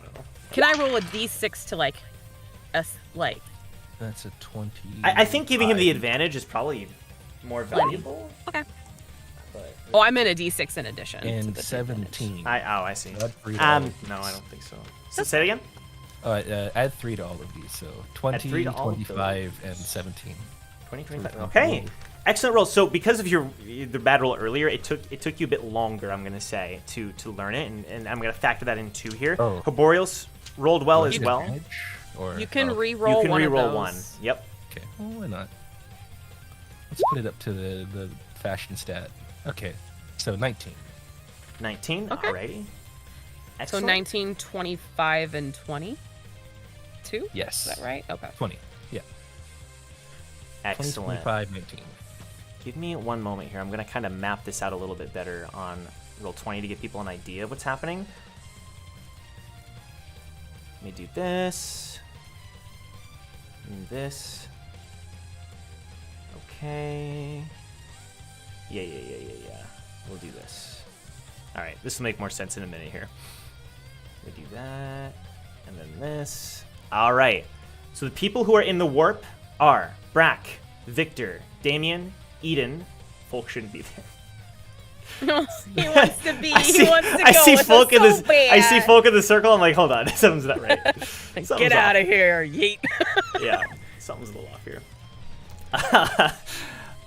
Can I roll a d6 to like, like? That's a 20. I think giving him the advantage is probably more valuable. Okay. But Oh, I'm in a d6 in addition. to And the 17. I see. Add 3 to all of No, these. I don't think so. Say it again. Add 3 to all of these, so 20, 3 to all of 25, and 17. 20, 25. For the Okay. combo. Excellent roll. So because of the bad roll earlier, it took you a bit longer, I'm gonna say, to learn it, and I'm gonna factor that in too here. Oh. Boreos rolled well as Need well. advantage, Or, You can oh, re-roll You can one re-roll of those. one. Yep. Okay, well, why not? Let's put it up to the fashion stat. Okay, so 19. 19. Okay. Alrighty. So Excellent. 19, 25, and 20. Two? Yes. Is that right? Okay. 20. Yeah. 20, Excellent. 25, 19. Give me one moment here. I'm gonna kind of map this out a little bit better on Roll20 to give people an idea of what's happening. Let me do this. And this. Okay. Yeah. We'll do this. All right, this will make more sense in a minute here. We do that, and then this. All right. So the people who are in the warp are Brack, Victor, Damien, Eden. Folk shouldn't be there. He wants to be. I see, he wants to go. I see with folk us in this. so bad. I see folk in the circle. I'm like, hold on, something's not right. Get out of here, yeet. Yeah, something's a little off here.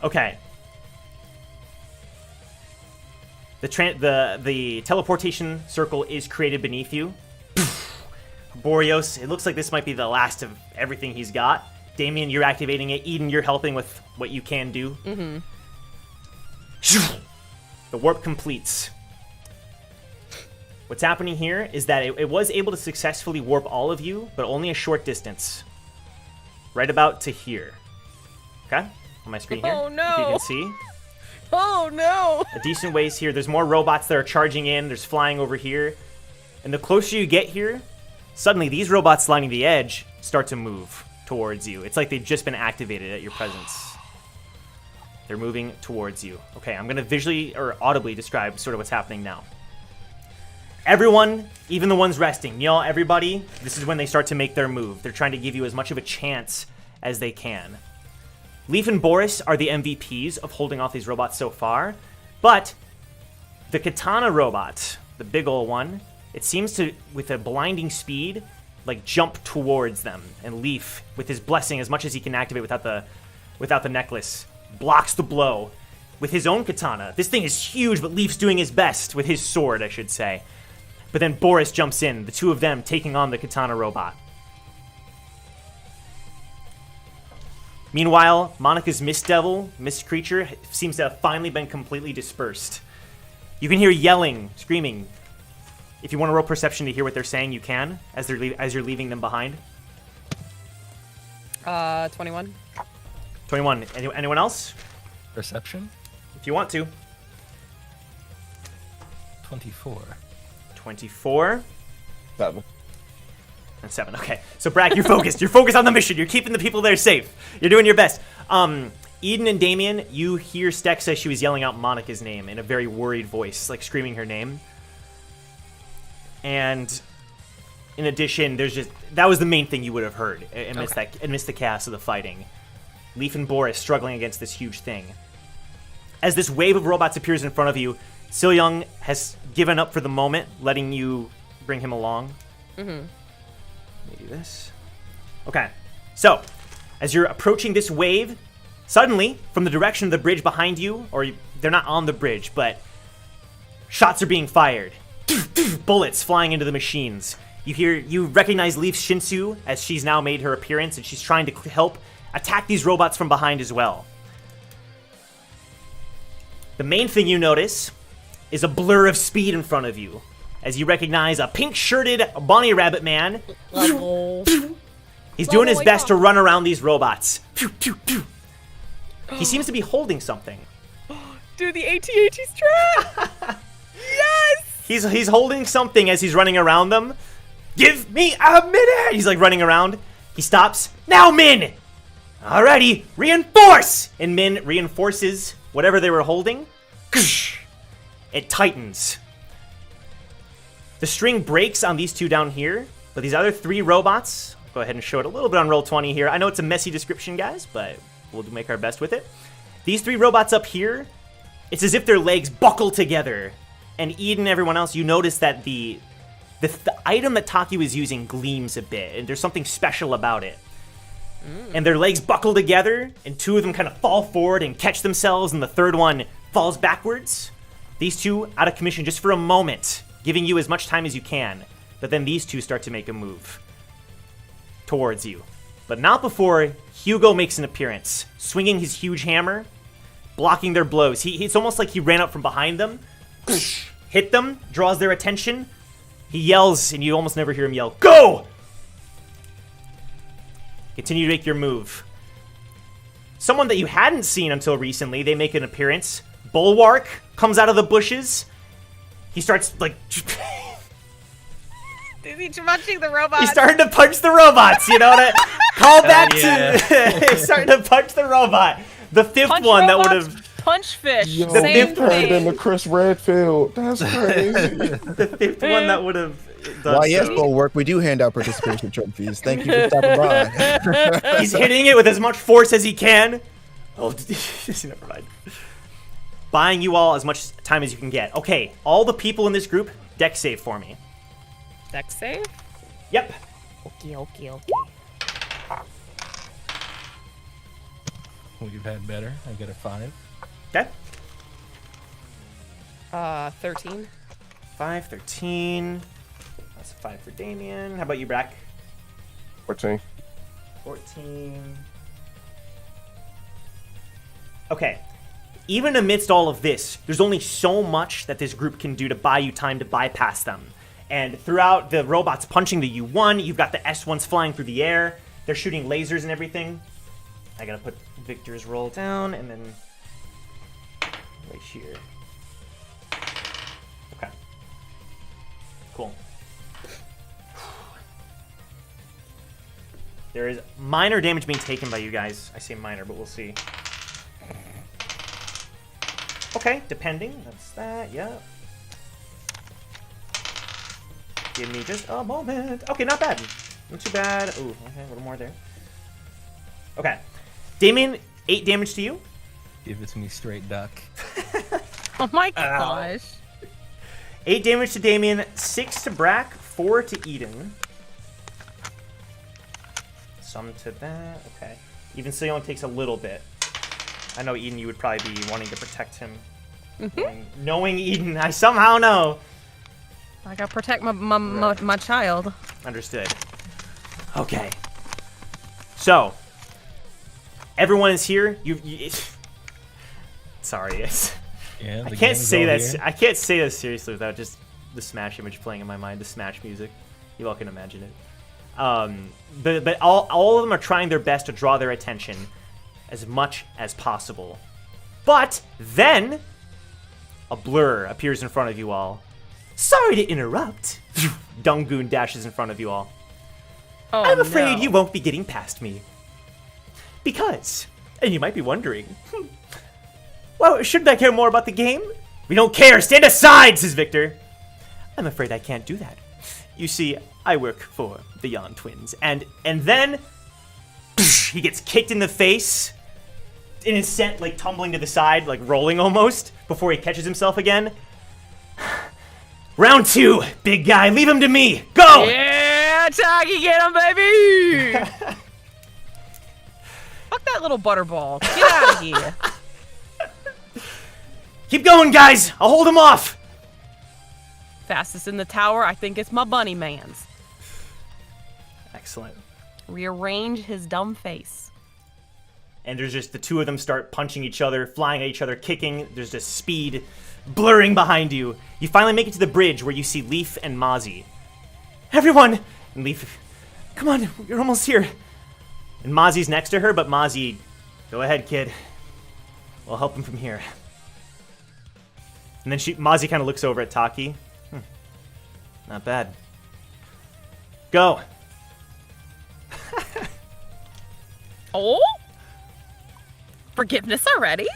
Okay. The teleportation circle is created beneath you. Boreos, it looks like this might be the last of everything he's got. Damien, you're activating it. Eden, you're helping with what you can do. Mm-hmm. The warp completes. What's happening here is that it was able to successfully warp all of you, but only a short distance. Right about to here. Okay? On my screen here. Oh, no. If you can see. Oh no! A decent ways here. There's more robots that are charging in. There's flying over here. And the closer you get here, suddenly these robots lining the edge start to move towards you. It's like they've just been activated at your presence. They're moving towards you. Okay, I'm going to visually or audibly describe sort of what's happening now. Everyone, even the ones resting, y'all, everybody, this is when they start to make their move. They're trying to give you as much of a chance as they can. Leaf and Boris are the MVPs of holding off these robots so far, but the Katana robot, the big ol' one, it seems to, with a blinding speed, like jump towards them. And Leaf, with his blessing, as much as he can activate without the necklace, blocks the blow with his own katana. This thing is huge, but Leaf's doing his best with his sword, I should say. But then Boris jumps in, the two of them taking on the Katana robot. Meanwhile, Monica's Mist Devil, Mist Creature, seems to have finally been completely dispersed. You can hear yelling, screaming. If you want to roll perception to hear what they're saying, you can, as you're leaving them behind. 21. 21. Anyone else? Perception? If you want to. 24. 24. 7. And 7. Okay. So, Brack, you're focused. You're focused on the mission. You're keeping the people there safe. You're doing your best. Eden and Damien, you hear Stex say she was yelling out Monica's name in a very worried voice, like screaming her name. And in addition, that was the main thing you would have heard amidst the chaos of the fighting. Leaf and Boris struggling against this huge thing. As this wave of robots appears in front of you, Sil-Young has given up for the moment, letting you bring him along. Mm-hmm. Let me do this. Okay. So, as you're approaching this wave, suddenly, from the direction of the bridge behind you, they're not on the bridge, but shots are being fired. Bullets flying into the machines. You recognize Leaf's Shinsu as she's now made her appearance, and she's trying to help attack these robots from behind as well. The main thing you notice is a blur of speed in front of you, as you recognize a pink-shirted Bonnie Rabbit man. He's doing his best to run around these robots. He seems to be holding something. Do the AT-AT strap! Yes! He's holding something as he's running around them. Give me a minute! He's like running around. He stops. Now, Min! Alrighty, reinforce! And Min reinforces whatever they were holding. It tightens. The string breaks on these two down here, but these other three robots, I'll go ahead and show it a little bit on Roll20 here. I know it's a messy description, guys, but we'll make our best with it. These three robots up here, it's as if their legs buckle together. And Eden, everyone else, you notice that the item that Taki was using gleams a bit, and there's something special about it. And their legs buckle together, and 2 of them kind of fall forward and catch themselves, and the third one falls backwards. These 2 out of commission just for a moment, giving you as much time as you can. But then these 2 start to make a move towards you. But not before Hugo makes an appearance, swinging his huge hammer, blocking their blows. It's almost like he ran up from behind them, hit them, draws their attention. He yells, and you almost never hear him yell, "Go!" Continue to make your move. Someone that you hadn't seen until recently, they make an appearance. Bulwark comes out of the bushes. He starts, like... Is he punching the robot? He's starting to punch the robots, you know what call back to... He's starting to punch the robot. The 5th Punch one robots, that would have... punch fish. Yo, Same he turned thing. into Chris Redfield. That's crazy. The 5th one that would have done Why, yes, so. Bulwark, we do hand out participation trophies. Thank you for stopping by. He's hitting it with as much force as he can. Oh, never mind. Buying you all as much time as you can get. Okay, all the people in this group, deck save for me. Dex save? Yep. Okay. We've had better. I get a 5. Okay. 13. 5, 13. That's a 5 for Damien. How about you, Brack? 14. 14. Okay. Even amidst all of this, there's only so much that this group can do to buy you time to bypass them. And throughout the robots punching the U1, you've got the S1s flying through the air. They're shooting lasers and everything. I gotta put Victor's roll down and then right here. Okay. Cool. There is minor damage being taken by you guys. I say minor, but we'll see. Okay, depending. That's that, yeah. Give me just a moment. Okay, not bad. Not too bad. Ooh, okay, a little more there. Okay. Damien, 8 damage to you. Give it to me straight, duck. Oh my gosh. 8 damage to Damien, 6 to Brack, 4 to Eden. Some to that. Okay. Even so, he only takes a little bit. I know, Eden, you would probably be wanting to protect him. Knowing Eden, I somehow know. I gotta protect my child. Understood. Okay. So, everyone is here. Sorry, Yeah, I the can't gang's say all that. here. I can't say this seriously without just the Smash image playing in my mind. The Smash music. You all can imagine it. But all of them are trying their best to draw their attention as much as possible. But then a blur appears in front of you all. Sorry to interrupt. Dungoon dashes in front of you all. Oh, I'm afraid no. you won't be getting past me. Because, and you might be wondering, well, shouldn't I care more about the game? We don't care. Stand aside, says Victor. I'm afraid I can't do that. You see, I work for the Yon twins. And then he gets kicked in the face and is sent like tumbling to the side, like rolling almost, before he catches himself again. Round 2, big guy. Leave him to me. Go! Yeah, Taggy, get him, baby! Fuck that little butterball. Get out of here. Keep going, guys. I'll hold him off. Fastest in the tower, I think it's my bunny man's. Excellent. Rearrange his dumb face. And there's just the 2 of them start punching each other, flying at each other, kicking. There's just speed blurring behind you. You finally make it to the bridge where you see Leaf and Mozzie. Everyone! And Leaf, come on, you're almost here. And Mozzie's next to her, but Mozzie, go ahead, kid. We'll help him from here. And then Mozzie kind of looks over at Taki. Not bad. Go. Oh? Forgiveness already?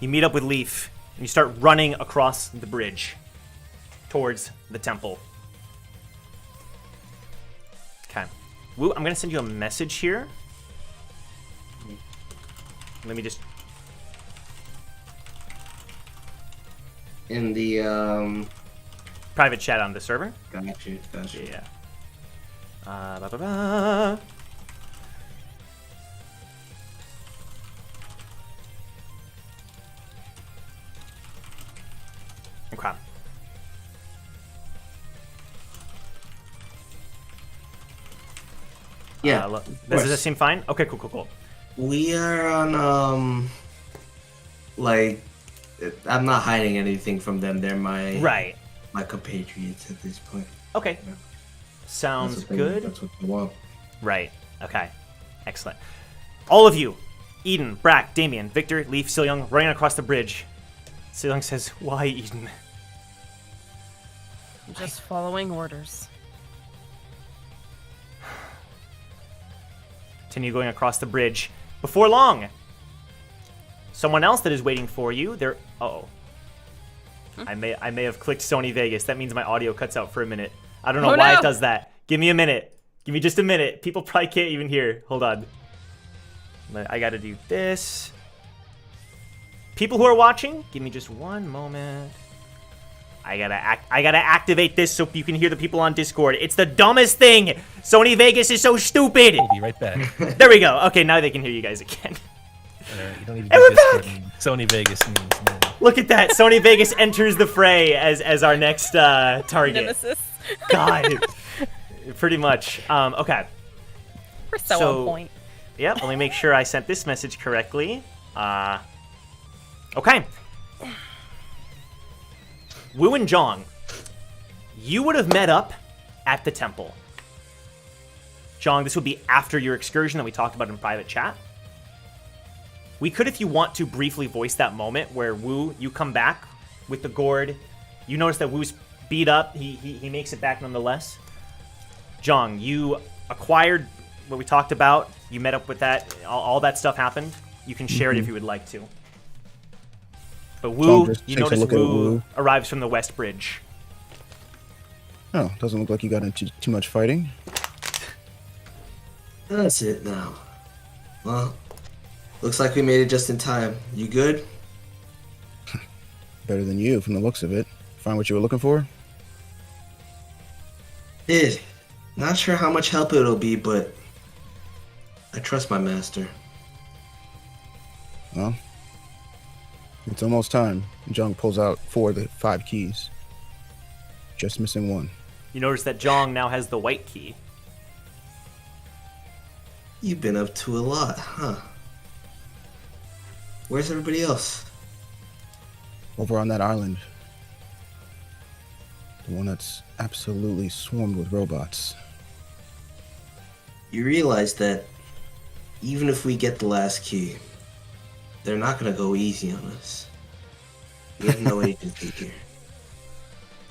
You meet up with Leaf, and you start running across the bridge towards the temple. Okay. Woo, I'm going to send you a message here. Let me just... In the Private chat on the server. Got you. Yeah. Ba, ba, ba. Okay. Yeah. Does this seem fine? Okay, cool. We are on like I'm not hiding anything from them. They're my Right. my compatriots at this point. Okay. Yeah. Sounds good. That's what they want. Right. Okay. Excellent. All of you, Eden, Brack, Damien, Victor, Leaf, Silyoung, running across the bridge. Silyoung says, "Why, Eden?" Just following orders. Continue going across the bridge. Before long, someone else that is waiting for you. There. Uh-oh. I may have clicked Sony Vegas. That means my audio cuts out for a minute. I don't know why it does that. Give me a minute. Give me just a minute. People probably can't even hear. Hold on. I gotta do this. People who are watching, give me just one moment. I gotta activate this so you can hear the people on Discord. It's the dumbest thing. Sony Vegas is so stupid. We'll be right back. There we go. Okay, now they can hear you guys again. You don't even And we're Discord back! and Sony Vegas means no. Look at that. Sony Vegas enters the fray as our next target. Nemesis. God. Pretty much. Okay. We're so on point. Yep, let me make sure I sent this message correctly. Okay. Wu and Zhang, you would have met up at the temple. Zhang, this would be after your excursion that we talked about in private chat. We could, if you want to, briefly voice that moment where Wu, you come back with the gourd. You notice that Wu's beat up. He makes it back nonetheless. Zhang, you acquired what we talked about. You met up with that. All that stuff happened. You can share it if you would like to. But Wu, you notice Wu arrives from the West Bridge. Oh, doesn't look like you got into too much fighting. That's it now. Well, looks like we made it just in time. You good? Better than you, from the looks of it. Find what you were looking for? Did. Not sure how much help it'll be, but I trust my master. Well, it's almost time. Jung pulls out 4 of the 5 keys. Just missing 1. You notice that Zhang now has the white key. You've been up to a lot, huh? Where's everybody else? Over on that island. The one that's absolutely swarmed with robots. You realize that even if we get the last key, they're not gonna go easy on us. We have no agency here.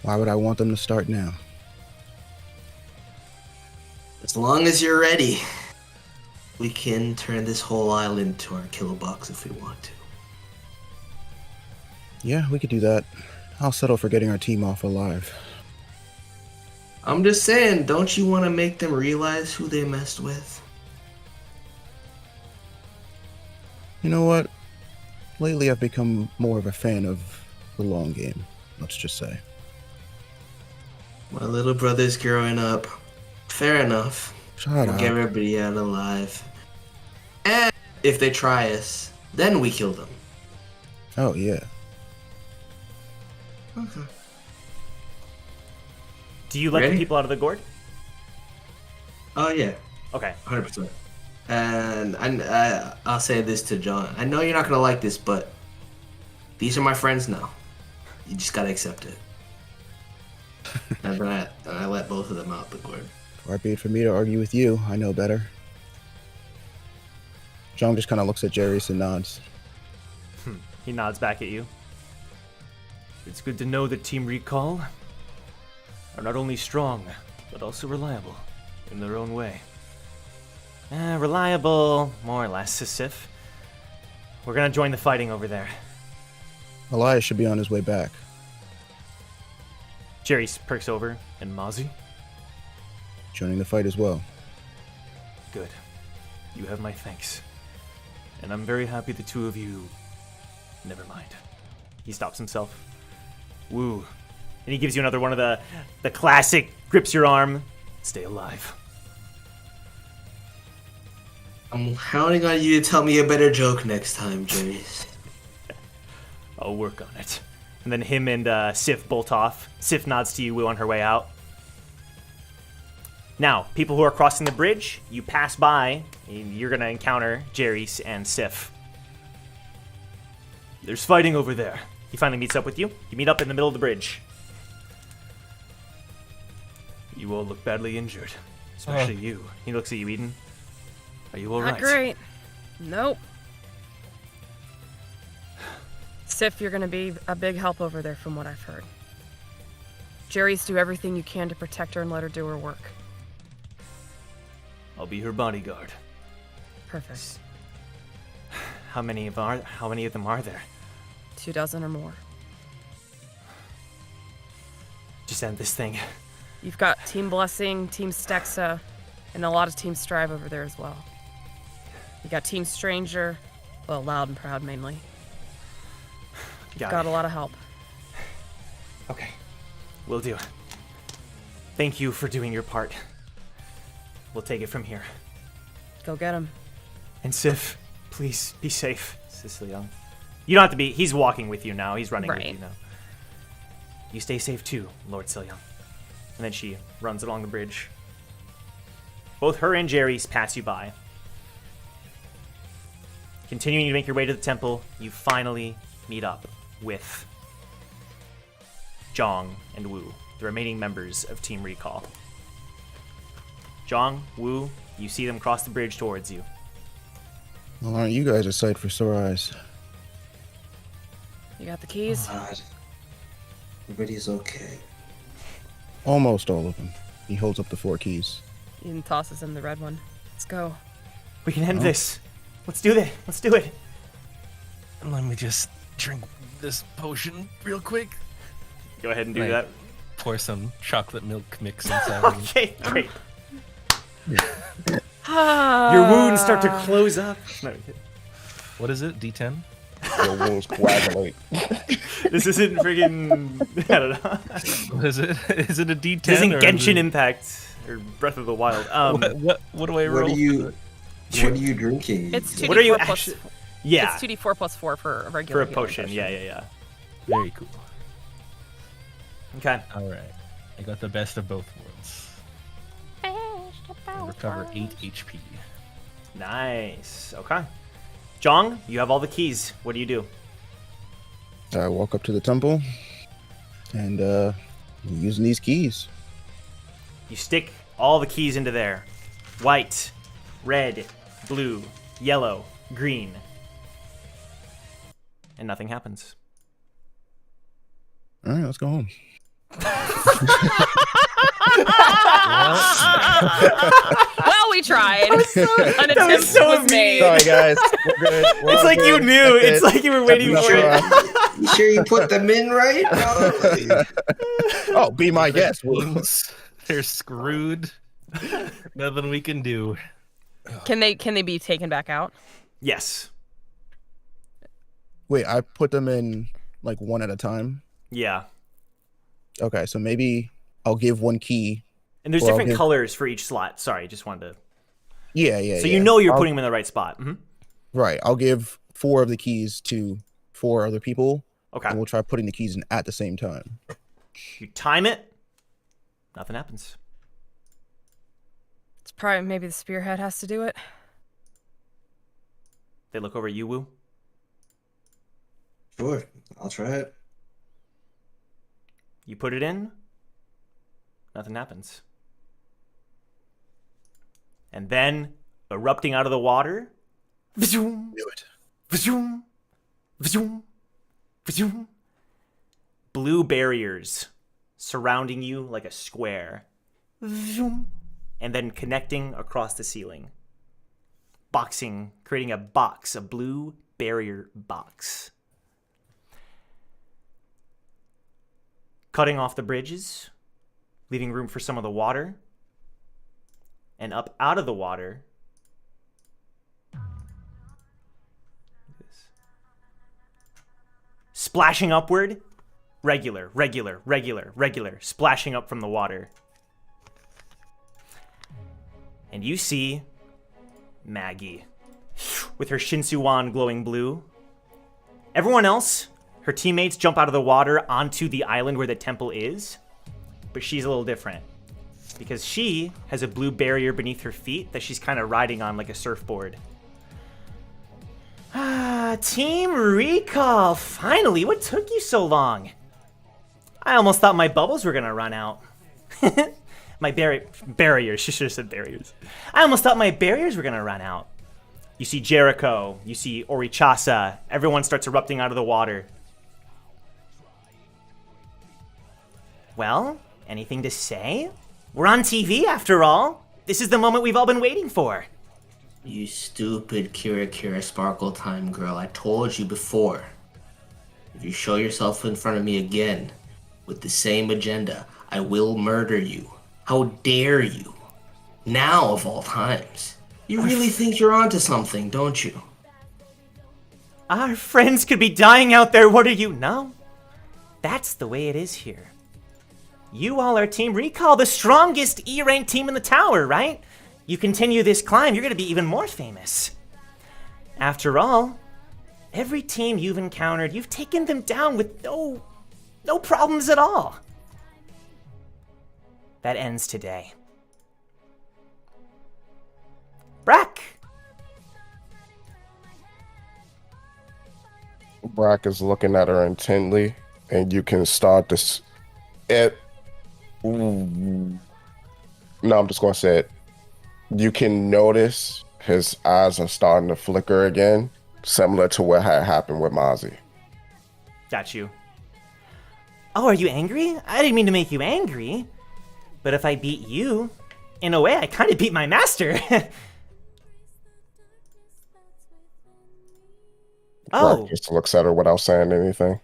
Why would I want them to start now? As long as you're ready, we can turn this whole island into our killer box if we want to. Yeah, we could do that. I'll settle for getting our team off alive. I'm just saying, don't you want to make them realize who they messed with? You know what? Lately I've become more of a fan of the long game, let's just say. My little brother's growing up. Fair enough. Shut We'll up. get everybody out alive. And if they try us, then we kill them. Oh, yeah. Okay. Do you let Ready? the people out of the gourd? Oh yeah, Okay. 100%. And I'll say this to John. I know you're not gonna like this, but these are my friends now. You just gotta accept it. And then I let both of them out the gourd. Far be it for me to argue with you. I know better. John just kind of looks at Jarius and nods. He nods back at you. It's good to know that Team Recall are not only strong, but also reliable in their own way. Reliable, more or less, Sif. We're gonna join the fighting over there. Elias should be on his way back. Jerry perks over. And Mozzie? Joining the fight as well. Good. You have my thanks. And I'm very happy the two of you... Never mind. He stops himself. Woo. And he gives you another one of the classic grips your arm. Stay alive. I'm counting on you to tell me a better joke next time, Jace. I'll work on it. And then him and Sif bolt off. Sif nods to you, Wu, on her way out. Now, people who are crossing the bridge, you pass by, and you're going to encounter Jerry's and Sif. There's fighting over there. He finally meets up with you. You meet up in the middle of the bridge. You all look badly injured. Especially you. He looks at you, Eden. Are you alright? Not great. Nope. Sif, you're gonna be a big help over there from what I've heard. Jerry's do everything you can to protect her and let her do her work. I'll be her bodyguard. Perfect. How many of them are there? 24 or more. Just end this thing. You've got Team Blessing, Team Stexa, and a lot of Team Strive over there as well. You got Team Stranger, well, Loud and Proud mainly. Got a lot of help. Okay. Will do. Thank you for doing your part. We'll take it from here. Go get him. And Sif, please be safe. Sicily. You don't have to be. He's walking with you now. He's running with you now. You stay safe too, Lord Silyoung. And then she runs along the bridge. Both her and Jerry's pass you by. Continuing to make your way to the temple, you finally meet up with Zhong and Wu, the remaining members of Team Recall. Zhong, Wu, you see them cross the bridge towards you. Well, aren't you guys a sight for sore eyes? You got the keys? God. Everybody's okay. Almost all of them. He holds up the 4 keys. Eden tosses him the red one. Let's go. We can end this. Let's do that. Let's do it. Let me just drink this potion real quick. Go ahead and do Like, that. Pour some chocolate milk mix inside. of it. Okay, great. Your wounds start to close up. No, What is it? D10? Your wounds coagulate. this isn't friggin'. I don't know. What is it? Is it a D10? This isn't or is Genshin it- Impact or Breath of the Wild. What do I roll? What are you drinking? It's 2d4 What are you plus. actually? Yeah, It's 2d4 plus 4 for a for regular a healing potion. Yeah. Very cool. Okay. All right. I got the best of both worlds. I recover 8 HP. Nice. Okay. Zhong, you have all the keys. What do you do? I walk up to the temple and using these keys. You stick all the keys into there. White, red, blue, yellow, green. And nothing happens. All right, let's go home. Well, we tried. An that was attempt so was made. Sorry, guys. We're good. We're It's all like you good. knew. That's It's it. like you were waiting That's for it. enough. You sure you put them in right? No. Oh, be my guest. Teams, they're screwed. Nothing we can do. Can they be taken back out? Yes. Wait, I put them in like one at a time. Yeah. Okay, so maybe I'll give 1 key. And there's Well, different here- colors for each slot. Sorry, just wanted to. Yeah. So you know you're I'll- putting them in the right spot. Mhm. Right. I'll give 4 of the keys to 4 other people, Okay. and we'll try putting the keys in at the same time. You time it. Nothing happens. It's probably maybe the spearhead has to do it. They look over at you, Wu. Sure, I'll try it. You put it in. Nothing happens. And then, erupting out of the water. Vzoom, Do it. vzoom, vzoom, vzoom. Blue barriers surrounding you like a square. Vzoom. And then connecting across the ceiling. Boxing, creating a box, a blue barrier box. Cutting off the bridges, leaving room for some of the water. And up out of the water. Splashing upward. Regular, splashing up from the water. And you see Maggie, with her Shinsuan glowing blue. Everyone else, her teammates, jump out of the water onto the island where the temple is, but she's a little different because she has a blue barrier beneath her feet that she's kind of riding on like a surfboard. Team Recall, finally, what took you so long? I almost thought my bubbles were gonna run out. My barriers, she should have said barriers. I almost thought my barriers were gonna run out. You see Jericho, you see Orichasa, everyone starts erupting out of the water. Well, anything to say? We're on TV after all. This is the moment we've all been waiting for. You stupid Kira Kira Sparkle Time girl. I told you before. If you show yourself in front of me again with the same agenda, I will murder you. How dare you? Now of all times. You really think you're onto something, don't you? Our friends could be dying out there, what are you? No. That's the way it is here. You all are Team Recall, the strongest E-ranked team in the tower, right? You continue this climb, you're going to be even more famous. After all, every team you've encountered, you've taken them down with no problems at all. That ends today. Brack! Brack is looking at her intently, and you can start this. No, I'm just going to say it. You can notice his eyes are starting to flicker again, similar to what had happened with Mozzie. Got you. Oh, are you angry? I didn't mean to make you angry. But if I beat you, in a way, I kind of beat my master. Oh. Brack just looks at her without saying anything.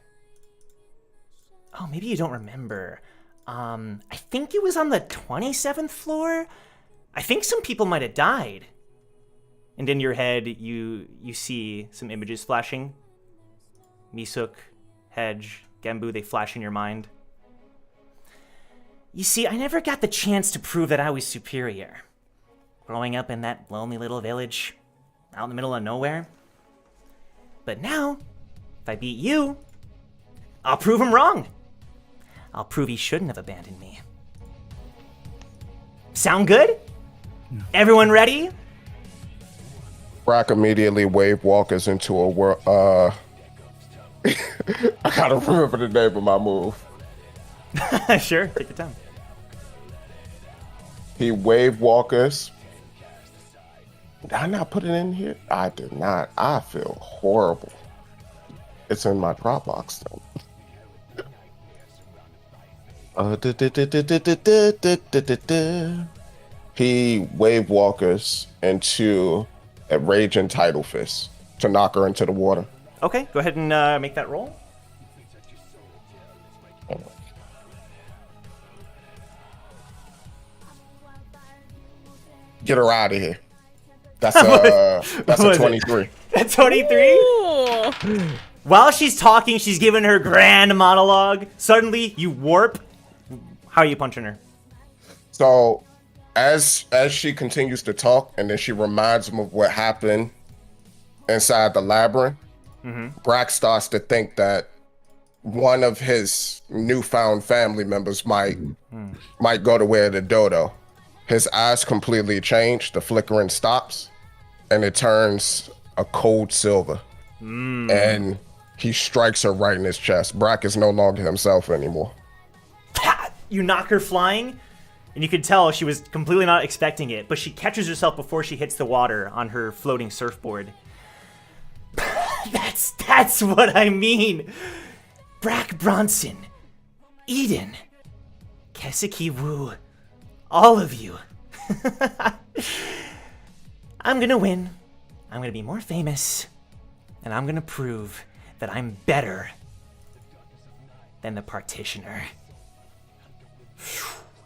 Oh, maybe you don't remember. I think it was on the 27th floor. I think some people might have died. And in your head, you see some images flashing. Misuk, Hedge, Genbu, they flash in your mind. You see, I never got the chance to prove that I was superior. Growing up in that lonely little village, out in the middle of nowhere. But now, if I beat you, I'll prove him wrong. I'll prove he shouldn't have abandoned me. Sound good? Everyone ready? Brack immediately wave walkers into a world. I gotta remember the name of my move. Sure, take your time. He wave walkers. Did I not put it in here? I did not. I feel horrible. It's in my Dropbox though. He wave walkers into a raging tidal fist to knock her into the water. Okay, go ahead and make that roll. Get her out of here. That's a 23. A 23? Ooh. While she's talking, she's giving her grand monologue. Suddenly, you warp. How are you punching her? So, as she continues to talk, and then she reminds him of what happened inside the labyrinth, Brack starts to think that one of his newfound family members might go to wear the dodo. His eyes completely change. The flickering stops, and it turns a cold silver. And he strikes her right in his chest. Brack is no longer himself anymore. You knock her flying, and you can tell she was completely not expecting it, but she catches herself before she hits the water on her floating surfboard. That's what I mean. Brack Bronson, Eden, Keseki Wu, all of you. I'm gonna win. I'm gonna be more famous, and I'm gonna prove that I'm better than the Partitioner.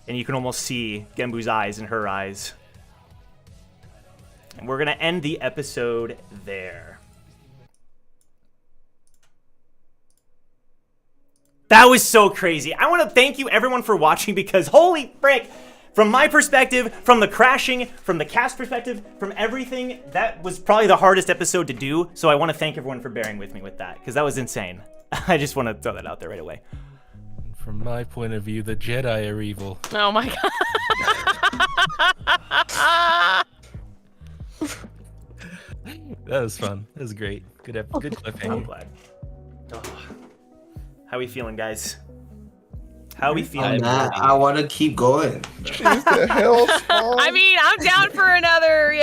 And you can almost see Genbu's eyes in her eyes. And we're gonna end the episode there. That was so crazy. I want to thank you everyone for watching because holy frick, from my perspective, from the crashing, from the cast perspective, from everything, that was probably the hardest episode to do. So I want to thank everyone for bearing with me with that, because that was insane. I just want to throw that out there right away. From my point of view, the Jedi are evil. Oh my god. That was fun. That was great. Good I'm cliffhanger. glad. Oh. How we feeling, guys? How we feeling? I'm not, I want to keep going. Jeez, the hell, Spawn? I mean, I'm down for another,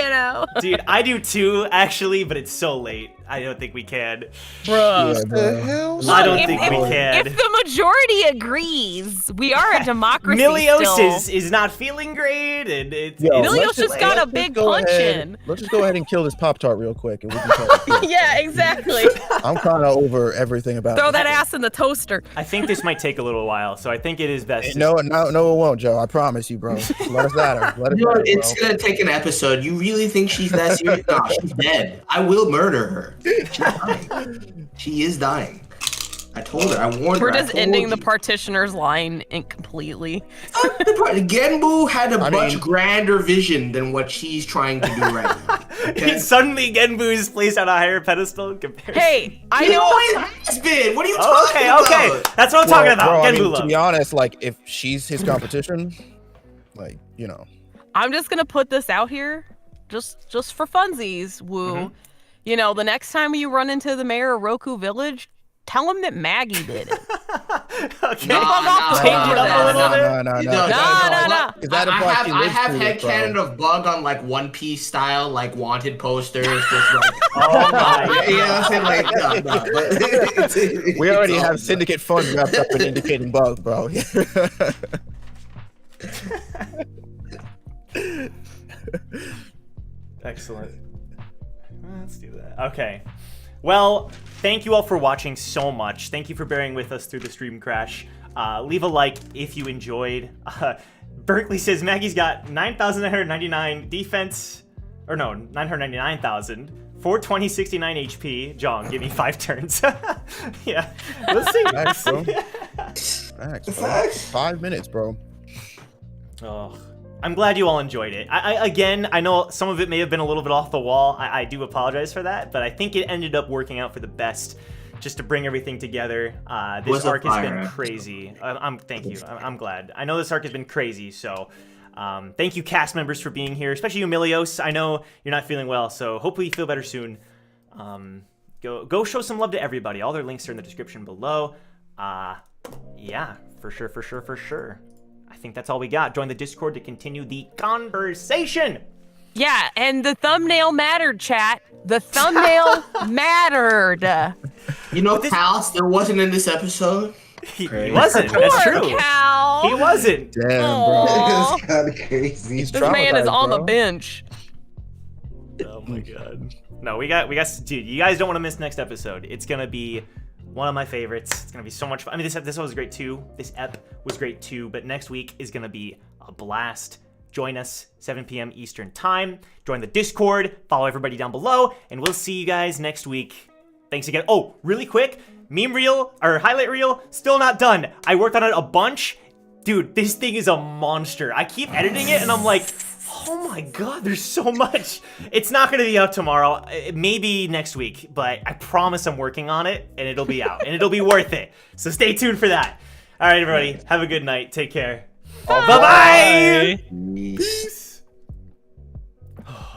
Dude, I do too, actually, but it's so late. I don't think we can. Bruh. Yeah, the bro. hell? I don't if- think if- we can. If the majority agrees, we are a democracy Milios still. is not feeling great, and it's Yo, Milios let's just got a let's big go punch ahead- in. Let's just go ahead and kill this Pop-Tart real quick, and we can talk. Yeah, exactly. I'm kind of over everything about Throw this. that ass in the toaster. I think this might take a little while, so I think it is best. No, it won't, Joe. I promise you, bro. Let us at her. Let us You know, at her, it's bro. gonna take an episode. You really think she's that serious? No, she's dead. I will murder her. She's dying. She is dying. I told her. I warned her. We're I just told ending the you. partitioner's line incompletely. Genbu had a I much mean- grander vision than what she's trying to do right now. Okay? Suddenly Genbu is placed on a higher pedestal in comparison. Hey, I You know know. what it has been. What are you Oh, talking okay. about? That's what I'm talking about. Bro, I Genbu mean, love. to be honest, like, if she's his competition, like, you know. I'm just gonna put this out here, just for funsies, Woo. Mhm. You know, the next time you run into the mayor of Roku Village, tell him that Maggie did it. Okay. No, no, Change it up a little bit. No. No. Because that implies she I lives have through head it, bro. canon of Bug on like One Piece style, like wanted posters, just like Oh my you know what I'm saying? Like, no, but it's We already have awesome. Syndicate Fund wrapped up in indicating Bug, bro. Excellent. Let's do that. Okay. Well, thank you all for watching so much. Thank you for bearing with us through the stream crash. Leave a like if you enjoyed. Berkeley says Maggie's got 9,999 defense, or no, 999,000. 420, 69 HP. Jong, give me 5 turns. Yeah. Let's see. Facts, bro. Facts, bro. Facts. 5 minutes, bro. Oh, I'm glad you all enjoyed it. Again, I know some of it may have been a little bit off the wall. I do apologize for that, but I think it ended up working out for the best, just to bring everything together. This Was a arc has fire been episode. crazy. Thank you. I'm glad. I know this arc has been crazy, so thank you, cast members, for being here, especially you, Milios. I know you're not feeling well, so hopefully you feel better soon. Go show some love to everybody. All their links are in the description below. Yeah, for sure. I think that's all we got. Join the Discord to continue the conversation. Yeah, and the thumbnail mattered, chat. The thumbnail mattered. You know, Cal still wasn't in this episode. He Crazy. wasn't. That's Poor true. Cal. He wasn't. Damn, bro. Aw. It's kind of crazy. He's This man is traumatized, on the bro. bench. Oh my god. No, we got. Dude, you guys don't want to miss next episode. It's gonna be one of my favorites. It's gonna be so much fun. I mean, this was great too. This ep was great too. But next week is gonna be a blast. Join us 7 p.m. Eastern time. Join the Discord. Follow everybody down below, and we'll see you guys next week. Thanks again. Oh, really quick, meme reel or highlight reel still not done. I worked on it a bunch. Dude, this thing is a monster. I keep editing it, and I'm like, oh my god, there's so much. It's not gonna be out tomorrow, maybe next week, but I promise I'm working on it, and it'll be out, and it'll be worth it. So stay tuned for that. All right, everybody, have a good night. Take care. Bye-bye. Peace.